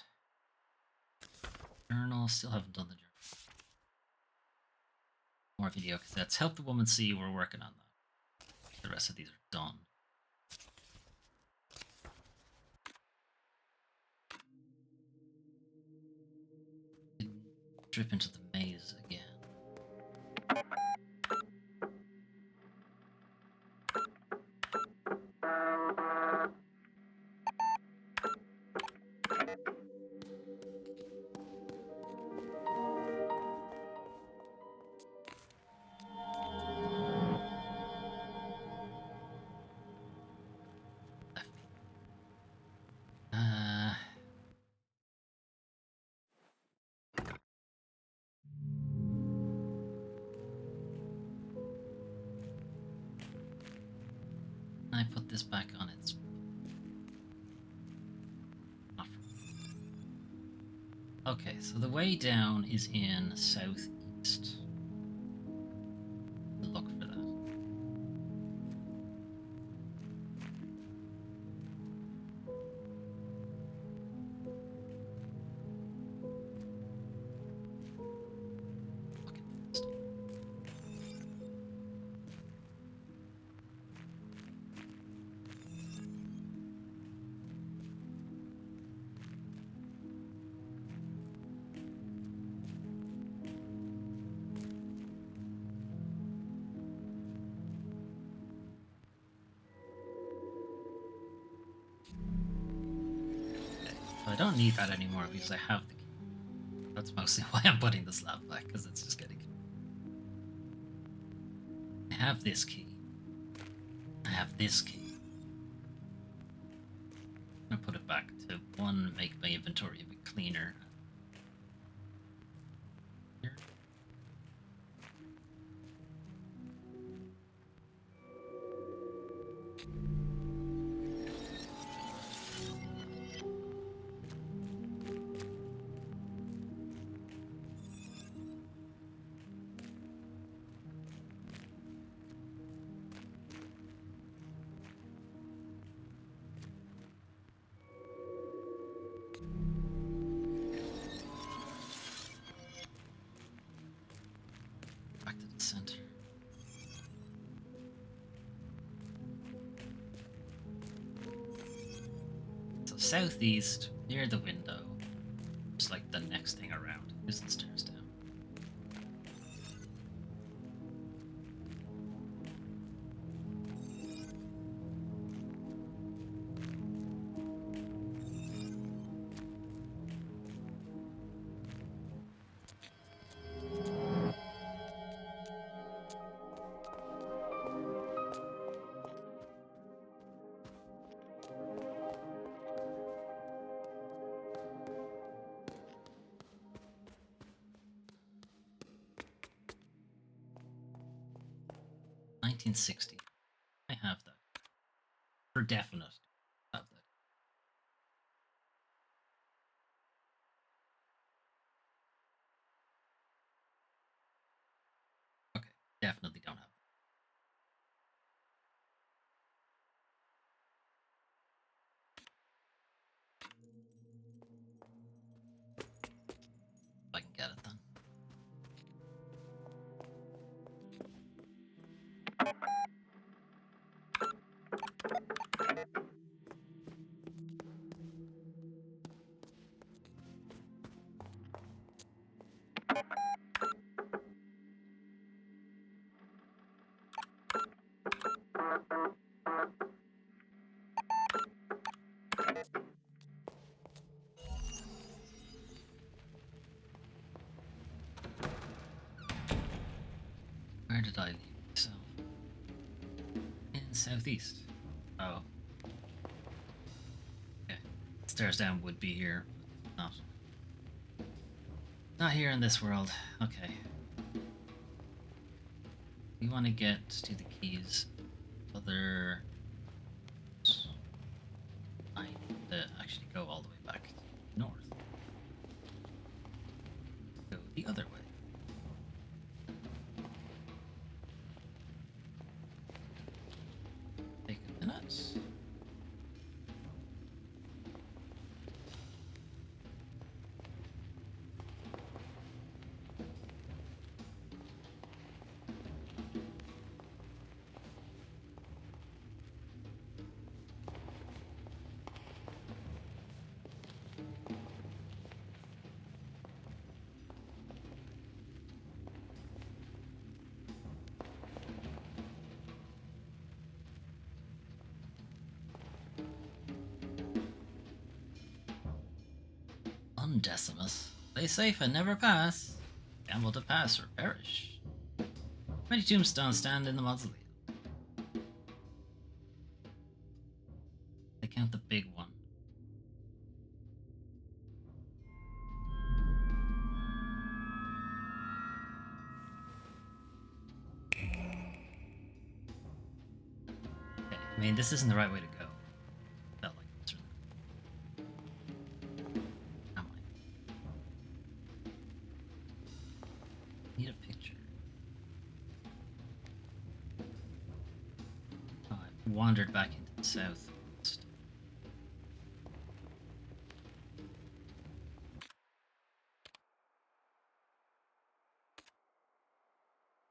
Speaker 1: Journal, still haven't done the journal. More video cassettes. Help the woman see, we're working on that. The rest of these are done. Trip into the maze again. I put this back on its. Okay, so the way down is in southeast. Look for that. So I don't need that anymore because I have the key. That's mostly why I'm putting the slab back, because it's just getting. I have this key. I have this key. I'm gonna put it back to 1, make my inventory a bit cleaner. Here. so southeast, near the window. Just like the next thing around. Is the stairs down. $19.60. I have that. For definite. I have that. Okay, definitely don't have that. If I can get it then. Where did I leave myself? In southeast. Oh. Okay. Stairs down would be here, but not. Not here in this world. Okay. We want to get to the keys. Other. I need to actually go all the way back north. Go the other way. Take a minute. Undecimus. Play safe and never pass. Gamble to pass or perish. Many tombstones stand in the mausoleum. They count the big one. Okay, I mean, this isn't the right way to go. Felt like it's really. Am I? Need a picture. Oh, I've wandered back into the south.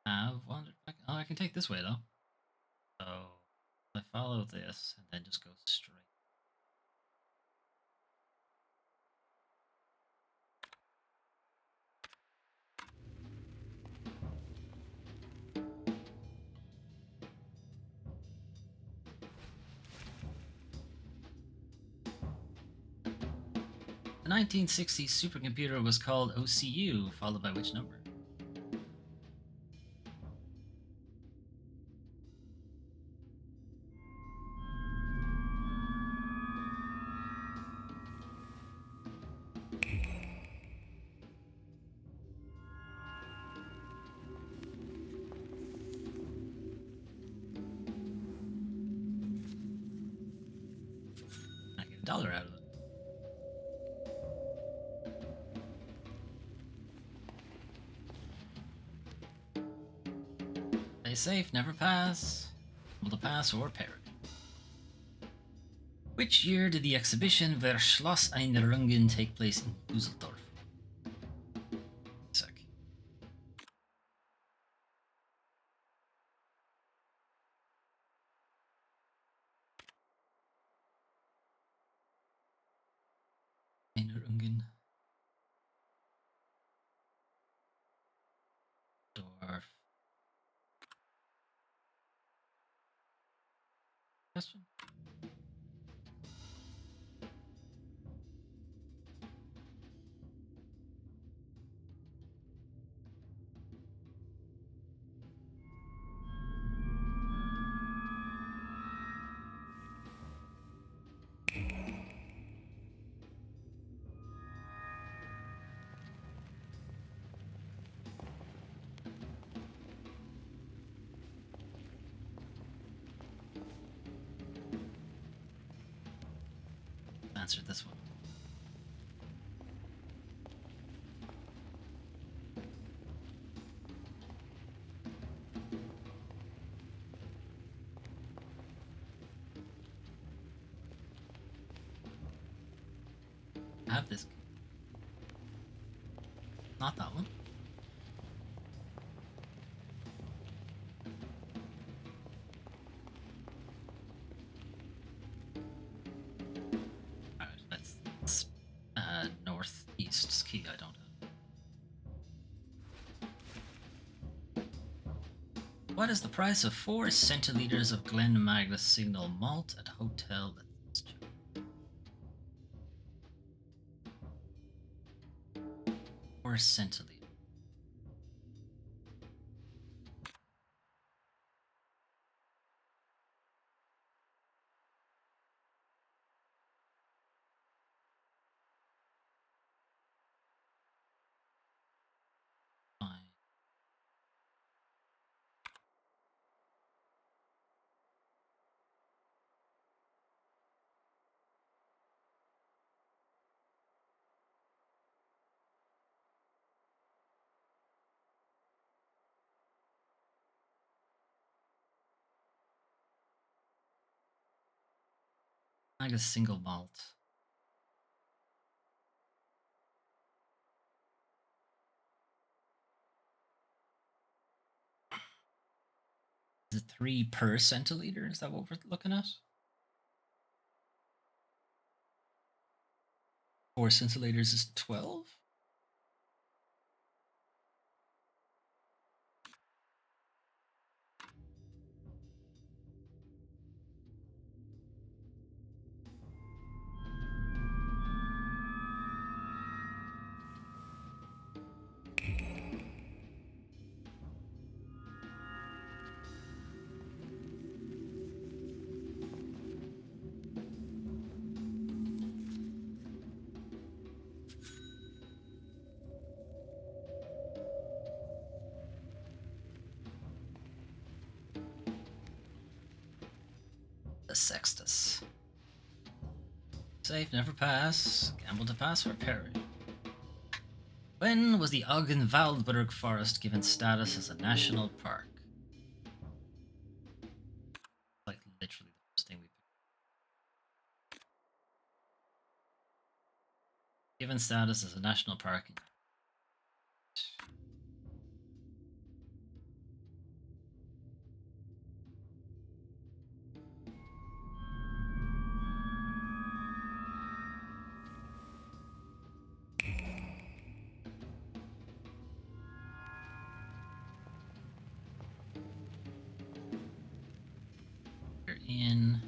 Speaker 1: I've wandered back. Oh, I can take this way though. So I follow this and then just go straight. The 1960s supercomputer was called OCU, followed by which number? I get $1 out of it. Play safe, never pass. Able to pass or perish. Which year did the exhibition Wer Schloss Einrungen take place in Dusseldorf? Sec. Wagon. Dwarf. Question? Answer this one. I have this. Not that one. Alright, that's northeast key I don't have. What is the price of 4 centiliters of Glen Magnus Signal Malt at Hotel? 4 centiliters. Fine. Magnus single malt. Is it 3 per centiliter? Is that what we're looking at? 4 centiliters is 12? The Sextus. Safe, never pass. Gamble to pass or parry. When was the Ogdenwaldberg Forest given status as a national park? Like literally the first thing we picked. Given status as a national park. We're in.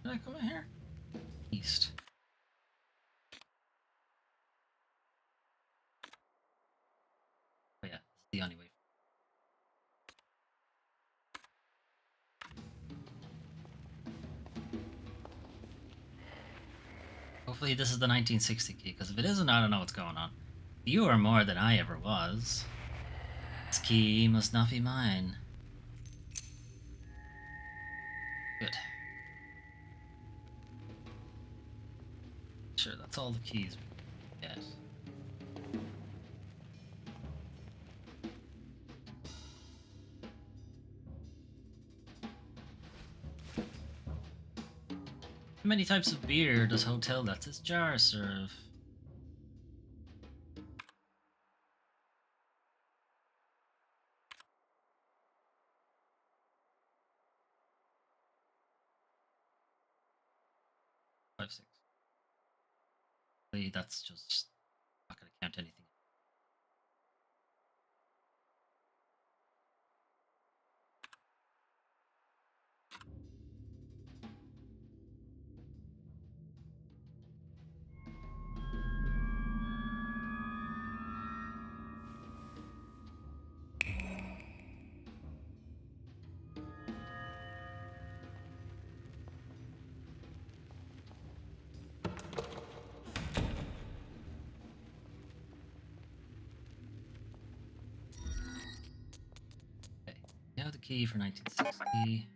Speaker 1: Did I come in here? East. Oh yeah, this is the only way. Hopefully this is the 1960 key, because if it isn't, I don't know what's going on. You are more than I ever was. This key must not be mine. Good. Sure, that's all the keys we get. How many types of beer does Hotel That's Its Jar serve? 5, 6. That's just not going to count anything. Okay, you have the key for 1960.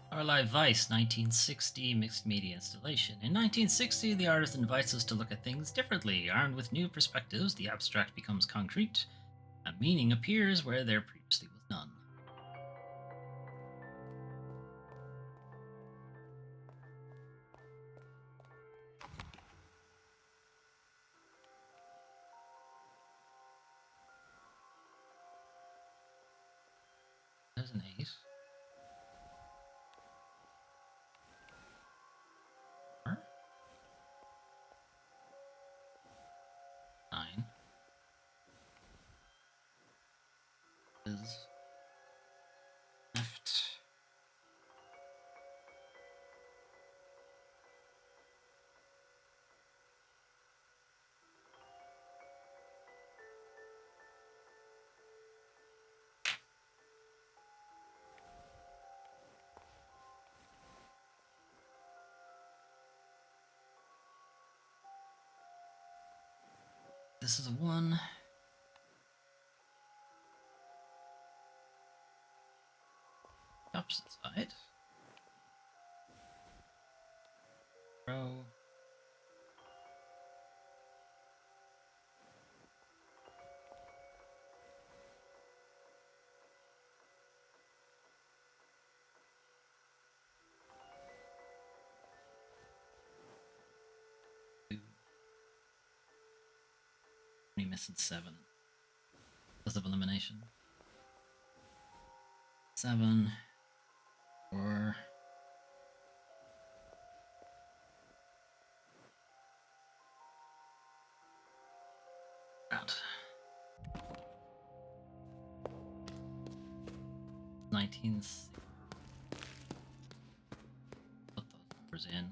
Speaker 1: Lorelei Vice, 1960, mixed media installation. In 1960, the artist invites us to look at things differently. Armed with new perspectives, the abstract becomes concrete, and meaning appears where there previously was none. There's an 8. 4. 9. Is left. This is a 1. The opposite side. Row. Only missing 7 because of elimination. 7. 4. Out. 19. Put those numbers in.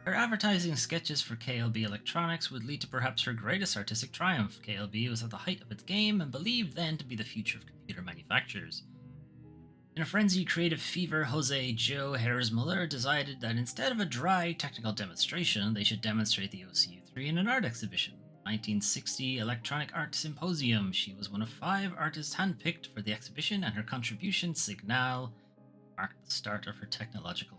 Speaker 1: Her advertising sketches for KLB Electronics would lead to perhaps her greatest artistic triumph. KLB was at the height of its game and believed then to be the future of computer manufacturers. In a frenzied creative fever, Jose Joe Harris-Muller decided that instead of a dry technical demonstration, they should demonstrate the OCU3 in an art exhibition. 1960 Electronic Art Symposium. She was one of 5 artists handpicked for the exhibition, and her contribution, Signal, marked the start of her technological.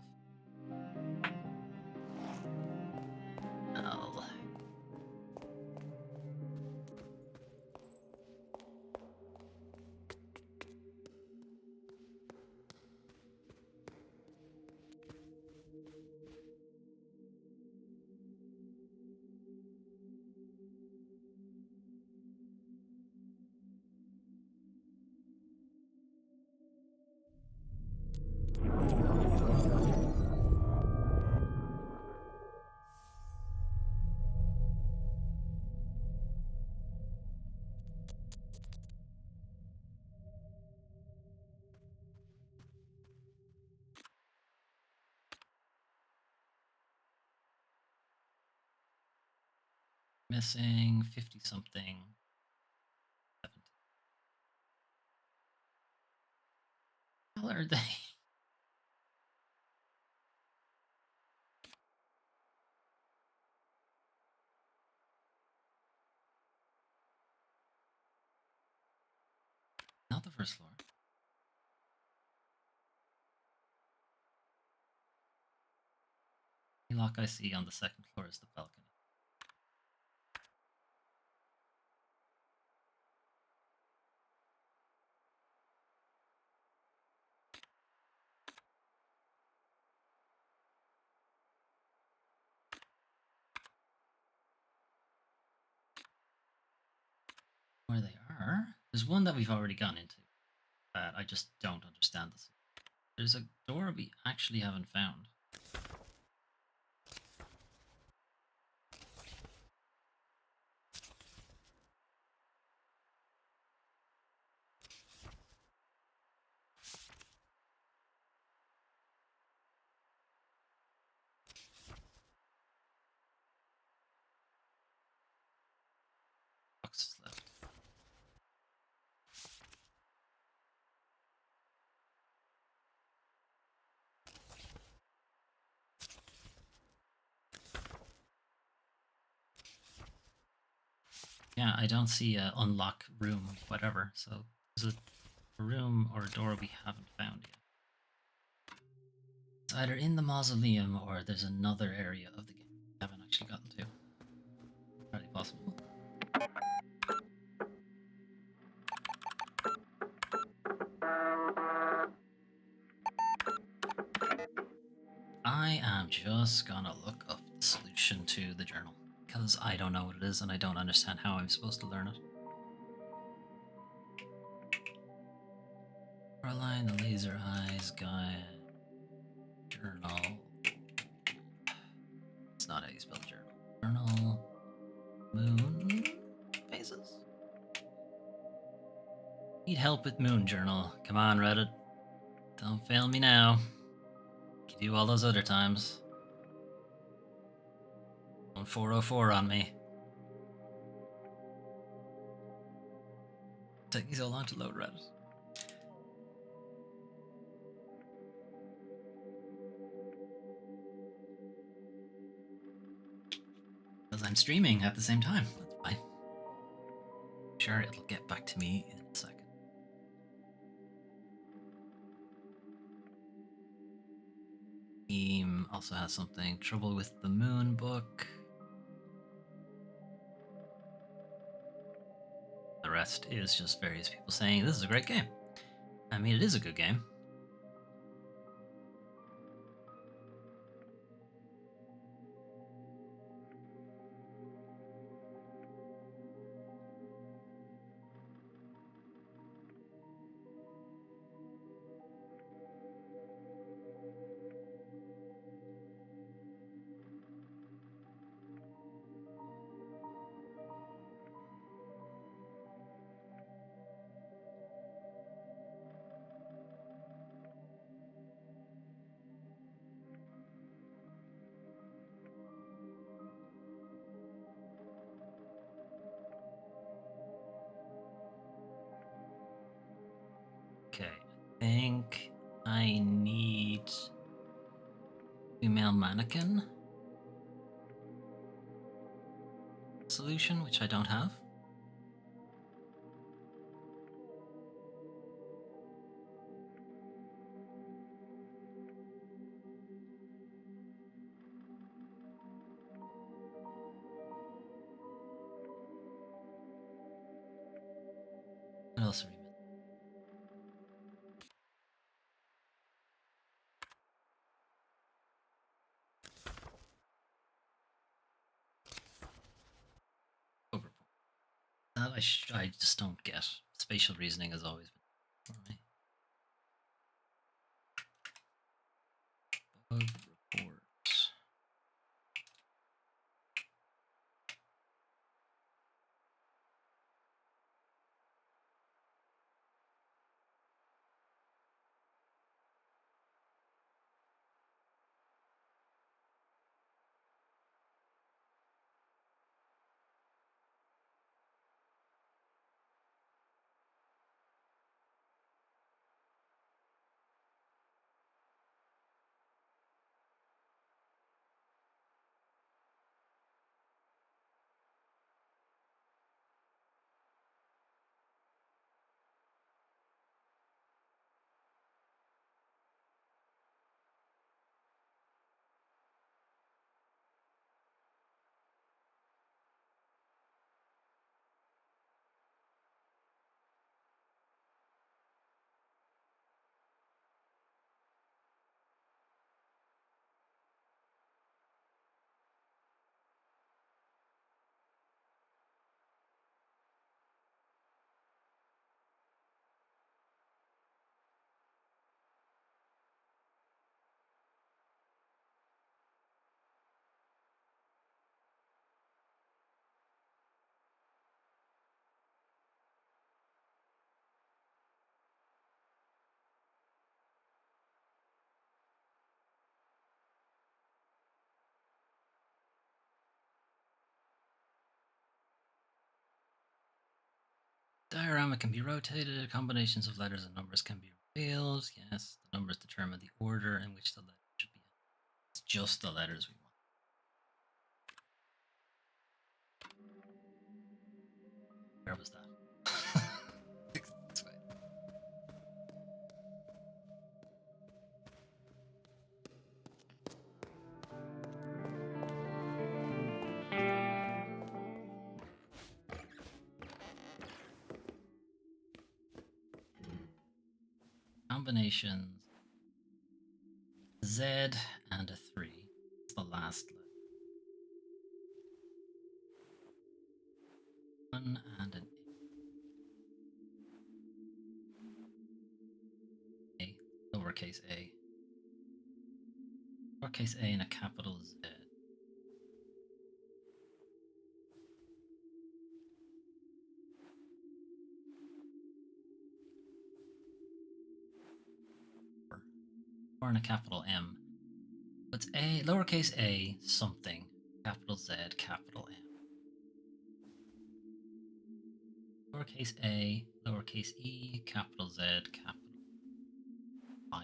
Speaker 1: Missing 50 something. 70. How are they? Not the first floor. The lock I see on the second floor is the balcony. Where they are? There's one that we've already gone into. But I just don't understand this. There's a door we actually haven't found. Boxes left. Yeah, I don't see a unlock room, whatever. So there's a room or a door we haven't found yet. It's either in the mausoleum or there's another area of the game we haven't actually gotten to. Entirely possible. I am just gonna look up the solution to the journal because I don't know what it is and I don't understand how I'm supposed to learn it. Lorelei, the laser eyes guide, journal. It's not how you spell journal. Journal, moon phases. Need help with moon journal. Come on, Reddit. Don't fail me now. You do all those other times. On 404 on me. Taking so long to load Reddit. Because I'm streaming at the same time. That's fine. Sure, it'll get back to me in a second. Team also has something. Trouble with the Moon book. The rest is just various people saying this is a great game. I mean, it is a good game. Okay, I think I need female mannequin solution, which I don't have. What else are we missing? Overpoint. That I just don't get. Spatial reasoning has always been for me. Bug report. Diorama can be rotated. Combinations of letters and numbers can be revealed. Yes, the numbers determine the order in which the letters should be. It's just the letters we want. Where was that? This way. Combinations Z and a 3. It's the last letter. 1 and an A. Lowercase a. Lowercase a and a capital Z. Or and a capital M. It's a lowercase a something. Capital Z, capital M. Lowercase a, lowercase e, capital Z, capital 5.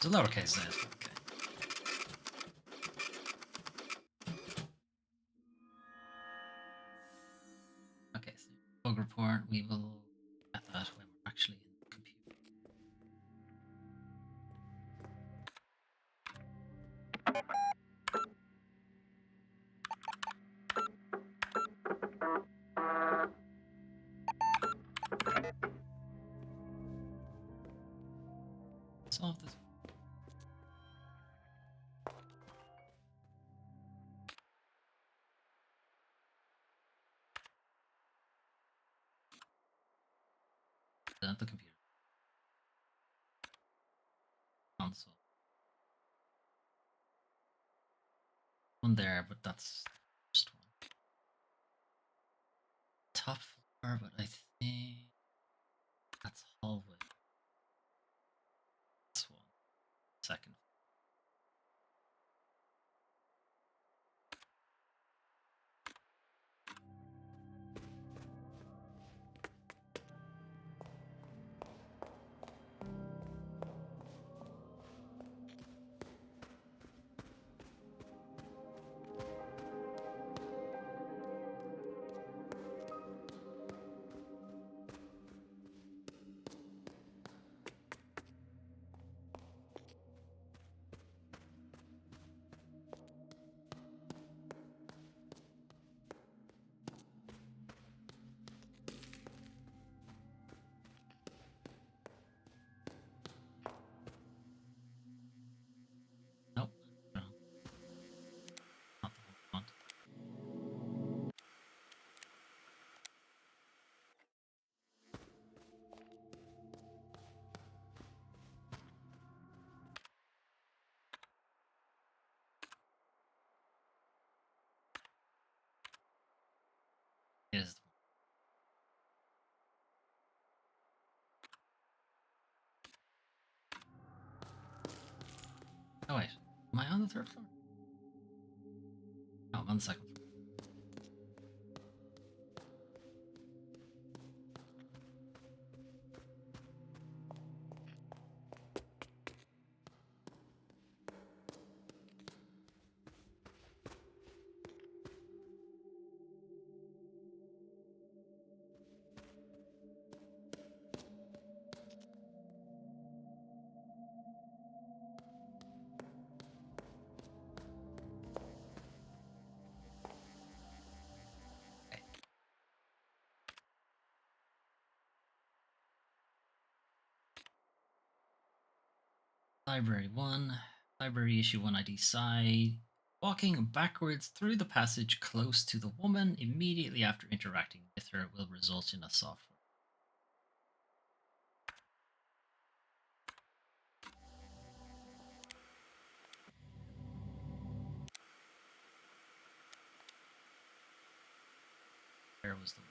Speaker 1: It's a lowercase Z. Okay. Okay, so bug report, we will get that when we're actually in the computer. Solve this. At the computer console. One there, but that's the first one. Top floor, but I think that's hallway. This one. Second. Nope. No. Not the one we want. It is the one. Oh wait. Am I on the third floor? No, I'm on the second floor. Okay. Library 1. Library issue 1 ID side. Walking backwards through the passage close to the woman immediately after interacting with her will result in a software. Where was the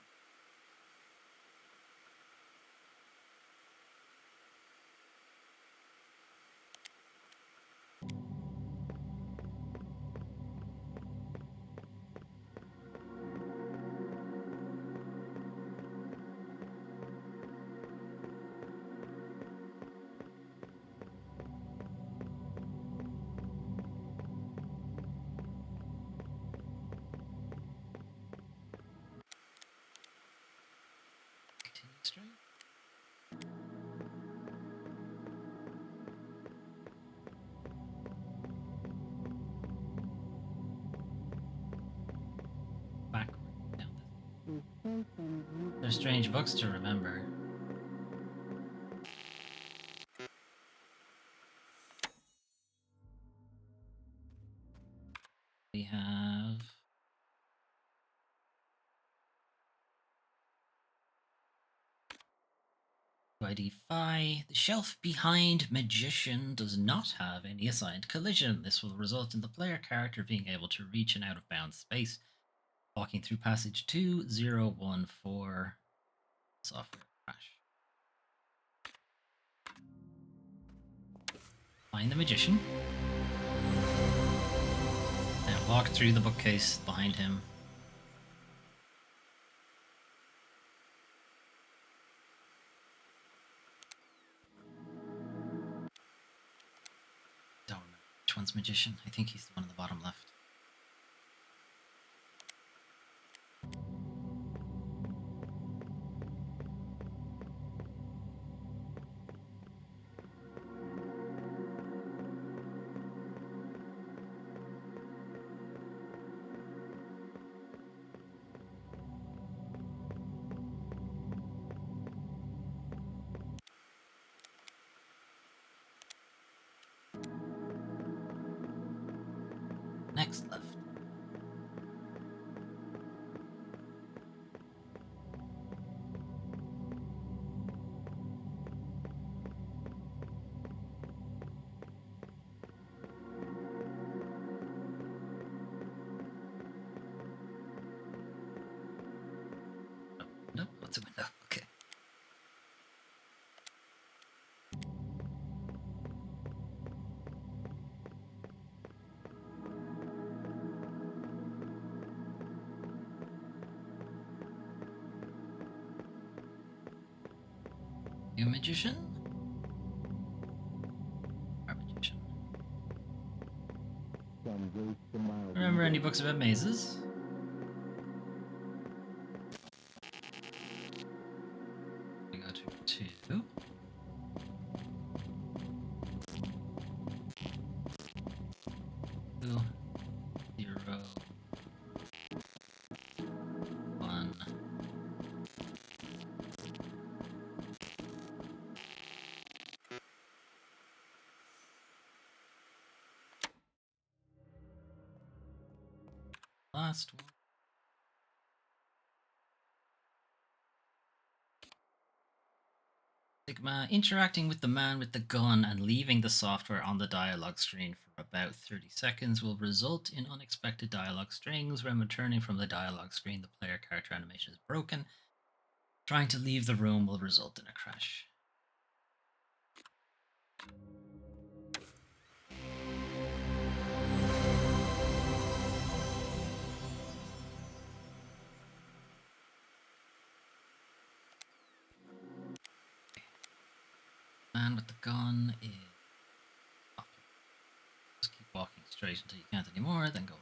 Speaker 1: continue straight? Backward down this. They're strange books to remember. We have ID 5. The shelf behind Magician does not have any assigned collision. This will result in the player character being able to reach an out of bounds space. Walking through passage 2014. Software crash. Find the Magician. And walk through the bookcase behind him. Don't remember which one's Magician. I think he's the one on the bottom left. Next left. Nope, what's a window? Okay. You Magician? Our Magician. Remember any books about mazes? We go to 2. 2, 0, 1. Last one. Sigma, interacting with the man with the gun and leaving the software on the dialogue screen for about 30 seconds will result in unexpected dialogue strings. When returning from the dialogue screen, the player character animation is broken. Trying to leave the room will result in a crash. Man with the gun is up. Just keep walking straight until you can't anymore, then go.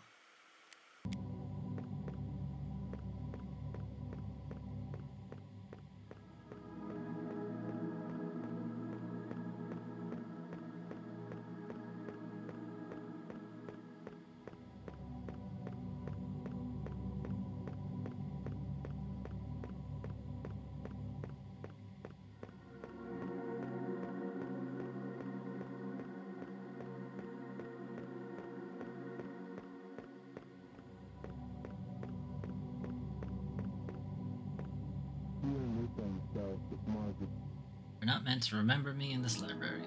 Speaker 1: meant to remember me in this library.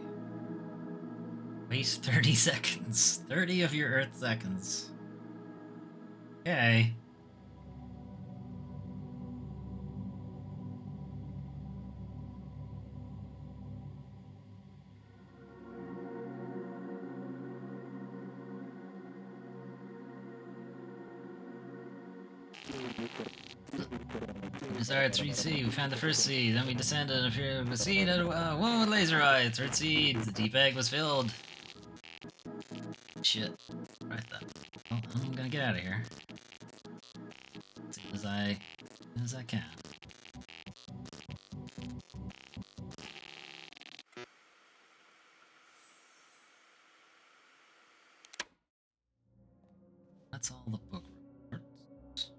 Speaker 1: Wait 30 seconds. 30 of your Earth seconds. Okay. Alright, 3C. We found the first seed. Then we descended and appeared with a seed. Whoa, with laser eyes. Third seed. The deep egg was filled. Shit. Right then. Well, I'm gonna get out of here. As soon as I can. That's all the book reports.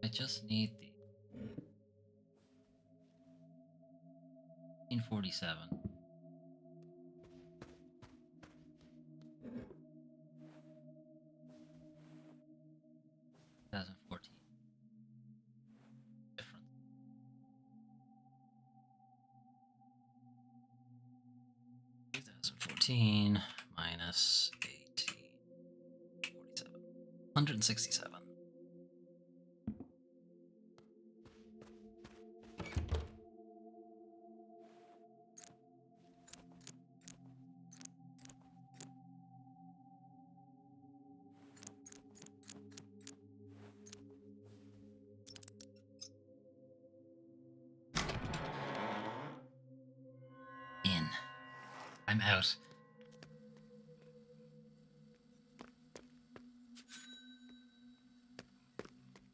Speaker 1: I just need the 1847. 2014. Different. 2014 minus 1847. 167. I'm out.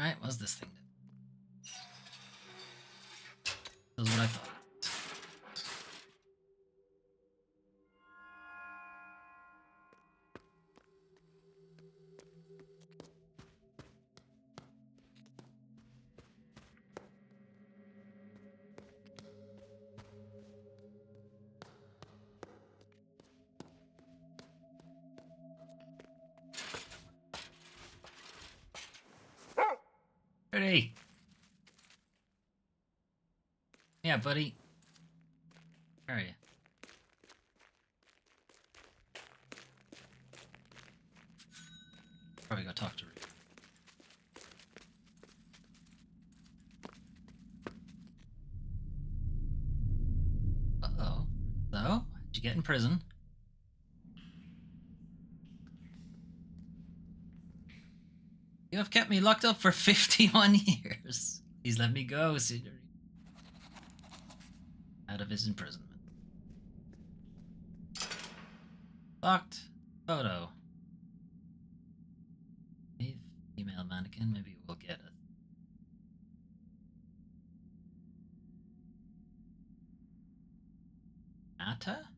Speaker 1: Right, what's this thing? This is what I thought. Ready? Yeah, buddy. Where are you? Probably go talk to Ruth. Uh-oh. So, how'd you get in prison? You have kept me locked up for 51 years. Please let me go, Senorita. Out of his imprisonment. Locked. Photo. Female mannequin. Maybe we'll get it. Atta?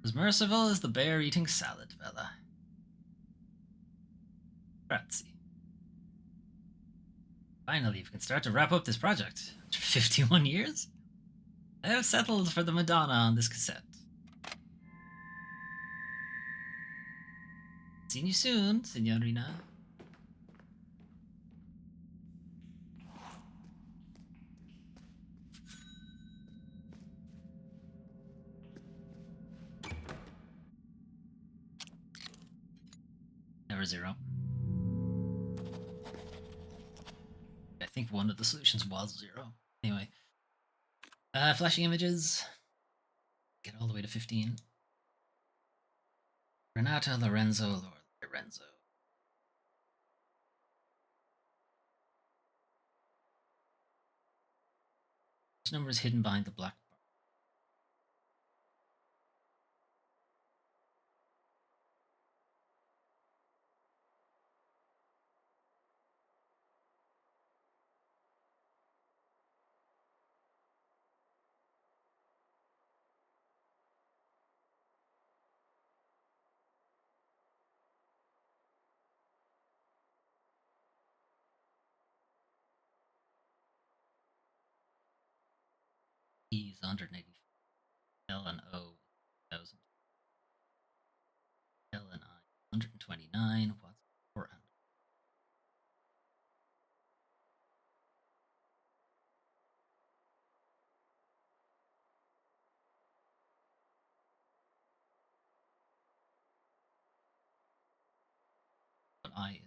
Speaker 1: As merciful as the bear eating salad, fella. Grazie. Finally, we can start to wrap up this project. After 51 years, I have settled for the Madonna on this cassette. See you soon, Signorina. Never zero. I think one of the solutions was zero. Anyway. Flashing images. Get all the way to 15. Renata, Lorenzo. Which number is hidden behind the black bar? E is 180. L and O 1000. L and I 129. What's 400? What I is.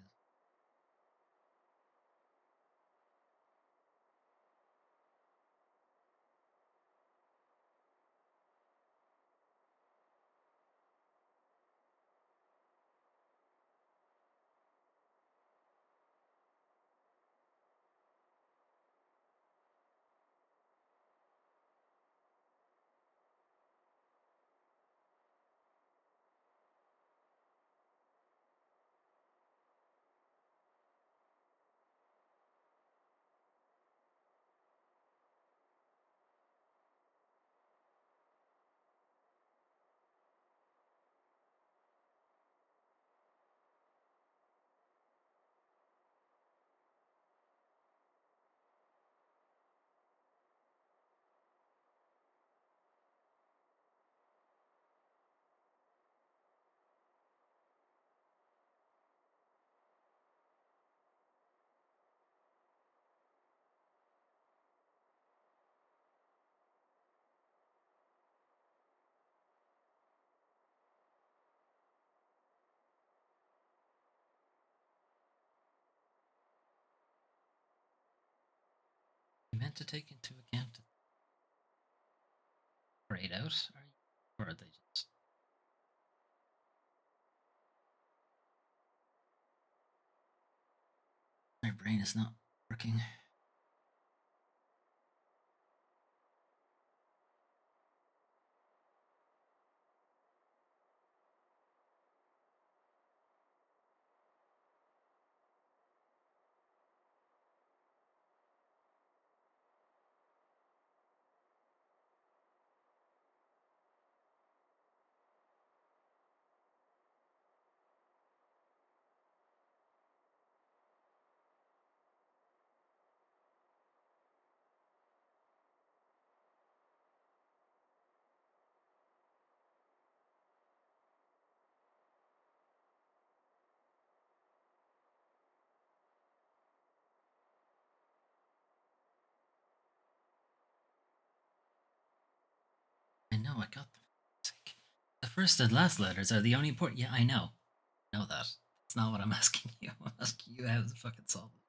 Speaker 1: You meant to take into account grayed out, are you? Or are they just. My brain is not working. I know, I got them. The first and last letters are the only important. Yeah, I know. I know that. That's not what I'm asking you. I'm asking you how to fucking solve it.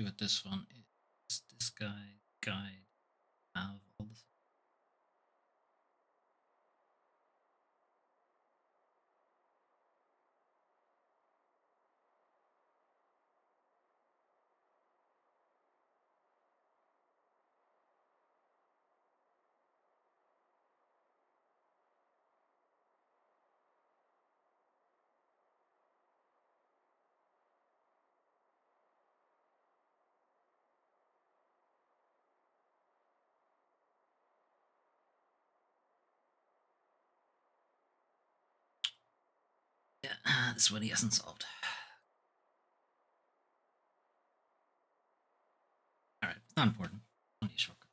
Speaker 1: with this one is this guide have all the. Yeah, this one he hasn't solved. Alright, it's not important. Only a shortcut.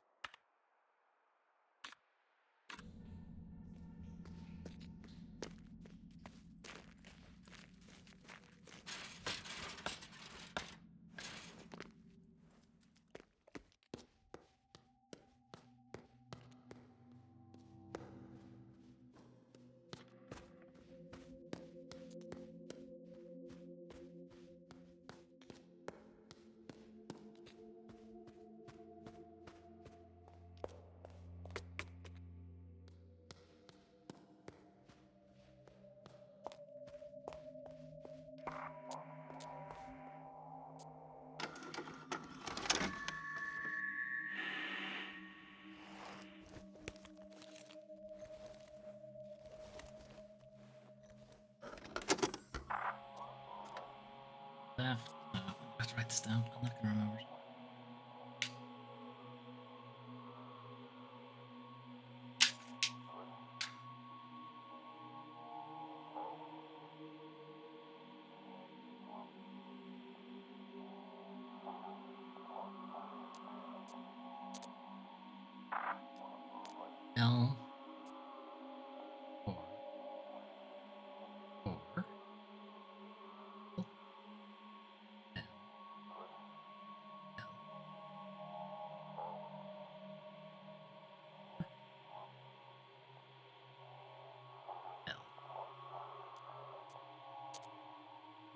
Speaker 1: Left. I have to write this down. I'm not going to remember it. L. 4. 4. L. L.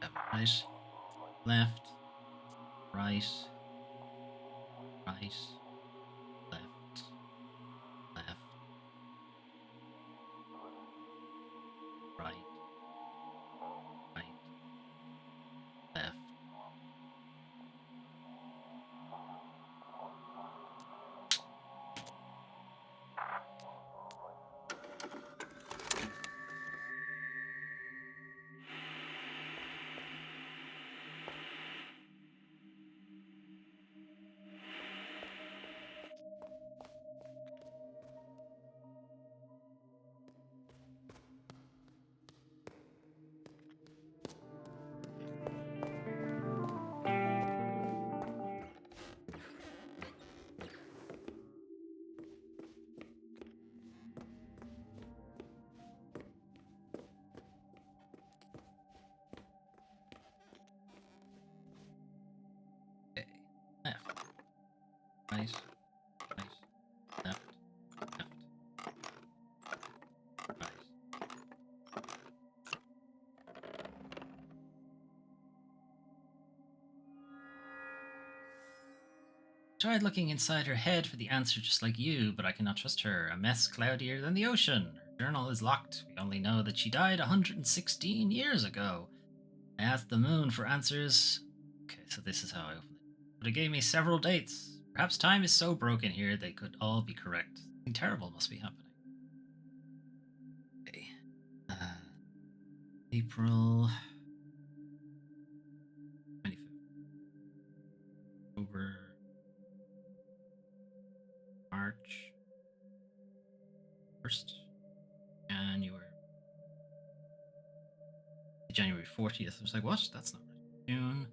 Speaker 1: L. Right. Left. Right. Right. Left. Left. Right. Right. Left. Okay. Left. Right. Right. Left. Left. Right. Tried looking inside her head for the answer just like you, but I cannot trust her. A mess cloudier than the ocean. Her journal is locked. We only know that she died 116 years ago. I asked the moon for answers. Okay, so this is how I opened it. But it gave me several dates. Perhaps time is so broken here they could all be correct. Something terrible must be happening. Okay. April 25th. October. March 1st. January 40th. I was like, what? That's not right. June.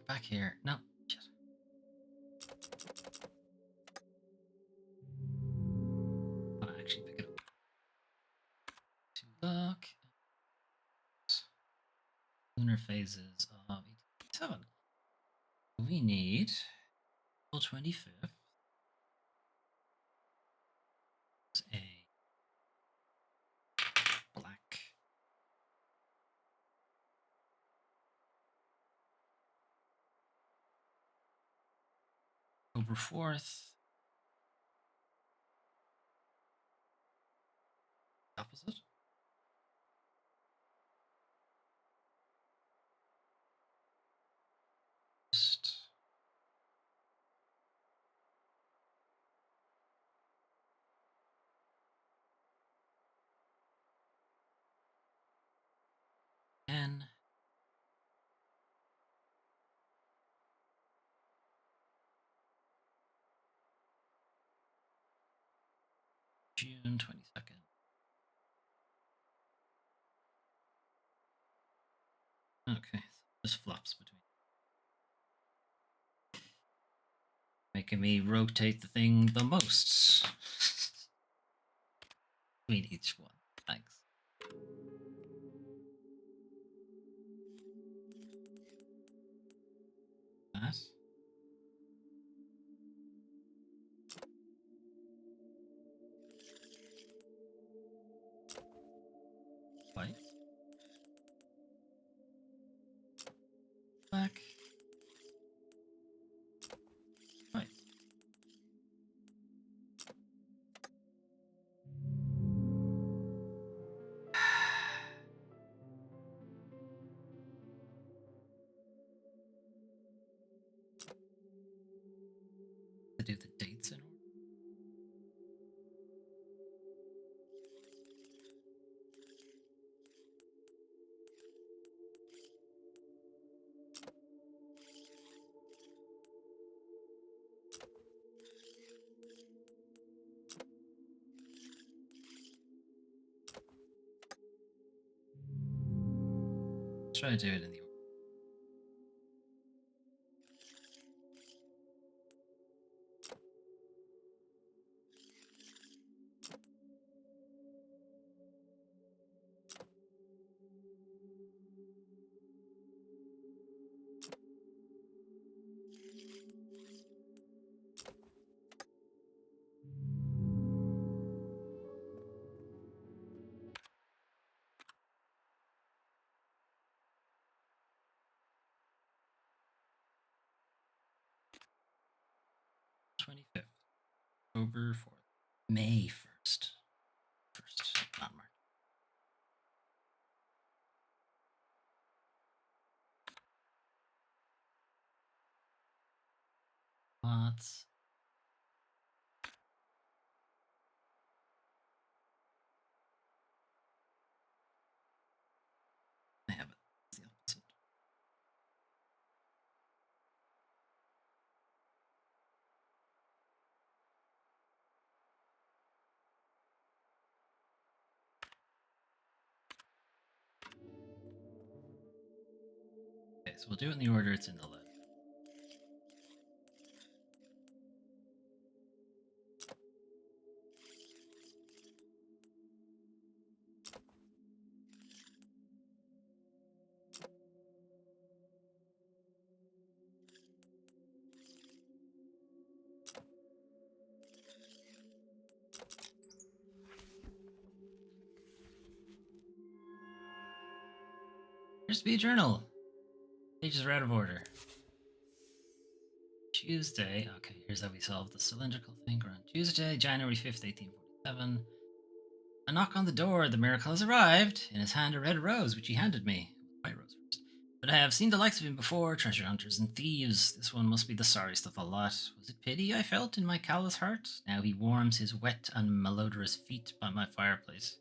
Speaker 1: back here. No, shit. I'll actually pick it up. To look. Lunar phases of 1887. We need April 25th. A black. October 4th. Opposite. And June 22nd. Okay, just flops between. Making me rotate the thing the most. Between each one. Thanks. That. White. Black. White. To do the dates in order. Try to do it in the order. October 4th. May 1st. Not March. Lots. I have it. It's the opposite. Okay, so we'll do it in the order it's in the letter. There's to be a journal. Pages are out of order. Tuesday. Okay, here's how we solved the cylindrical thing. On Tuesday, January 5th, 1847. A knock on the door. The miracle has arrived. In his hand, a red rose, which he handed me. White rose first. But I have seen the likes of him before, treasure hunters and thieves. This one must be the sorriest of the lot. Was it pity I felt in my callous heart? Now he warms his wet and malodorous feet by my fireplace.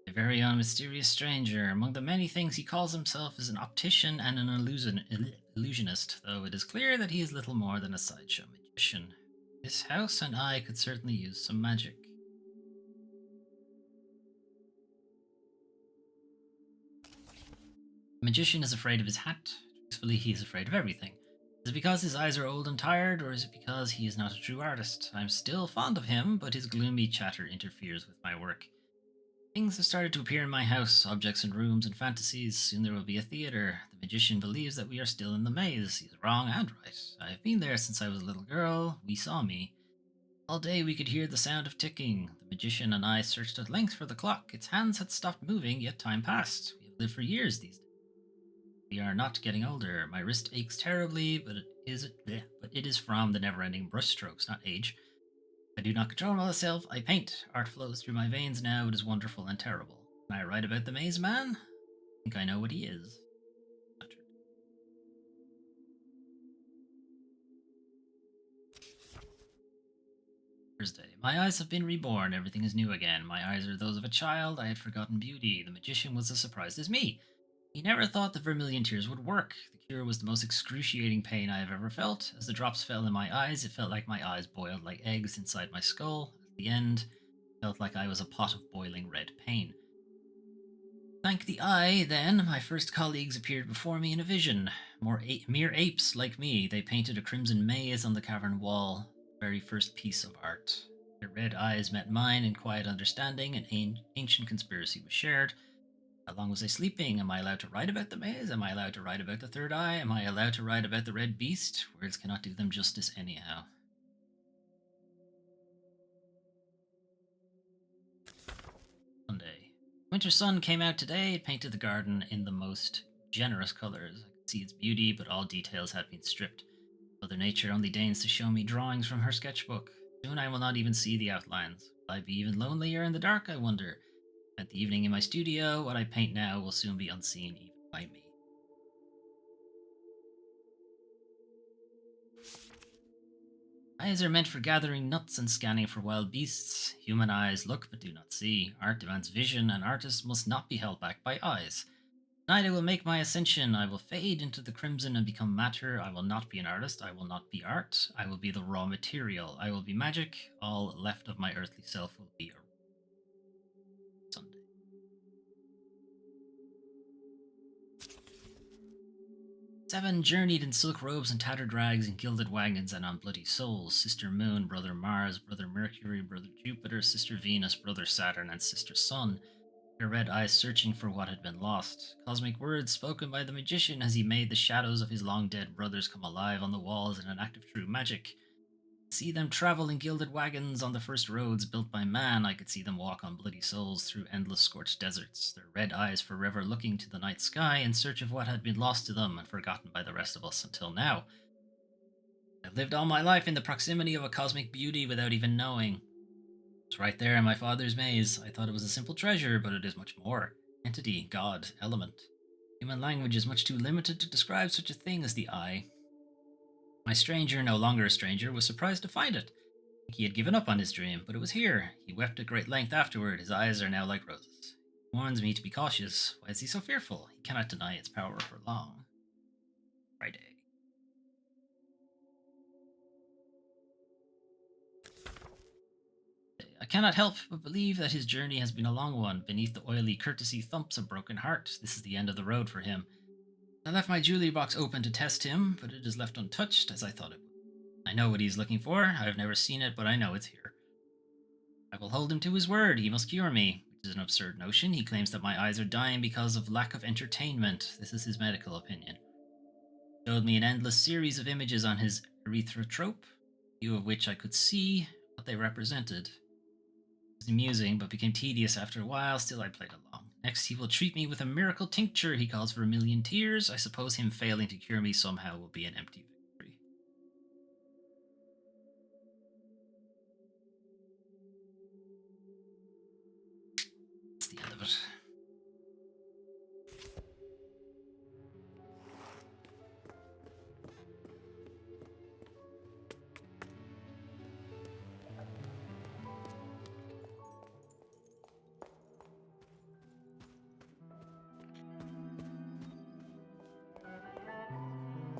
Speaker 1: A very own mysterious stranger. Among the many things he calls himself is an optician and an illusionist, though it is clear that he is little more than a sideshow magician. This house and I could certainly use some magic. A magician is afraid of his hat. To truthfully, he is afraid of everything. Is it because his eyes are old and tired, or is it because he is not a true artist? I'm still fond of him, but his gloomy chatter interferes with my work. Things have started to appear in my house, objects and rooms and fantasies. Soon there will be a theater. The magician believes that we are still in the maze. He's wrong and right. I have been there since I was a little girl. We saw me. All day we could hear the sound of ticking. The magician and I searched at length for the clock. Its hands had stopped moving, yet time passed. We have lived for years these days. We are not getting older. My wrist aches terribly, but it is from the never-ending brushstrokes, not age. I do not control myself. I paint. Art flows through my veins now. It is wonderful and terrible. Can I write about the maze man? I think I know what he is. Thursday. My eyes have been reborn. Everything is new again. My eyes are those of a child. I had forgotten beauty. The magician was as surprised as me. He never thought the vermilion tears would work. The cure was the most excruciating pain I have ever felt. As the drops fell in my eyes, it felt like my eyes boiled like eggs inside my skull. At the end, it felt like I was a pot of boiling red pain. Thank the eye, then, my first colleagues appeared before me in a vision. Mere apes like me, they painted a crimson maze on the cavern wall, the very first piece of art. Their red eyes met mine in quiet understanding. An ancient conspiracy was shared. How long was I sleeping? Am I allowed to write about the maze? Am I allowed to write about the third eye? Am I allowed to write about the red beast? Words cannot do them justice anyhow. Sunday. Winter sun came out today. It painted the garden in the most generous colors. I could see its beauty, but all details had been stripped. Mother Nature only deigns to show me drawings from her sketchbook. Soon I will not even see the outlines. Will I be even lonelier in the dark, I wonder? Spent the evening in my studio. What I paint now will soon be unseen even by me. Eyes are meant for gathering nuts and scanning for wild beasts. Human eyes look but do not see. Art demands vision, and artists must not be held back by eyes. Tonight I will make my ascension. I will fade into the crimson and become matter. I will not be an artist. I will not be art. I will be the raw material. I will be magic. All left of my earthly self will be a Sunday. Seven journeyed in silk robes and tattered rags, in gilded wagons and on bloody souls. Sister Moon, Brother Mars, Brother Mercury, Brother Jupiter, Sister Venus, Brother Saturn, and Sister Sun. Their red eyes searching for what had been lost. Cosmic words spoken by the magician as he made the shadows of his long dead brothers come alive on the walls in an act of true magic. See them travel in gilded wagons on the first roads built by man. I could see them walk on bloody souls through endless scorched deserts, their red eyes forever looking to the night sky in search of what had been lost to them and forgotten by the rest of us until now. I've lived all my life in the proximity of a cosmic beauty without even knowing. It's right there in my father's maze. I thought it was a simple treasure, but it is much more. Entity, God, element. Human language is much too limited to describe such a thing as the eye. My stranger, no longer a stranger, was surprised to find it. He had given up on his dream, but it was here. He wept at great length afterward. His eyes are now like roses. He warns me to be cautious. Why is he so fearful? He cannot deny its power for long. Friday. I cannot help but believe that his journey has been a long one. Beneath the oily courtesy thumps a broken heart. This is the end of the road for him. I left my jewelry box open to test him, but it is left untouched, as I thought it would. I know what he is looking for. I have never seen it, but I know it's here. I will hold him to his word. He must cure me, which is an absurd notion. He claims that my eyes are dying because of lack of entertainment. This is his medical opinion. He showed me an endless series of images on his erythrotrope, few of which I could see what they represented. It was amusing, but became tedious after a while. Still, I played along. Next, he will treat me with a miracle tincture he calls for 1,000,000 tears. I suppose him failing to cure me somehow will be an empty victory. That's the end of it.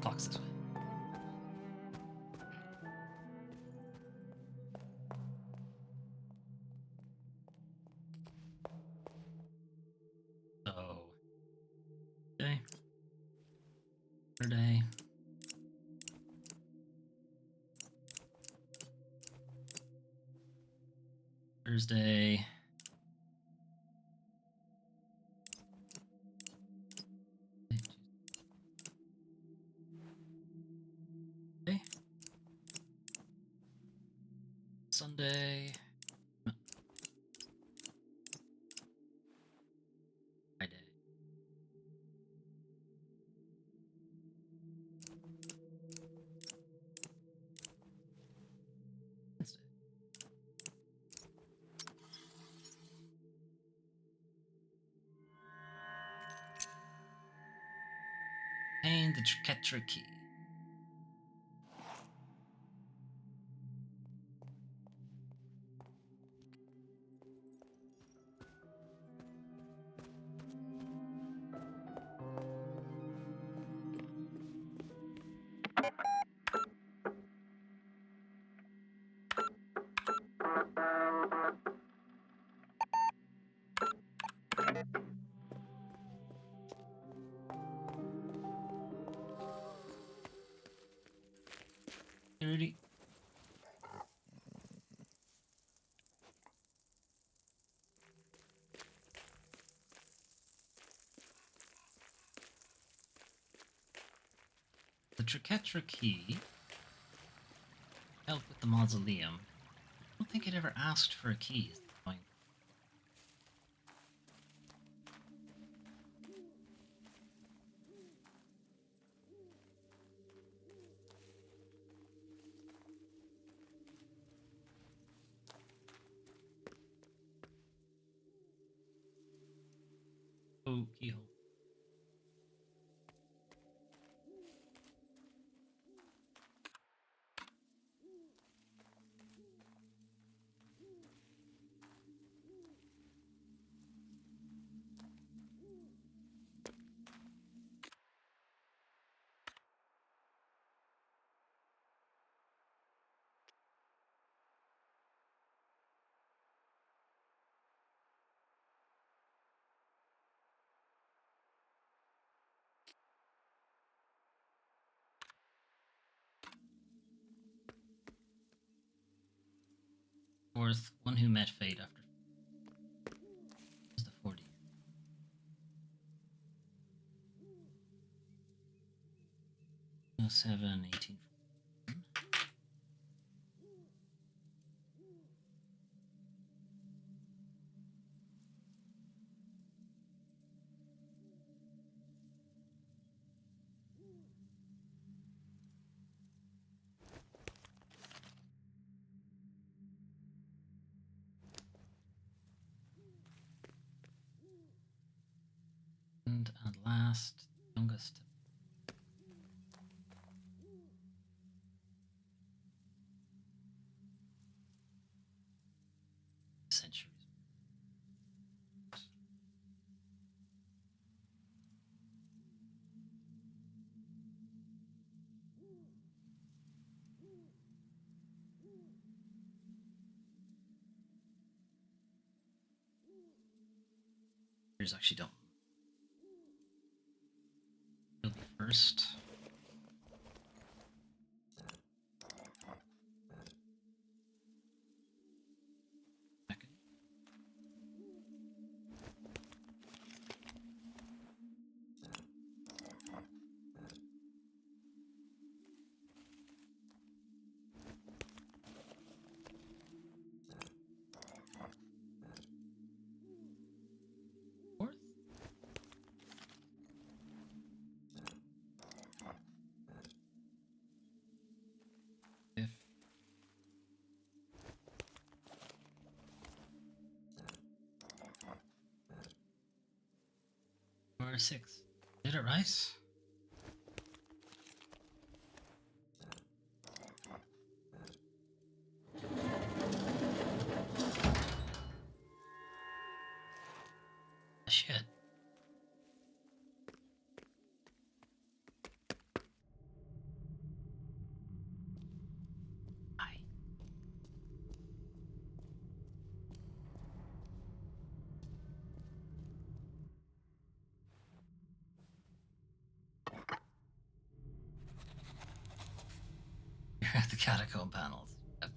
Speaker 1: Clock's this way. So, okay. Saturday. Thursday. Tuesday. Sunday. Friday. Wednesday. And the Triquetra key. Security. The Triquetra key. Help with the mausoleum. I don't think it ever asked for a key. Is the point. Oh, keyhole. Fourth, one who met fate after. Was the 40th. 07, 18. And at last, youngest. Centuries. Here's actually don't. He'll be first. Second. Fourth. Fifth. Or sixth. Did it right? Shit. Aye. Catacomb panels. Yep.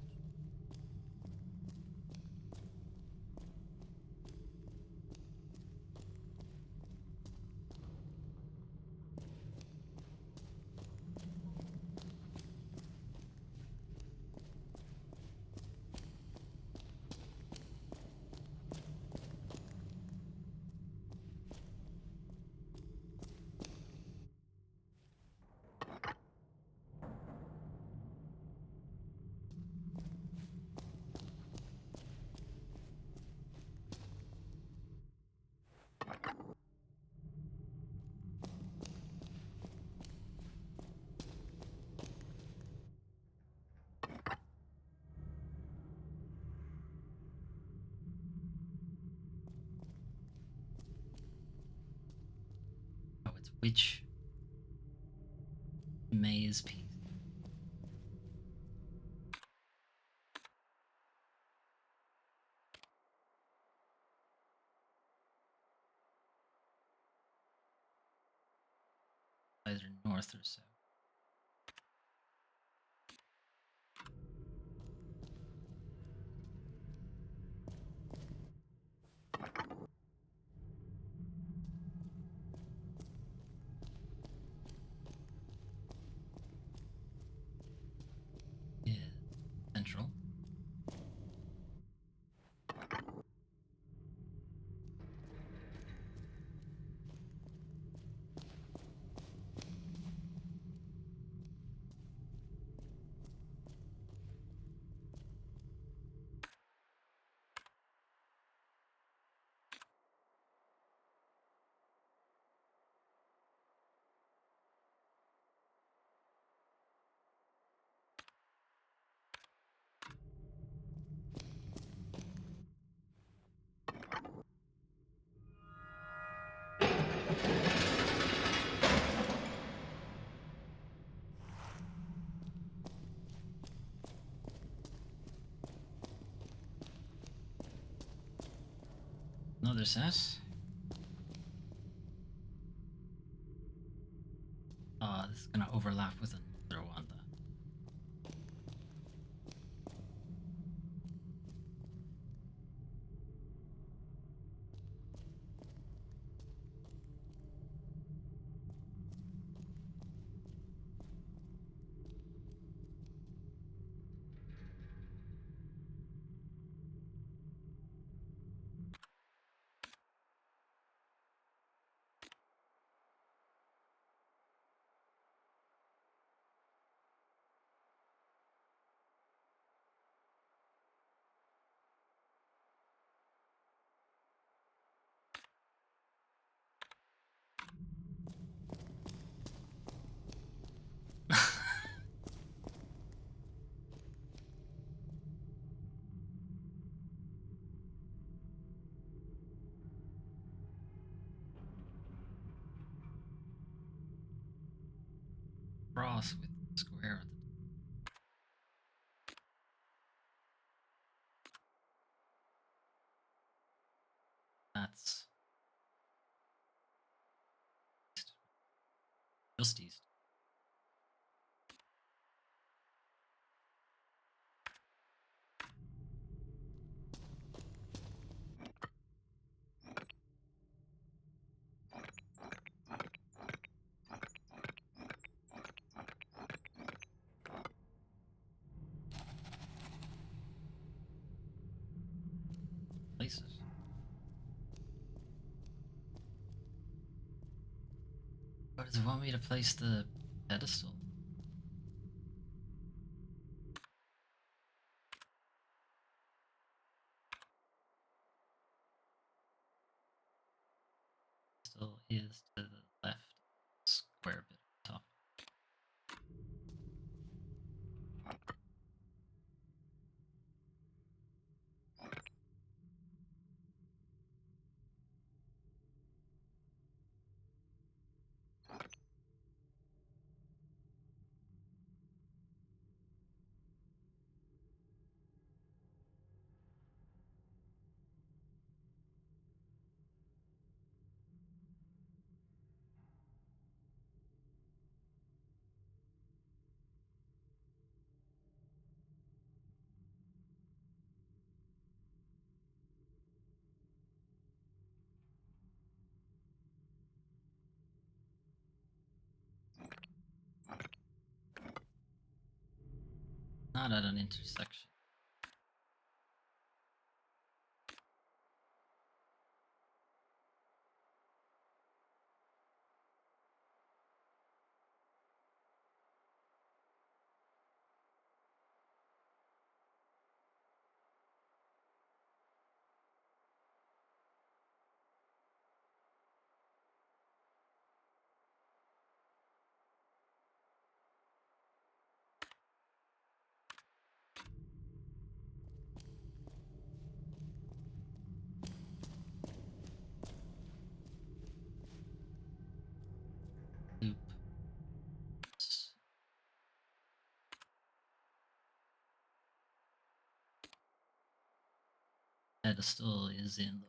Speaker 1: Oh, it's which maze piece? Either north or south. Yeah, central. Another set. This is gonna overlap with another one. Cross with square at the That's just east. Places. Where does it want me to place the pedestal? Still is to the left square bit at the top. Not at an intersection. Loop. Pedestal is in the.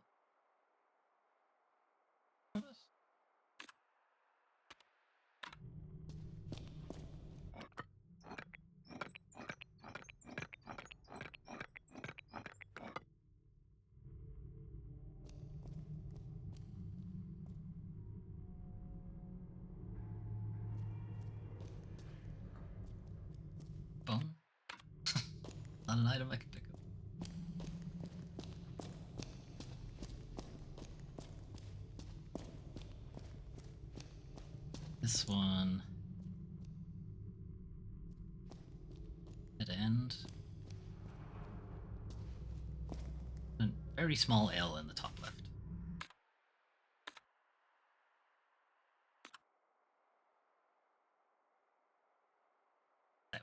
Speaker 1: Bone. Not an item I can pick up. This one. At end. A very small L in the top left. South.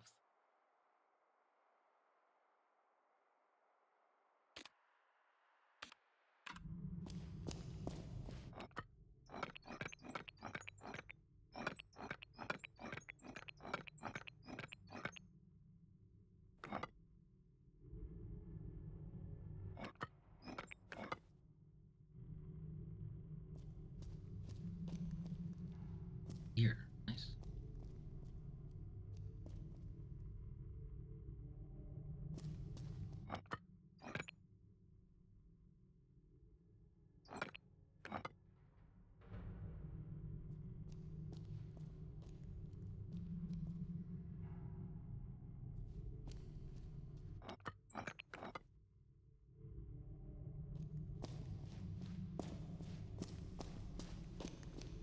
Speaker 1: Here. Nice.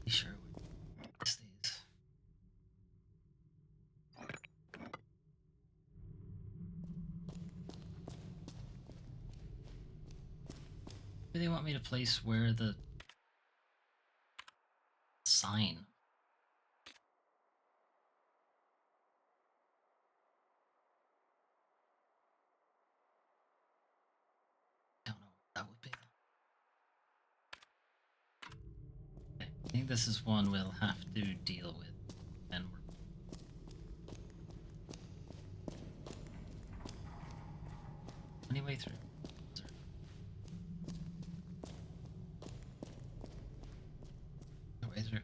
Speaker 1: Be sure where this is. Do they want me to place where the sign? Don't know what that would be. Okay. I think this is one we'll have to deal with, and we're anyway through. No way through.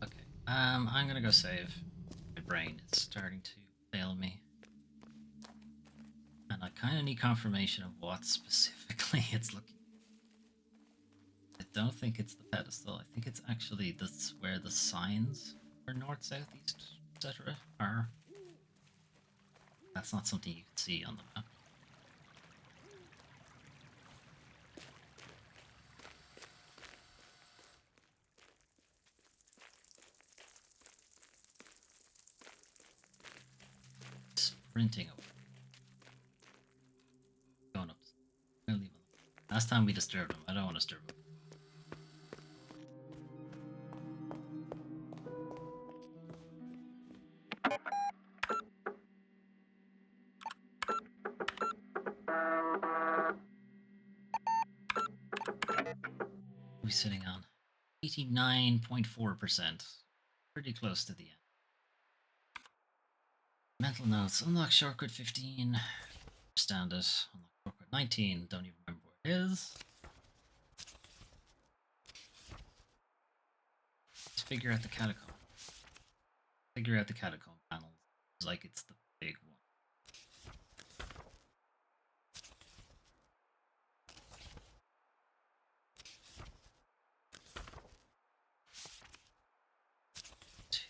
Speaker 1: Okay. I'm gonna go save. My brain is starting to fail me. And I kind of need confirmation of what specifically it's looking. I don't think it's the pedestal. I think it's actually this where the signs for north, south, east, etc. are. That's not something you can see on the map. Sprinting away. Going up. I'll leave him. Last time we disturbed him. I don't want to disturb him. We're sitting on 89.4%. Pretty close to the end. Mental notes. Unlock shortcut 15. Understand it. Unlock shortcut 19. Don't even remember where it is. Let's figure out the catacomb. Figure out the catacomb panels. It's like it's the big one.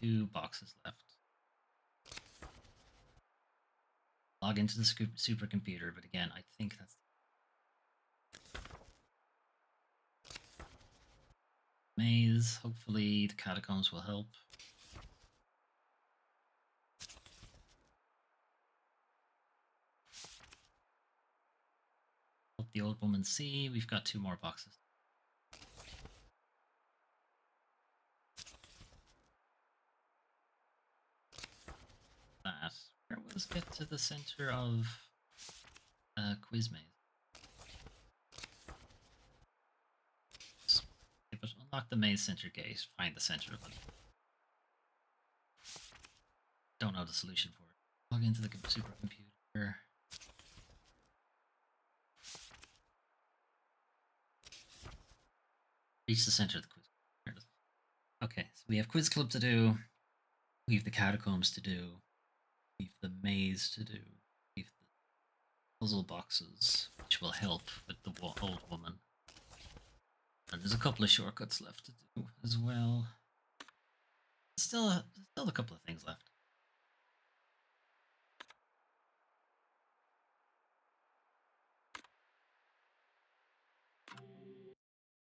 Speaker 1: 2 boxes left. Log into the supercomputer, but again, I think that's maze. Hopefully the catacombs will help. Hope the old woman see. We've got 2 more boxes. That. Where was get to the center of quiz maze? Okay, but unlock the maze center gate. Find the center of it. Don't know the solution for it. Log into the supercomputer. Reach the center of the quiz. Okay, so we have quiz club to do. We have the catacombs to do. We have the maze to do. We have the puzzle boxes, which will help with the old woman. And there's a couple of shortcuts left to do as well. Still a couple of things left.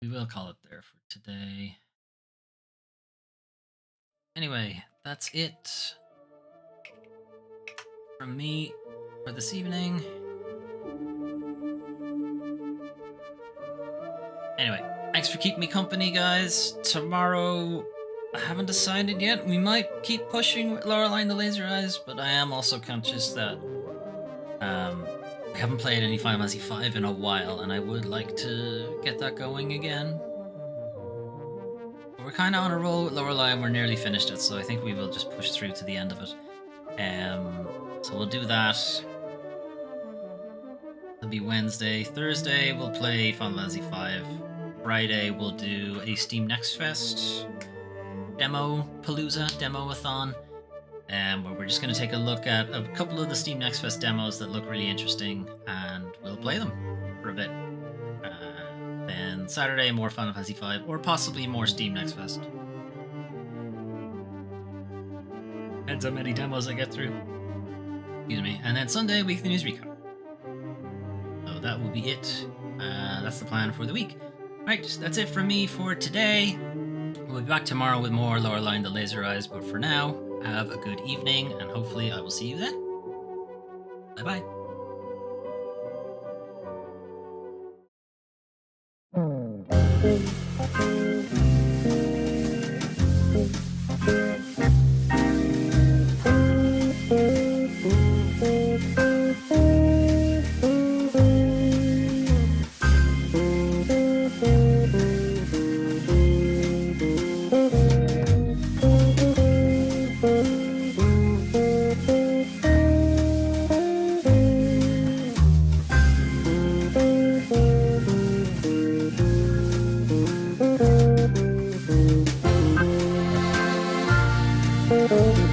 Speaker 1: We will call it there for today. Anyway, that's it from me for this evening. Anyway, thanks for keeping me company, guys. Tomorrow, I haven't decided yet. We might keep pushing with Lorelei and the Laser Eyes, but I am also conscious that we haven't played any Final Fantasy V in a while, and I would like to get that going again. But we're kind of on a roll with Lorelei, and we're nearly finished it, so I think we will just push through to the end of it. So we'll do that. It'll be Wednesday. Thursday, we'll play Final Fantasy V. Friday, we'll do a Steam Next Fest demo-a-thon, where we're just going to take a look at a couple of the Steam Next Fest demos that look really interesting, and we'll play them for a bit. Then Saturday, more Final Fantasy V, or possibly more Steam Next Fest. Depends how many demos I get through. Excuse me. And then Sunday, Weekly News Recap. So that will be it. That's the plan for the week. Right, that's it from me for today. We'll be back tomorrow with more Lorelei and the Laser Eyes, but for now, have a good evening, and hopefully I will see you then. Bye-bye. Thank you.